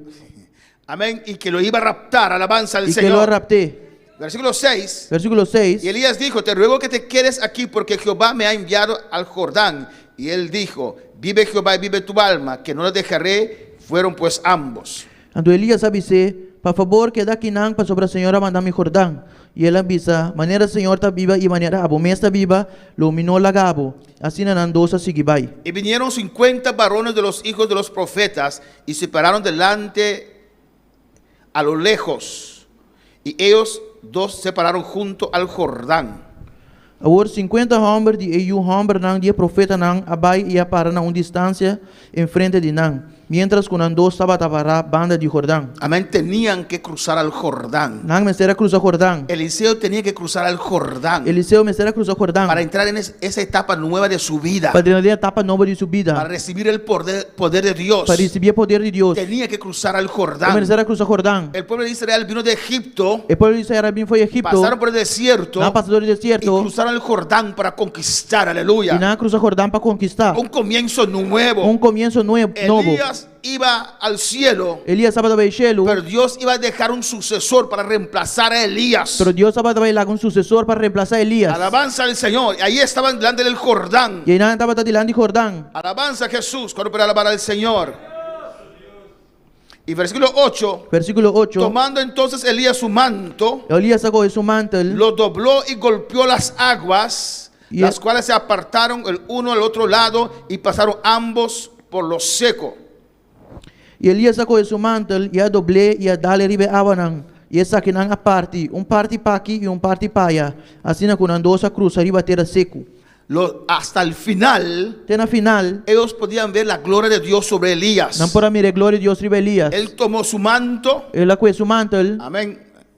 amén, y que lo iba a raptar, alabanza al y que lo Señor. rapté. Versículo 6. Versículo 6. Y Elías dijo, te ruego que te quedes aquí porque Jehová me ha enviado al Jordán. Y él dijo, vive Jehová y vive tu alma, que no la dejaré. Fueron pues ambos. Ando Elías avise, por favor, queda aquí nan para sobre el Señor a mandar mi Jordán. Y él avisa, manera el Señor está viva y manera Abomé está viva, lo minó la gabo. Así nan dos a sigibay. Y vinieron 50 varones de los hijos de los profetas y se pararon delante a lo lejos. Y ellos dos se pararon junto al Jordán. Agora 50 hombres de hombre nan dia profeta nan abai e para na distância em frente de nan. Mientras con dos estaba para banda de Jordán. Amén, tenían que cruzar al Jordán. Nan me será cruzar Jordán. Eliseo tenía que cruzar al Jordán Eliseo me será cruzar Jordán. para entrar en esa etapa nueva de su vida, Para tener etapa nova de su para vida. recibir el poder de Dios. Para recibir el poder de Dios. Tenía que cruzar al Me Jordán. será cruzar Jordán. El pueblo de Israel vino de Egipto, El pueblo de Israel bien fue a Egipto. pasaron por el desierto Nan pasó del y desierto. cruzaron el Jordán para conquistar, Y aleluya. nan cruzar Jordán para conquistar. Un comienzo nuevo. Un comienzo nuevo. Elías iba al cielo, Elías estaba de cielo. pero Dios iba a dejar un sucesor para reemplazar a Elías. Pero Dios estaba de bailar un sucesor para reemplazar a Elías. Alabanza al Señor. Y ahí estaban delante del Jordán. Y ahí nan estaba delante de Jordán. Alabanza a Jesús. Cuando para alabar al Señor. Y versículo 8. Versículo 8. Tomando entonces Elías su manto, Elías sacó de su mantel. lo dobló y golpeó las aguas, Y las cuales se apartaron el uno al otro lado y pasaron ambos por lo seco. E Elias sacou de seu mantel e a doble e a dale ribe awanan. E essa que não a parte para aqui e parte para allá. Assim na kunando sa cruz arriba terra seco. Hasta el final, Tem na final, ellos podían ver la gloria de Dios sobre Elías. não para mirar glória de Deus ribe Elias. Él tomó su manto, Ele com seu mantel, amén,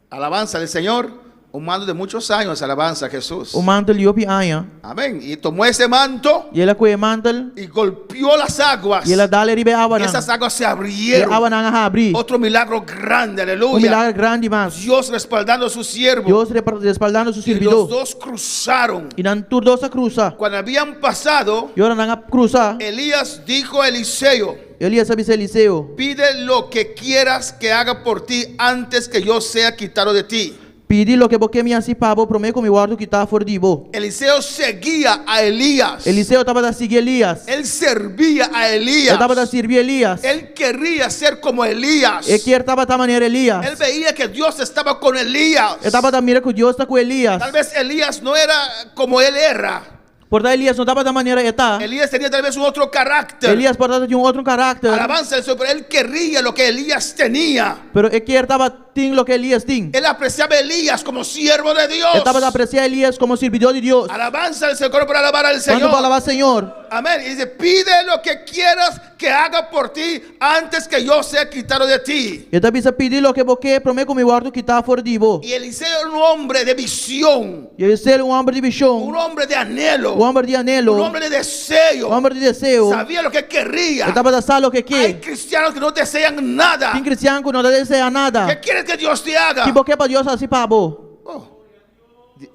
alabanza al Señor, un manto de muchos años, alabanza a Jesús. o mantel e opi aya. Amén. Y tomó ese manto E ela com o mantel y golpeó las aguas. e ela dale ribe Y awanan. esas aguas se E abrieron. awanan a abrir. Otro milagro grande, aleluya. Milagre grande mas. Dios respaldando a su siervo. Deus respaldando seu Y los servidor. dos cruzaron. E nan tur dos a cruza. Cuando habían pasado, E ora nan a cruza. Elías dijo a Eliseo, Elias sabe se Eliseu. pide lo que quieras que haga por ti antes que yo sea quitado de ti. Pedi lo que porque me antecipava, prometo me guardo que está fora de bo. Eliseo seguía a Elías. Eliseu estava a seguir Elias. Él servía a Elías. Ele estava a servir Elias. Él quería ser como Elías. Ele quer estava da maneira Elias. Él veía que Dios estaba con Elías. Ele estava da mira que Deus está com Elias. Tal vez Elías no era como él era. Portanto, Elias não estava da maneira está. Elías tenía tal vez un otro carácter. Elias portanto tinha outro carácter. Alabanza al Señor, pero él quería lo que Elías tenía. Pero ele quer estava tinha lo que Elias tinha. Él apreciaba a Elías como siervo de Dios. Ele estava a apreciar Elias como servidor de Deus. Alabanza al Señor para alabar al Quando Señor. falava Senhor, Amén. Y dice, pide lo que quieras que haga por ti antes que yo sea quitado de ti. ele estava a pedir lo que porque prometo me guardo que está fora de bo. Y Eliseo era un hombre de visión, E ele ser homem de visão, un hombre de anhelo, homem de anelo, un hombre de deseo. homem de desejo. Sabía lo que Ele quería. estava a dar lo que Hay quer. cristianos que no desean nada. Tem cristiano que não deseja nada. ¿Qué quieres que Dios te haga? Que porque para Deus assim para bo. Oh,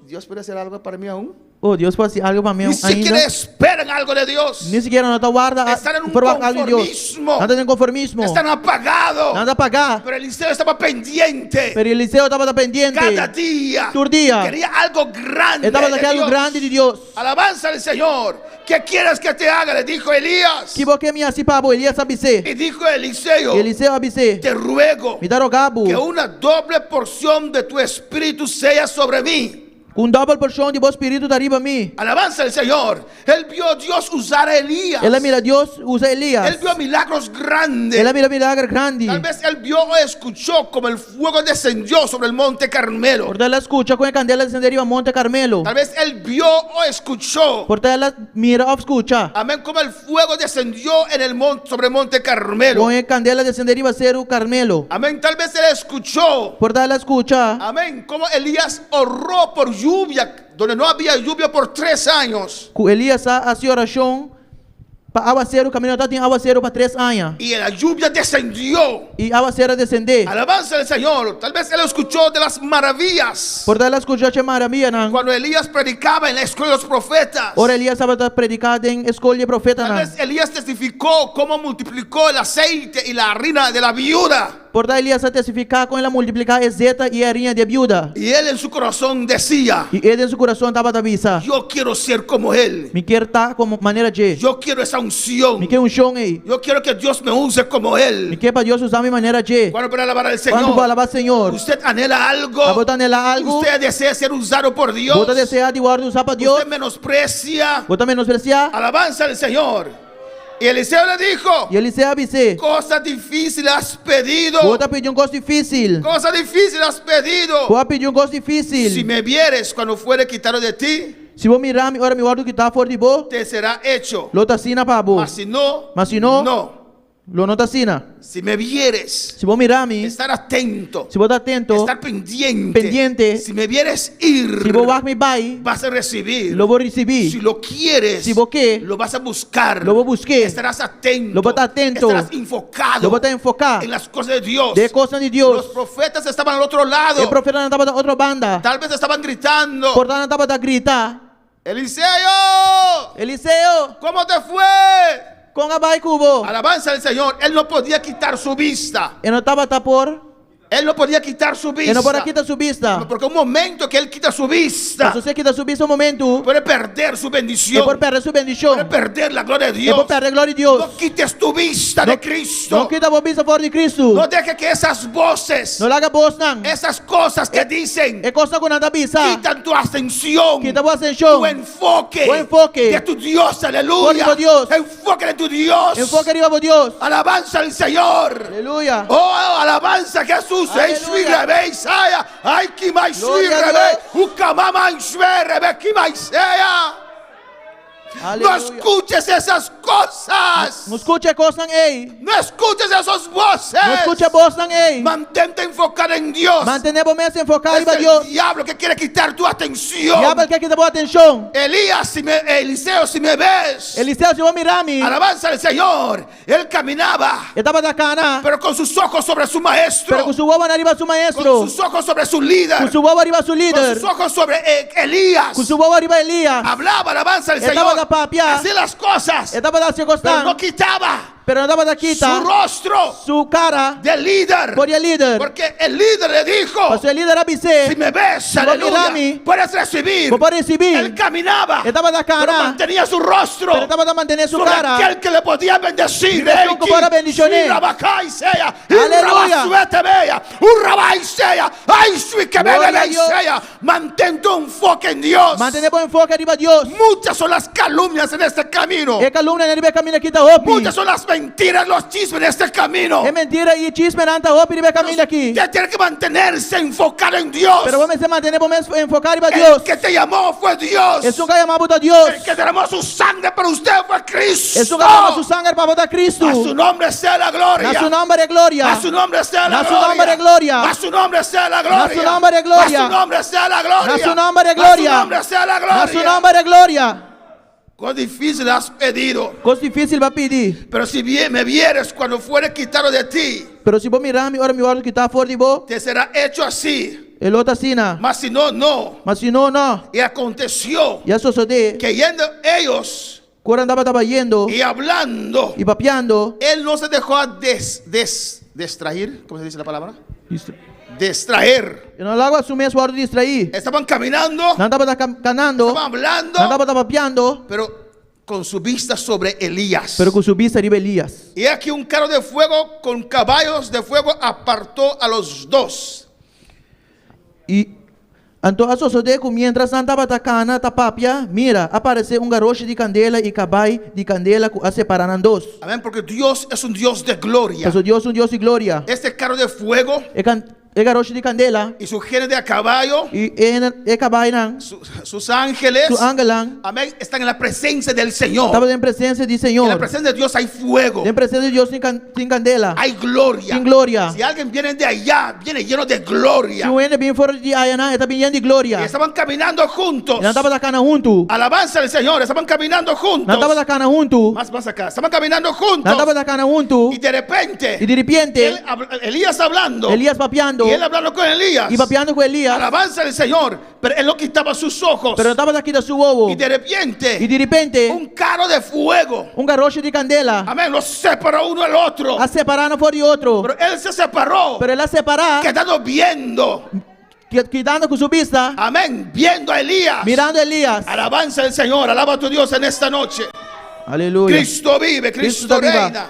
Dios puede hacer algo para mí aún. Oh, Deus pode fazer algo para mim Ni siquiera ainda. esperan algo de Dios. Nem sequer não está guarda Están en un por algo de Deus. conformismo. Nada tem conformismo. Están apagados. Nada a pagar. Pero Eliseo estaba pendiente. Pero Eliseu estava pendiente. Cada día. Todo dia. Quería algo grande. Estava de naquele Dios. grande de Deus. Alabanza al Señor. ¿Qué quieres que te haga? Le dijo Elías. Que porque me assim para bo, Elias abise. Y dijo Eliseo. E Eliseu abise. Te ruego Me dá o cabo. que una doble porción de tu espíritu sea sobre mí. Com double porção de bom espírito arriba a mim. Alabanza al Señor. Él vio a Dios usar a Elías. Ela mira Deus usa Elias. Él vio milagros grandes. Ela mira milagre grande. Tal vez él vio o escuchó como el fuego descendió sobre el monte Carmelo. Portanto ela escuta com a candela descenderia a Monte Carmelo. Tal vez él vio o escuchó. Portanto ela mira ou escuta. Amén, como el fuego descendió en el monte, sobre el monte Carmelo. Com a candela descenderia a ser o Carmelo. Amén, tal vez él escuchó. Portanto ela escuta. Amén, como Elías oró por lluvia, donde no había lluvia por 3 años. Com Elias hacía oração para aguaceiro, o caminho está tem aguaceiro para 3 anos. Y la lluvia descendió. E aguaceiro descender. Alabanza al Señor. Tal vez él escuchó de las maravillas. Portanto ela escuta que maravilha não. Cuando Elías predicaba en la escuela de los profetas. Ora Elias estava predicando em escolha de profeta Tal não. vez Elías testificó cómo multiplicó el aceite y la harina de la viuda. Portanto Elias a testificar com ela multiplicar a zeta e a harinha de viúva. Y él en su corazón decía: E ele em seu coração estava a avisar. yo quiero ser como él. Me quer estar como maneira de. Yo quiero esa unción. Me quer chão aí. Yo quiero que Dios me use como Me él. quer para Deus usar minha maneira de. Cuando para alabar al Quando vou Señor, alabar Senhor. usted anhela algo. A botar nela algo. Usted desea ser usado por Dios. Bota desejar de guardar usar para Deus. Usted menosprecia. Bota menospreciar. Alabanza al Señor. Y Eliseo le dijo: E Eliseu avise. cosa difícil has pedido. Bota pedir gosto difícil. Cosa difícil has pedido. Bota pedir gosto Si difícil. me vieres cuando fuere quitado de ti, Se vou mirar, ora me guardo que está fora de bo. te será hecho. Lo tá sina para bo. Mas si no, Mas se não, no. lo não tá sina. Si me vieres, Se vou mirar me, estar atento, se vou estar atento, estar pendiente. pendiente. Si me vieres ir, se vou ver me vai, vas a recibir. lo vou receber. Si lo quieres, Se vou quer, lo vas a buscar. lo vou buscar. Estarás atento. Lo vou estar atento. Estarás enfocado Lo vou estar enfocar en las cosas de Dios. de coisa de Los Deus. profetas estaban al otro lado. O profeta não estava da outra banda. Tal vez estaban gritando: Portanto, não estava a gritar. Eliseo, Eliseu, ¿cómo te fue? com a vai cubo. Alabanza al Señor. Él no podía quitar su vista. E não estava a por. Él no podía quitar su E vista. não pode quitar sua vista. Porque un momento que él quita su vista, Se você quita sua vista um momento, puede perder su é bendición. por perder sua bendição. Puede perder la gloria de É Dios. por perder a glória de Deus. No quites tu vista de Cristo. Não quita a vista fora de Cristo. No deje que esas voces, Não larga voz não. esas cosas que dicen, É coisa que não está vista. quitan tu atención, Quita a atenção. tu enfoque, Tu enfoque. de tu Dios. Aleluya. Por Dios. Enfoque de tu Dios. Enfoque arriba por Deus. Alabanza al Señor. Aleluia. Oh, alabanza a Jesús. Aleluya. Ay, que mais Gloria a rebe, Dios. o camama rebe, que mais seja. No Aleluia. escuches esas cosas. Não escute a coisa não, ei. No escuches esas voces. Não escute a voz não, ei. Mantente enfocado en Dios. Mantenha a mente enfocada Es arriba el de Deus. diablo que quiere quitar tu atención. Diabo quer que te boa atenção. Eliseo, si me ves, Eliseu, se vou mirar me, alabanza al Señor. Él caminaba, ele estava da cana, pero con sus ojos sobre su maestro, pero com sua boa arriba seu con maestro, sus ojos sobre su líder, com sua boa arriba seu con líder, sus ojos sobre Elías. com sua boa arriba Elias. Hablaba, alabanza al Él estaba Señor. da papia. Hacía las cosas, Ele estava da pero no circunstância, quitaba pero não estava da su quita, rostro sua cara, del líder. por el líder. Porque el líder le dijo: Mas o líder si avise, me ves, vos aleluya, mirame, puedes recibir. vou poder receber. Él caminaba, Ele estava da pero cara, mantenía su rostro pero estava da manter sua sobre cara. aquel que le podía bendecir. Direção Ei, que pode bendicionar. si rabacai sea, Aleluya. rabasuete vea, rabai sea, ay, sui que me Gloria a bebe Dios. sea. Mantén tu enfoque en Dios. Mantenha bom enfoque arriba de Deus. Muchas son las calumnias en este camino. E calúnia não deve caminhar aqui tá hopi. Muchas son las mentiras, los chismes en este camino. É mentira e chisme não tá hopi deve caminhar aqui. Usted tiene que mantenerse enfocado en Dios. Pero vamos a manter bom enfocar arriba de El Deus. que te llamó fue Dios. É um cara chamado a Deus. El que derramó su sangre por usted fue Cristo. É um cara chamado su sangue para botar Cristo. A su nombre sea la gloria. Na su nombre é glória. A su nombre sea la Na su gloria. nombre é glória. A su nombre sea la gloria. Na su nombre é glória. A su nombre sea la gloria. Na su nombre é A glória. su nombre sea la gloria. Na su nombre é glória. Cosa difícil has pedido. Coisa difícil vai pedir. Pero si bien me vieres cuando fuere quitado de ti, Pero se vou mirar, ora me olho que tá fora de bo. te será hecho así. Ele outra assina. Mas si no, no. Mas se não, não. Y aconteció E a suceder. que yendo ellos Quando andava trabalhando y hablando, e papeando. él no se dejó distraer. ¿Cómo se dice la palabra? Distraer. Eu não logo assumi a sua hora de distrair. Estaban caminando, Não estava canando. estaban hablando, Não estava papeando. pero con su vista sobre Elías. Pero com subir arriba Elias. Y aquí un carro de fuego con caballos de fuego apartó a los dos. E Anto a sosodeco, mientras andava tacana, tapapia, mira, aparece un garroche de candela y cabay de candela que se separan en dos. Amén, porque Dios es un Dios de gloria. Pues Dios es un Dios de gloria. Este carro de fuego El garroche de candela y su gente de caballo, y el cabay nan, sus ángeles, su angelan, amén, están en la presencia del Señor. estaba en presencia del En la Señor. presencia de Dios hay fuego, En presencia de Dios sin candela, hay gloria. sin gloria. Si alguien viene de allá, viene lleno de gloria. Si viene bien fuera de allá, está bien de Y gloria. estaban caminando juntos. Y no estaba tacana junto. Alabanza al Señor, estaban caminando No juntos. estaba tacana junto. Más acá, estaban caminando juntos. No estaba tacana junto. Y de repente, Y de repente, Elías hablando, Elías papeando. y él hablando con Elías. Y papeando con Elías. Alabanza al Señor, pero él no quitaba sus ojos. Pero no estaba aquí de su bobo. Y de repente, Y de repente, un carro de fuego, un garroche de candela. amén, los separó uno al otro. A separar por de otro. Pero él se separó, Pero él a separar, quedando viendo, quitando con su vista, amén, viendo a Elías. mirando a Elías. Alabanza al Señor, alaba a tu Dios en esta noche. Aleluya. Cristo vive, Cristo Cristo viva. reina.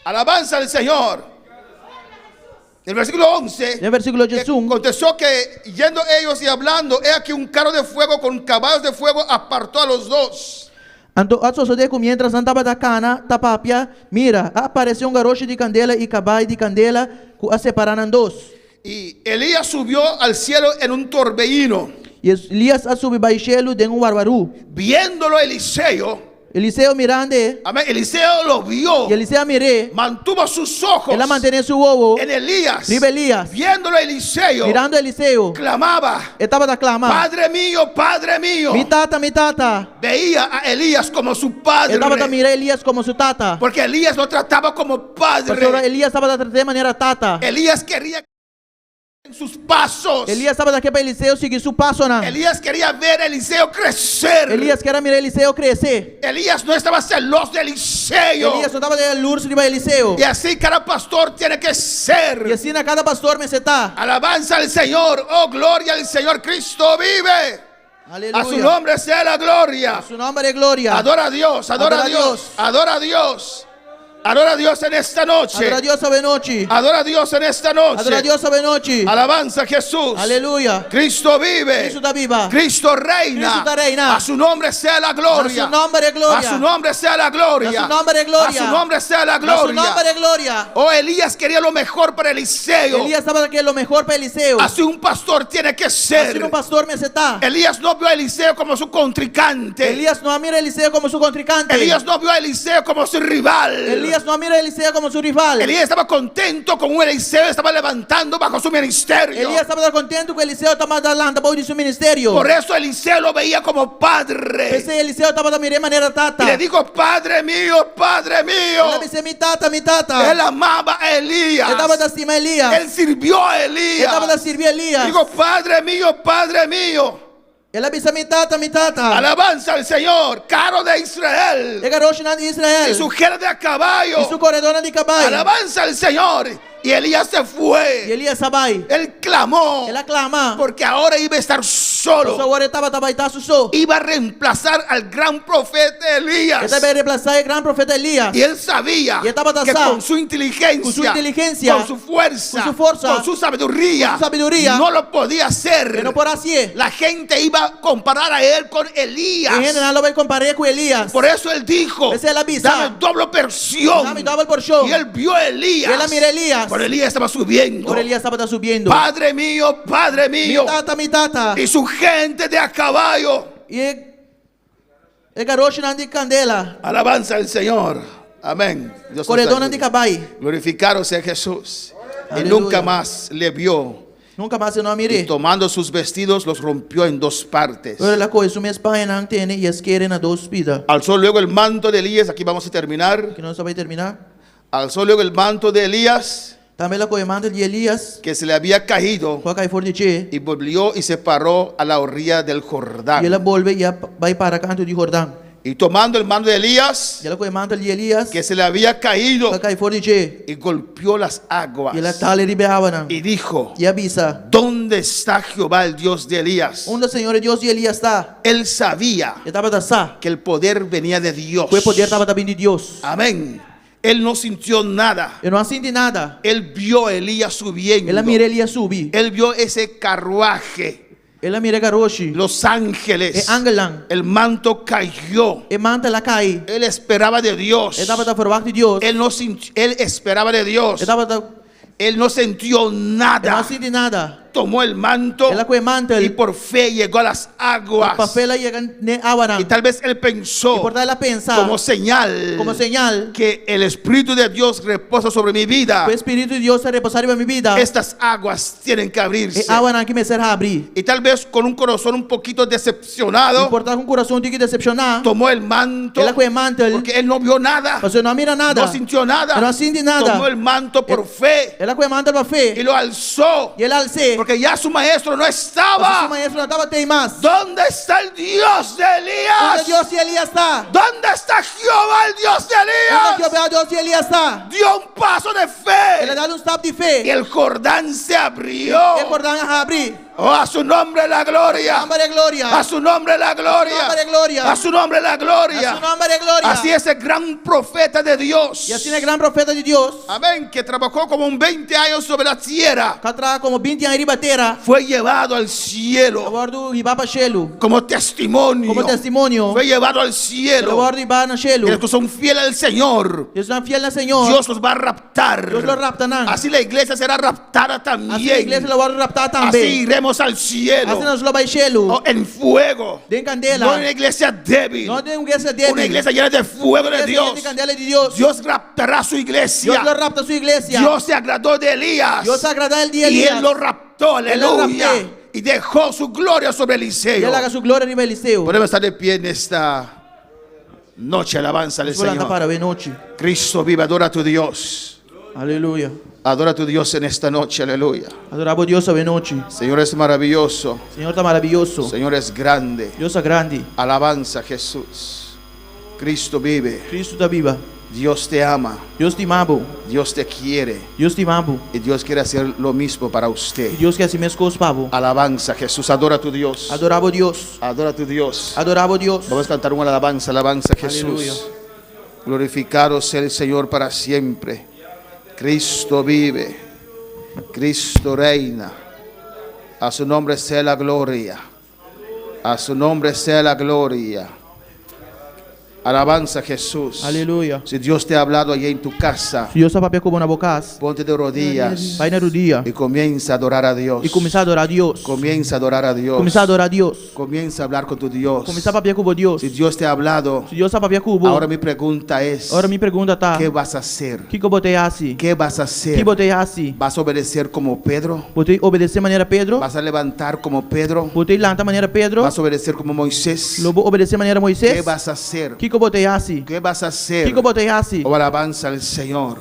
Alabanza al Señor. El versículo 11 En el versículo que Jesús. contestó que yendo ellos y hablando, he aquí un carro de fuego con caballos de fuego apartó a los dos. Anto a sosodeco, mientras andaba da cana, tapapia, mira, apareceu um garoto de candela e cabai de candela que a separaram em dos. Y Elías subió al cielo en un torbellino. E Elias a subir baixelo de um barbaru. Viéndolo Eliseo, Eliseu mirande, amén, Eliseo lo vio, e Eliseu miré, mantuvo sus ojos ela mantém seu ovo, en Elías. riba Elias, Viéndolo Eliseo, mirando Eliseu, clamaba, estava da clama, Padre mío. mi tata, Veía a Elías como su padre. estava da mirar Elias como su tata, Porque Elías lo trataba como padre. porque Elias estava da tratar de maneira tata, Elías quería en sus pasos. Elias estava daqui para Eliseu seguir seu passo, não. Elías quería ver a Eliseo crecer. Elias queria mirar Eliseu crescer. Elías no estaba celoso de Eliseo. Elias não estava de urso de Eliseu. Y así cada pastor tiene que ser. E assim na cada pastor me está. Alabanza al Señor. Oh, gloria al Señor. Cristo vive. Aleluia. A su nombre sea la gloria. Su nombre es gloria. Adora a Dios, adora a Dios, adora a Dios. Adora a Dios en esta noche. Adora a Dios esta noche. Adora a Dios en esta noche. Adora a Dios esta noche. Alabanza a Jesús. Aleluya. Cristo vive. Cristo está viva. Cristo reina. Cristo está reina. A su nombre sea la gloria. A su nombre es gloria. A su nombre sea la gloria. A su nombre es gloria. A su nombre sea la A su gloria. nombre es gloria. Oh, Elías quería lo mejor para Eliseo. Elías estaba aquí lo mejor para Eliseo. Así un pastor tiene que ser. Así un pastor me está. Elías no vio a Eliseo como su contrincante. Elías no mira a Eliseo como su contrincante. Elías no vio a Eliseo como su rival. Elías no mira a Eliseo como su rival. Elías estaba contento con un Eliseo, estaba levantando bajo su ministerio. Elías estaba contento que Eliseo estaba dando bajo de su ministerio. Por eso Eliseo lo veía como padre. Ese Eliseo estaba da mirando de manera tata. Y le dijo, Padre mío, Padre mío. Él me dice, mi tata. Él amaba a Elías. Él estaba da cima a Elías. Él sirvió a Él Elías. estaba da servir a Elías. Digo, Padre mío, Padre mío. Él avisa mi tata. Alabanza al Señor, caro de Israel. El garoto de Israel. Y su jerga de a caballo. Y su corredora de caballo. Alabanza al Señor. Y Elías se fue. Y Elías sabai. Él clamó. Él aclama. Porque ahora iba a estar solo. Ahora estaba tabaitazo so. Iba a reemplazar al gran profeta Elías. Él debe reemplazar el gran profeta Elías. Y él sabía Y estaba que tasado. con su inteligencia, Con su fuerza, con su fuerza, con su sabiduría, con su sabiduría, no lo podía hacer. Que no por así. La gente iba a comparar a él con Elías. En general lo voy a comparar con Elías. Por eso él dijo, Esa es la visa. dame doble porción. Dame doble porción. Y él vio a Elías. Y él mira a Elías. Pero Elías estaba subiendo. Por Elías estaba subiendo. Padre mío, Padre mío. Mi tata. Y su gente de a caballo. Y el garoto de candela. Alabanza al Señor. Amén. Dios nos Corredora ayude. de caballo. Glorificado sea Jesús. Y Aleluya. nunca más le vio. Nunca más eu não Y mirei. tomando sus vestidos los rompió en dos partes. Agora ela coisa, minhas pais não tem e as querem na dos vidas. Alzó luego el manto de Elías. Aquí vamos a terminar. Que não só vai terminar. Alzó luego el manto de Elías Também ela coisa manda de Elias. que se le había caído Qual cai for de che. y volvió y se paró a la orilla del Jordán. E ela volve e vai para canto de Jordão. Y tomando el manto de Elías E ela coisa manda de Elias. que se le había caído Qual cai for de che. y golpeó las aguas E ela tale ribeava não. y dijo, E avisa. ¿dónde está Jehová el Dios de Elías? Onde o Senhor Deus de Elias está. Él sabía E estava da sa. que el poder venía de Dios. O poder estava da vindo de Deus. Amén. Él no sintió nada. Eu não senti nada. Él vio a Elías subiendo. Ela mira Elias subir. Él vio ese carruaje Ela mirega roshi. los ángeles, Angelang. el manto cayó. Manta la kai. Él esperaba de Dios. Dapat verwacht die Dios. Él esperaba de Dios. Dapat Él no sintió nada. não senti nada. Tomó el manto Ela com mantel. y por fe llegó a las aguas. Papela llega ne awanang. Y tal vez él pensó Por ela pensar como señal que el Espíritu de Dios reposa sobre mi vida. o Espírito de Deus se repousar em minha vida. Estas aguas tienen que abrirse. Awanang que me será abrir. Y tal vez con un corazón un poquito decepcionado, Importar com coração de que decepcionar. tomó el manto Ela com mantel. porque él no vio nada, Você não mira nada. no sintió nada. Não sente nada. Tomó el manto por fe Ela com mantel para fé. y lo alzó E ela alceu. porque ya su maestro no Su estaba. maestro não estava tem mais. ¿Dónde está el Dios de Onde Elías? Deus e Elias está. ¿Dónde está Jehová, el Dios de Onde Elías? Jeová Deus e Elias está. Dio un paso de Ele fe dá stap de y fé. el Jordán se abrió. E Jordão a abrir. Oh, a su nombre la gloria. Nombre de glória. A su nombre la gloria. Nombre de gloria. A su nombre la A gloria. su nombre de glória. Así es el gran profeta de Dios. E assim é grande profeta de Deus. Amén. Que trabajó como un 20 años sobre la tierra. Catra como 20 anos ribateira. Fue llevado al cielo Agora riba para Shelo. como testimonio. Como testemunho. Fue llevado al cielo. Agora riba na Shelo. Y los que son fieles al Señor, Deus é fiel ao Senhor. Dios los va a raptar. Deus lo rapta não. Así la iglesia será raptada Assim a también. igreja ela vai raptar Así também. iremos al cielo. Assim nós lo vai Shelo. Oh, en fuego. Tem candela. No en una iglesia débil. Não tem igreja dele. Una iglesia llena de fuego de Dios. Tem candela de Deus. Dios raptará su iglesia. Deus lo rapta sua igreja. Dios se agradó de Elías. Deus agrada el de Y Elias. él lo raptó, Él lo aleluya. rapté. Y dejó su gloria sobre E Eliseo. ela haga sua glória riba Eliseu. Podemos estar de pie en esta noche, alabanza al Vou lançar Señor. para a noite. Cristo vive, adora a tu Dios. Aleluia. Adora a tu Dios en esta noche, aleluya. Adorava Deus a noite. Señor es maravilloso. Senhor está maravilhoso. Señor es grande. Deus é grande. Alabanza a Jesús. Cristo vive. Cristo está viva. Dios te ama. Deus te ama. Dios te quiere. Deus te ama. Y Dios quiere hacer lo mismo para E usted. Deus quer assim mesmo com os pavos. Alabanza a Jesús. Adora a tu Dios. Adorava Deus. Adora a tu Dios. Adorava Deus. Vamos a cantar una alabanza. Alabanza a Jesús. Aleluya. Glorificado sea el Señor para siempre. Cristo vive. Cristo reina. A su nombre sea la gloria. A su nombre sea la gloria. Alabanza a Jesús. Aleluia. Si Dios te ha hablado allí en tu casa, Se Deus está papel como na bocas. ponte de rodillas Vai na rodilha. y comienza a adorar a Dios. E começar a adorar a Deus. Comienza a adorar a Dios. Começar a adorar a Deus. Comienza a hablar con tu Dios. Começar a papel com Deus. Si Dios te ha hablado, Se Deus está papel com o ahora mi pregunta es, Agora me pergunta tá. ¿qué vas a hacer? O que eu botei assim? ¿Qué vas a O hacer? que botei assim? ¿Vas a obedecer como Pedro? Botei obedecer maneira Pedro. ¿Vas a levantar como Pedro? Botei levantar maneira Pedro. ¿Vas a obedecer como Moisés? Lobo obedecer maneira ¿Qué Moisés. vas a hacer? O que eu botei assim? ¿Qué vas a O hacer? que eu botei assim? Oh, alabanza al Señor.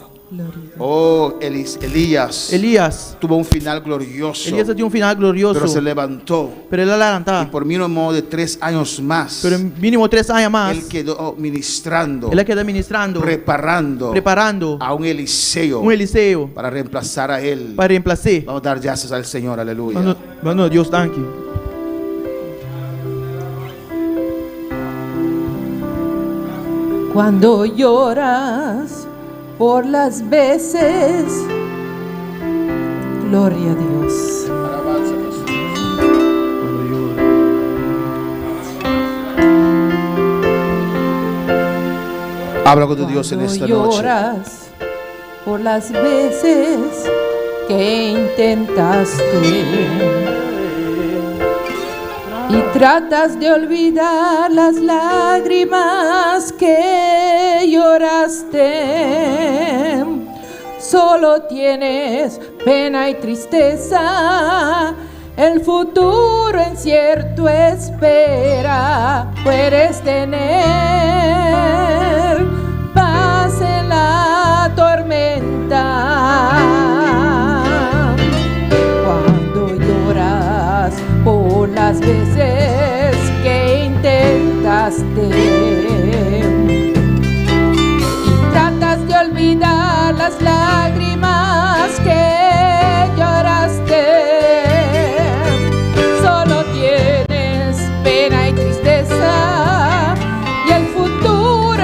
Oh, Elías Elias. tuvo un final glorioso, Elias tinha final glorioso. pero se levantó. Pero ele Y levantar. por mínimo de 3 años más, Pero mínimo 3 anos mais. él quedó ministrando, Ele queda ministrando. preparando a a un Eliseo Eliseu para reemplazar a él. para reemplacer. Vamos a dar gracias al Señor, aleluya. Mano, Deus thank you. Cuando lloras por las veces, gloria a Dios. Alabanza a Jesús. Habla con tu Dios en esta Cuando noche. lloras por las veces que intentaste y tratas de olvidar las lágrimas que lloraste. Solo tienes pena y tristeza, el futuro incierto espera. Puedes tener paz en la tormenta. Cuando lloras por las veces que intentaste y tratas de olvidar las lágrimas que lloraste, solo tienes pena y tristeza y el futuro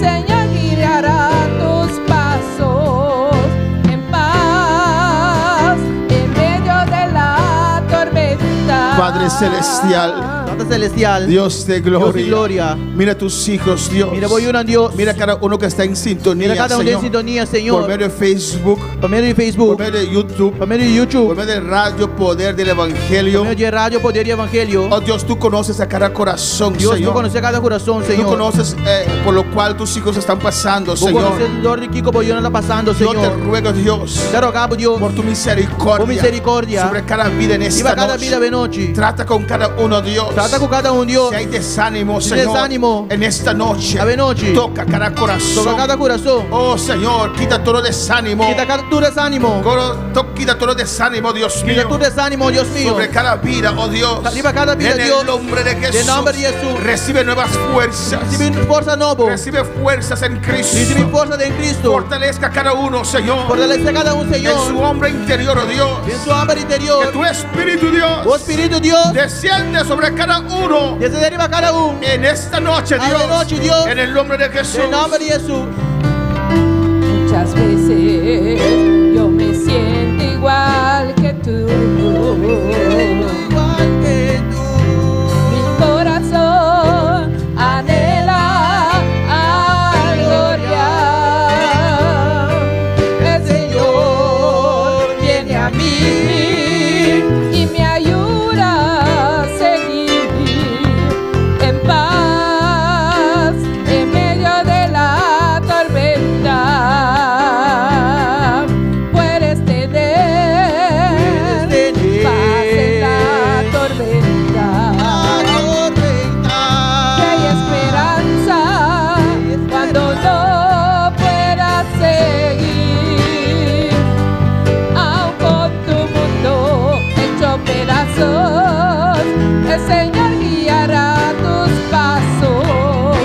Señor guiará tus pasos en paz en medio de la tormenta. Padre celestial, Padre celestial, Dios de Dios gloria, de gloria. mira tus hijos, Dios. Mira, voy a Dios. Mira cada uno que está en sintonía, Mira cada uno en Señor. sintonía, Por Señor. medio de Facebook, Por medio de por Facebook, medio de YouTube, por medio de por YouTube, medio de Radio Poder del por Evangelio. medio de Radio Poder y Evangelio. Oh Dios, tú conoces a cada corazón, Dios, tú Señor. conoces cada corazón, Tú Señor. conoces por lo cual tus hijos están pasando, Tú Señor. conoces el dolor de Kiko Boyón está pasando, Yo te Señor. ruego, Dios, Te rogamos, Dios, por tu misericordia, por misericordia, sobre cada vida en esta viva cada noche. vida de noche. Trata con cada uno, Dios. Trata con cada uno, Dios. Si hay desánimo, Si Señor, desánimo, en esta noche, ave noche, toca cada corazón. toca cada corazón. Oh Señor, quita todo desánimo. Quita cada tu desánimo. Quita todo desánimo, Dios Quita mío. tu desánimo, Dios mío. Sobre cada vida, oh Dios. Arriba cada vida, en Dios. el nombre de Jesús. En nombre de Jesús. Recibe nuevas fuerzas. Recibe fuerza nueva. Recibe fuerzas en Cristo. Recibe fuerza de Cristo. Fortalezca a cada uno, Señor. Fortalece cada uno, En su Señor. hombre interior, oh Dios. En su hambre Que interior. tu Espíritu, Dios, Oh Espíritu Dios. desciende sobre cada uno Desde deriva cada uno. en esta noche, Ave Dios. noche, Dios. En el nombre de Jesús. En nombre de Jesús. Muchas veces yo me siento igual que tú. Igual que tú. Mi corazón anhela a gloria. El Señor viene a mí y me ayuda a seguir en paz en medio de la tormenta. Puedes tener paz en la tormenta. Que hay esperanza cuando no puedas seguir, aun con tu mundo hecho pedazos. El Señor guiará tus pasos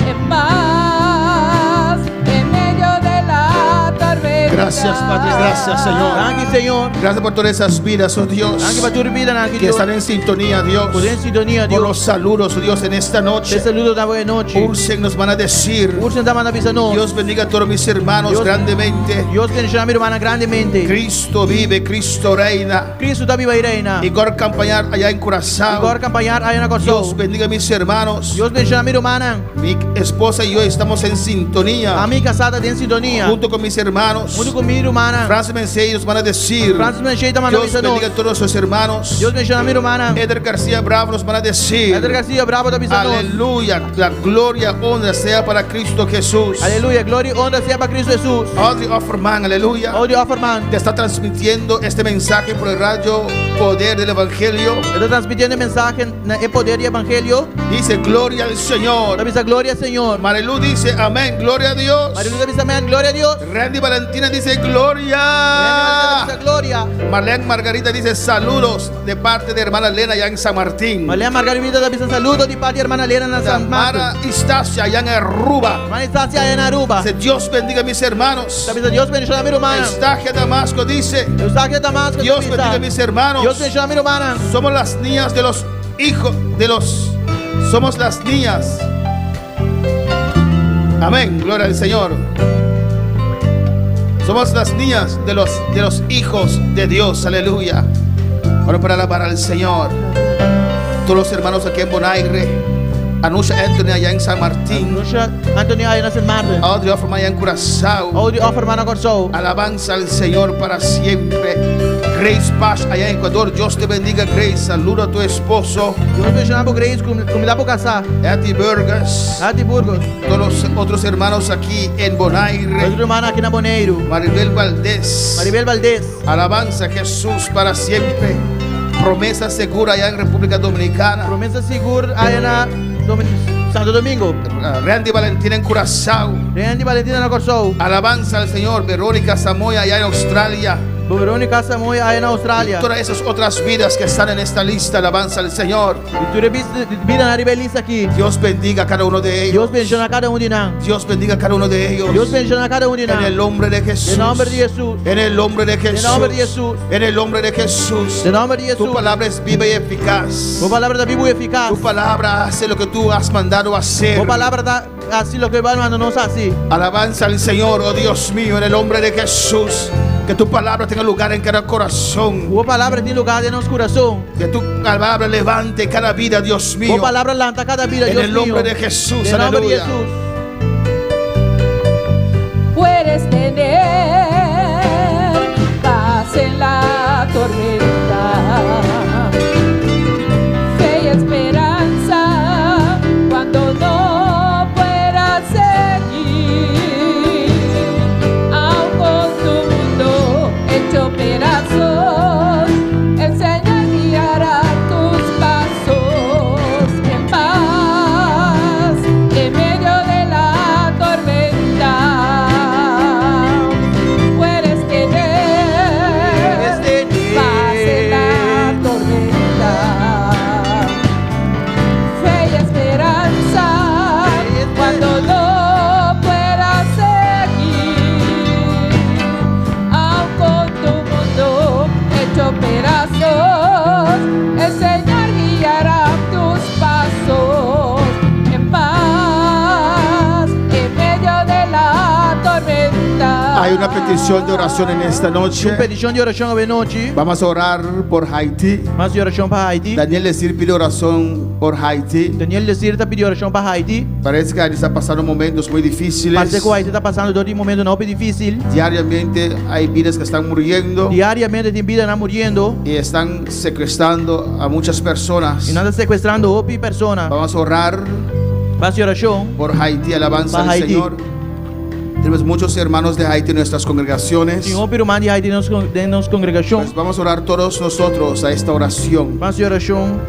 en paz en medio de la tormenta. Gracias, Padre. Gracias, Señor. Gracias, Señor. Gracias por todas esas vidas, oh Dios. Gracias por tu vida, gracias, Que Dios. están en sintonía, Dios. Por en sintonía, Por los Dios. saludos, oh Dios, en esta Te noche. saludo de buena noche. Ursen nos van a decir. Ursen da mana pisano. Dios bendiga a todos mis hermanos Dios- grandemente. Dios bendiga a mi hermana grandemente. Cristo vive, Cristo reina. Cristo está viva y reina. Igor acompañar allá en Curazao. Igor acompañar a una Dios cosa. bendiga a mis hermanos. Dios bendiga a mi hermana. Mi esposa y yo estamos en sintonía. A mi casada en sintonía. Junto con mis hermanos. Junto con mi hermana. Francis Mensei nos van a decir. Francis Mencheta manda Dios bendiga a todos sus hermanos. Dios bendiga a mi hermana. Eder García Bravo nos van a decir. Edgar García Bravo está pisando. Aleluya. La gloria, honra sea para Cristo Jesús. Aleluya. Gloria y honra sea para Cristo Jesús. Audrey Offerman, aleluya. Audio Offerman. Te está transmitiendo este mensaje por el radio Poder del Evangelio. Está transmitiendo el mensaje en el poder y evangelio. Dice gloria al Señor. La visa gloria al Señor. Marilu dice amén, gloria a Dios. María Luisa dice amén, gloria a Dios. Randy Valentina dice María gloria. dice gloria. Marlene Margarita dice saludos de parte de hermana Elena allá en San Martín. María Margarita dice saludos de parte de hermana Elena en San Mara Marcos. Istacia allá en Aruba. Hermana Estancia en Aruba. Dice Dios bendiga a mis hermanos. Dice Dios bendiga a mi hermana. Estacia Damasco dice Eustaquio de Damasco. Dios bendiga a mis hermanos. Dios bendiga a mi hermana. Somos las niñas de los hijos de los. Somos las niñas. Amén, gloria al Señor. Somos las niñas de los hijos de Dios, aleluya. Ahora para alabar al Señor. Todos los hermanos aquí en Bonaire, Anusha Anthony allá en San Martín, Anusha Anthony allá en San Martín. Audrey Offerman allá en Curazao. Audio Offerman a Corzao. Alabanza al Señor para siempre. Grace Paz allá en Ecuador, Dios te bendiga, Grace. Saludo a tu esposo, Dios bendiga a Grace, comunidad por casa. Ati Burgers. Ati Burgos. Todos los otros hermanos aquí en Nuestra Bonaire, hermana aquí en Boneiro. Maribel Valdés. Maribel Valdés. Alabanza a Jesús para siempre. Promesa segura allá en República Dominicana. Promesa segura allá en Santo Domingo. Randy Valentina en Curazao. Randy Valentina en Corzao. Alabanza al Señor. Verónica Samoya allá en Australia. Veronica Samoy allá en Australia. Todas esas otras vidas que están en esta lista, alabanza al Señor. Y tú vida na ribelisa aquí. Dios bendiga a cada uno de ellos. Dios bendiga a cada uno de ellos. Dios bendiga a cada uno de ellos. Dios bendiga a cada uno de ellos. En el nombre de Jesús. En nombre de Jesús. En el nombre de Jesús. En nombre de Jesús. En el nombre de Jesús. En nombre de Jesús. Tu palabra es viva y eficaz. Tu palabra es viva y eficaz. Tu palabra hace lo que tú has mandado hacer. Tu palabra da así lo que hermano nos hace. Alabanza al Señor, oh Dios mío, en el nombre de Jesús. Que tu palabra tenga lugar en cada corazón. Tu palabra tiene lugar en nuestro corazón. Que tu palabra levante cada vida, Dios mío. Tu palabra levanta cada vida, Dios mío. En el nombre de Jesús, en el nombre de aleluya. Jesús. Puedes tener paz en la tormenta, fe y esperanza cuando no puedas seguir, aun con tu mundo hecho pedazos, el Señor guiará tus pasos en paz en medio de la tormenta. Puedes tener paz en la tormenta, fe y esperanza cuando no puedas seguir, aun con tu mundo hecho pedazos, el Señor guiará tus pasos en paz en medio de la tormenta. Hay una petición de oración en esta noche. Petición de oración hoy noche. Vamos a orar por Haití. Más de oración para Haití. Daniel Desir pide oración por Haití. Daniel Desir está pidiendo oración para Haití. Parece que Haití está pasando momentos muy difíciles. Parece que Haití está pasando todo un momento no difícil. Diariamente hay vidas que están muriendo Diariamente tiene vida muriendo. y están secuestrando a muchas personas. Y nada secuestrando a personas. Vamos a orar Más de oración. por Haití, alabanza Para al Haití. Señor. Tenemos muchos hermanos de Haití en nuestras congregaciones. Si un piromán de Haití en nuestra congregación. Pues vamos a orar todos nosotros a esta oración. Más de oración.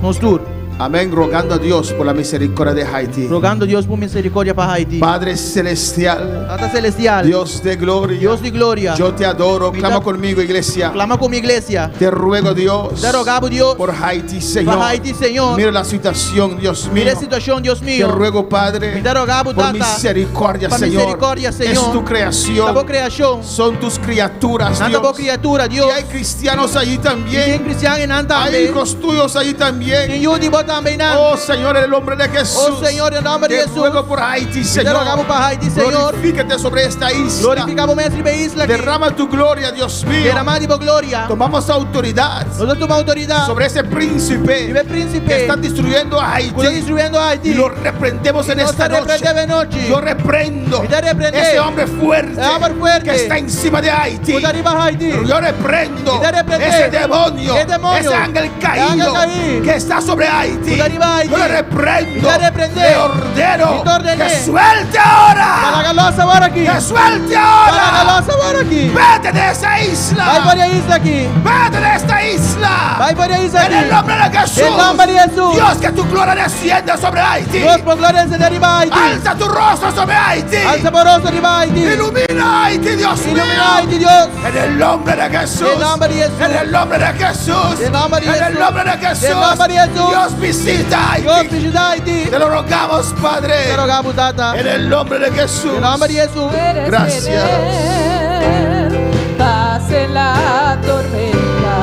Nos tour. Amén, rogando a Dios por la misericordia de Haití. Rogando a Dios por misericordia para Haití. Padre celestial, Tata celestial. Dios de gloria, Dios de gloria. yo te adoro. Mira- Clama conmigo, iglesia. Clama con mi iglesia. Te ruego, Dios, Te rogamos, Dios. por Haití, Señor. Para Haití, Señor. Mira la situación, Dios mío. Mira la situación, Dios Te mío. ruego, Padre, Te rogamos, por Tata. misericordia, Por Señor. misericordia, Señor. Es tu creación. La creación. Son tus criaturas, Nada por Dios. criatura, Y Dios. hay cristianos allí Y en también. cristiano en Hay también. hijos tuyos allí también. En Yudibo también. Oh, Señor, en el nombre de Jesús. Oh, Señor, en nombre de Te Jesús. ruego por Haití, Te Señor. rogamos para Haití, Señor. Glorifícate sobre esta isla. Glorificamos nuestra isla. aquí. Derrama tu gloria, Dios mío. Derramamos por gloria. Tomamos autoridad Nosotros tomamos autoridad sobre ese príncipe sobre el príncipe que está destruyendo a que está Haití. destruyendo a Haití. Y lo reprendemos en Nos esta reprende noche. de noche. Yo reprendo Y te reprende. ese hombre fuerte, El hombre fuerte. que está encima de Haití. Puta arriba a Haití. Yo reprendo Y te reprende. ese demonio, El demonio. ese ángel El caído ángel caído. que está sobre Haití. Puta arriba a Haití. Yo le reprendo, Y te reprende. le ordeno Y te ordené. que suelte Para ahora, galosa ahora aquí. que suelte Para ahora. galosa ahora aquí. Vete de esa Vai isla, por la isla aquí. vete de esta isla. Vai por la isla En el aquí. nombre de Jesús. En nombre de Jesús. Dios, que tu gloria descienda sobre Haití. Dios por gloria se derriba a Haití. Alza tu rostro sobre Haití. Alza poroso arriba a Haití. Ilumina Haití, Dios mío. Ilumina a Haití, Dios. En el nombre de Jesús. En el nombre de Jesús. En el nombre de Jesús. En el nombre de En el Jesús. nombre de Jesús. En el nombre de Jesús. Dios visita Dios Haití. visita a Haití. Te lo rogamos, Padre. Te rogamos, Tata. En el nombre de Jesús. En el nombre de Jesús. Puedes Gracias. tener paz en la tormenta,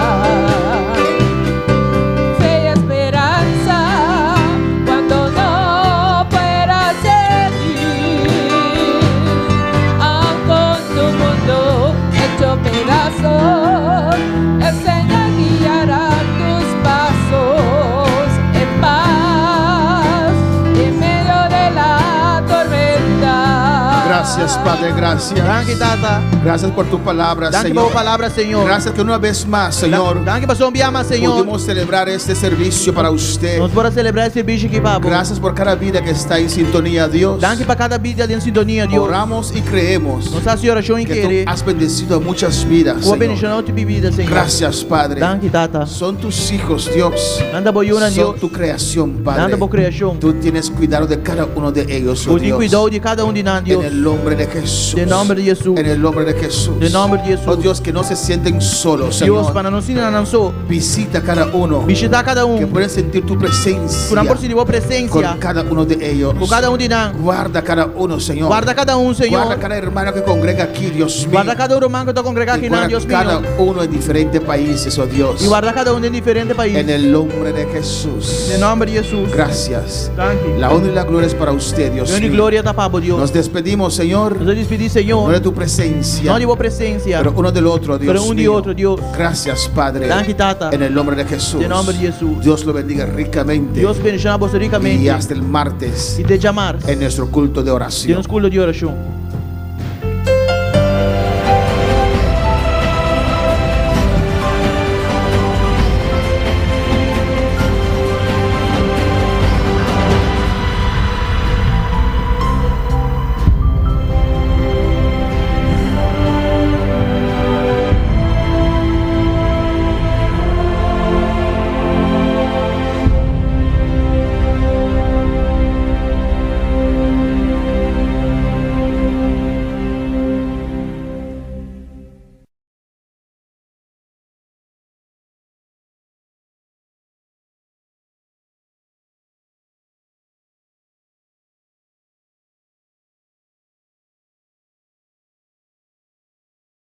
fe y esperanza cuando no puedas seguir, aun con tu mundo hecho pedazos, el Señor guiará tus pasos en paz en medio de la tormenta. Gracias, Padre. Gracias. Danke, Tata. Gracias por tu palabra, Danke Señor. por palabra, Señor. Gracias que una vez más, Señor, Danke por su enviama, Señor. pudimos celebrar este servicio para usted. Nos para celebrar este servicio aqui, Pablo. Gracias por cada vida que está en sintonía, Dios. Danke para cada vida en sintonia, Dios. Oramos y creemos Nos hace oración y que querer. tú has bendecido a muchas vidas, Boa Señor. bendición tu vida, Señor. Gracias, Padre. Danke, Tata. Son tus hijos, Dios. Nanda boyuna, Son Dios. tu creación, Padre. Nanda por criação. Tú tienes cuidado de cada uno de ellos, oh O de Dios. cuidado de cada um de nós, Deus. En el nombre nombre de Jesús. De nombre de Jesús. En el nombre de Jesús. De nombre de Jesús. Oh Dios, que no se sienten solos, Dios, Señor. para não se enganar, Visita cada uno. visitar cada Que um. pueden sentir tu presencia Por por si tua presença. con cada uno de ellos. Com cada um de nós. Guarda cada uno, Señor. Guarda cada um, Senhor. Guarda cada hermano que congrega aquí, Dios mío. Guarda cada irmão que está congregado Y aqui, não, guarda Deus cada mío. uno en diferentes países, oh Dios. E guarda cada um em diferente país. En el nombre de Jesús. Em nome de Jesus. Gracias. Thank you. La honra y la gloria es para usted, Dios Grande mío. glória está para Deus. Nos despedimos, Señor, Nos despedir, no Senhor. de tu presencia, Não de tua presença. pero uno del otro, Dios Pero um de mío. outro, Deus. Gracias, Padre. Thank you, Tata. En el nombre de Jesús. Em nome de Jesus. Dios lo bendiga ricamente. Deus bendiga você ricamente. Y hasta el martes E te chamar. en nuestro culto de De oración. nos culto de oração.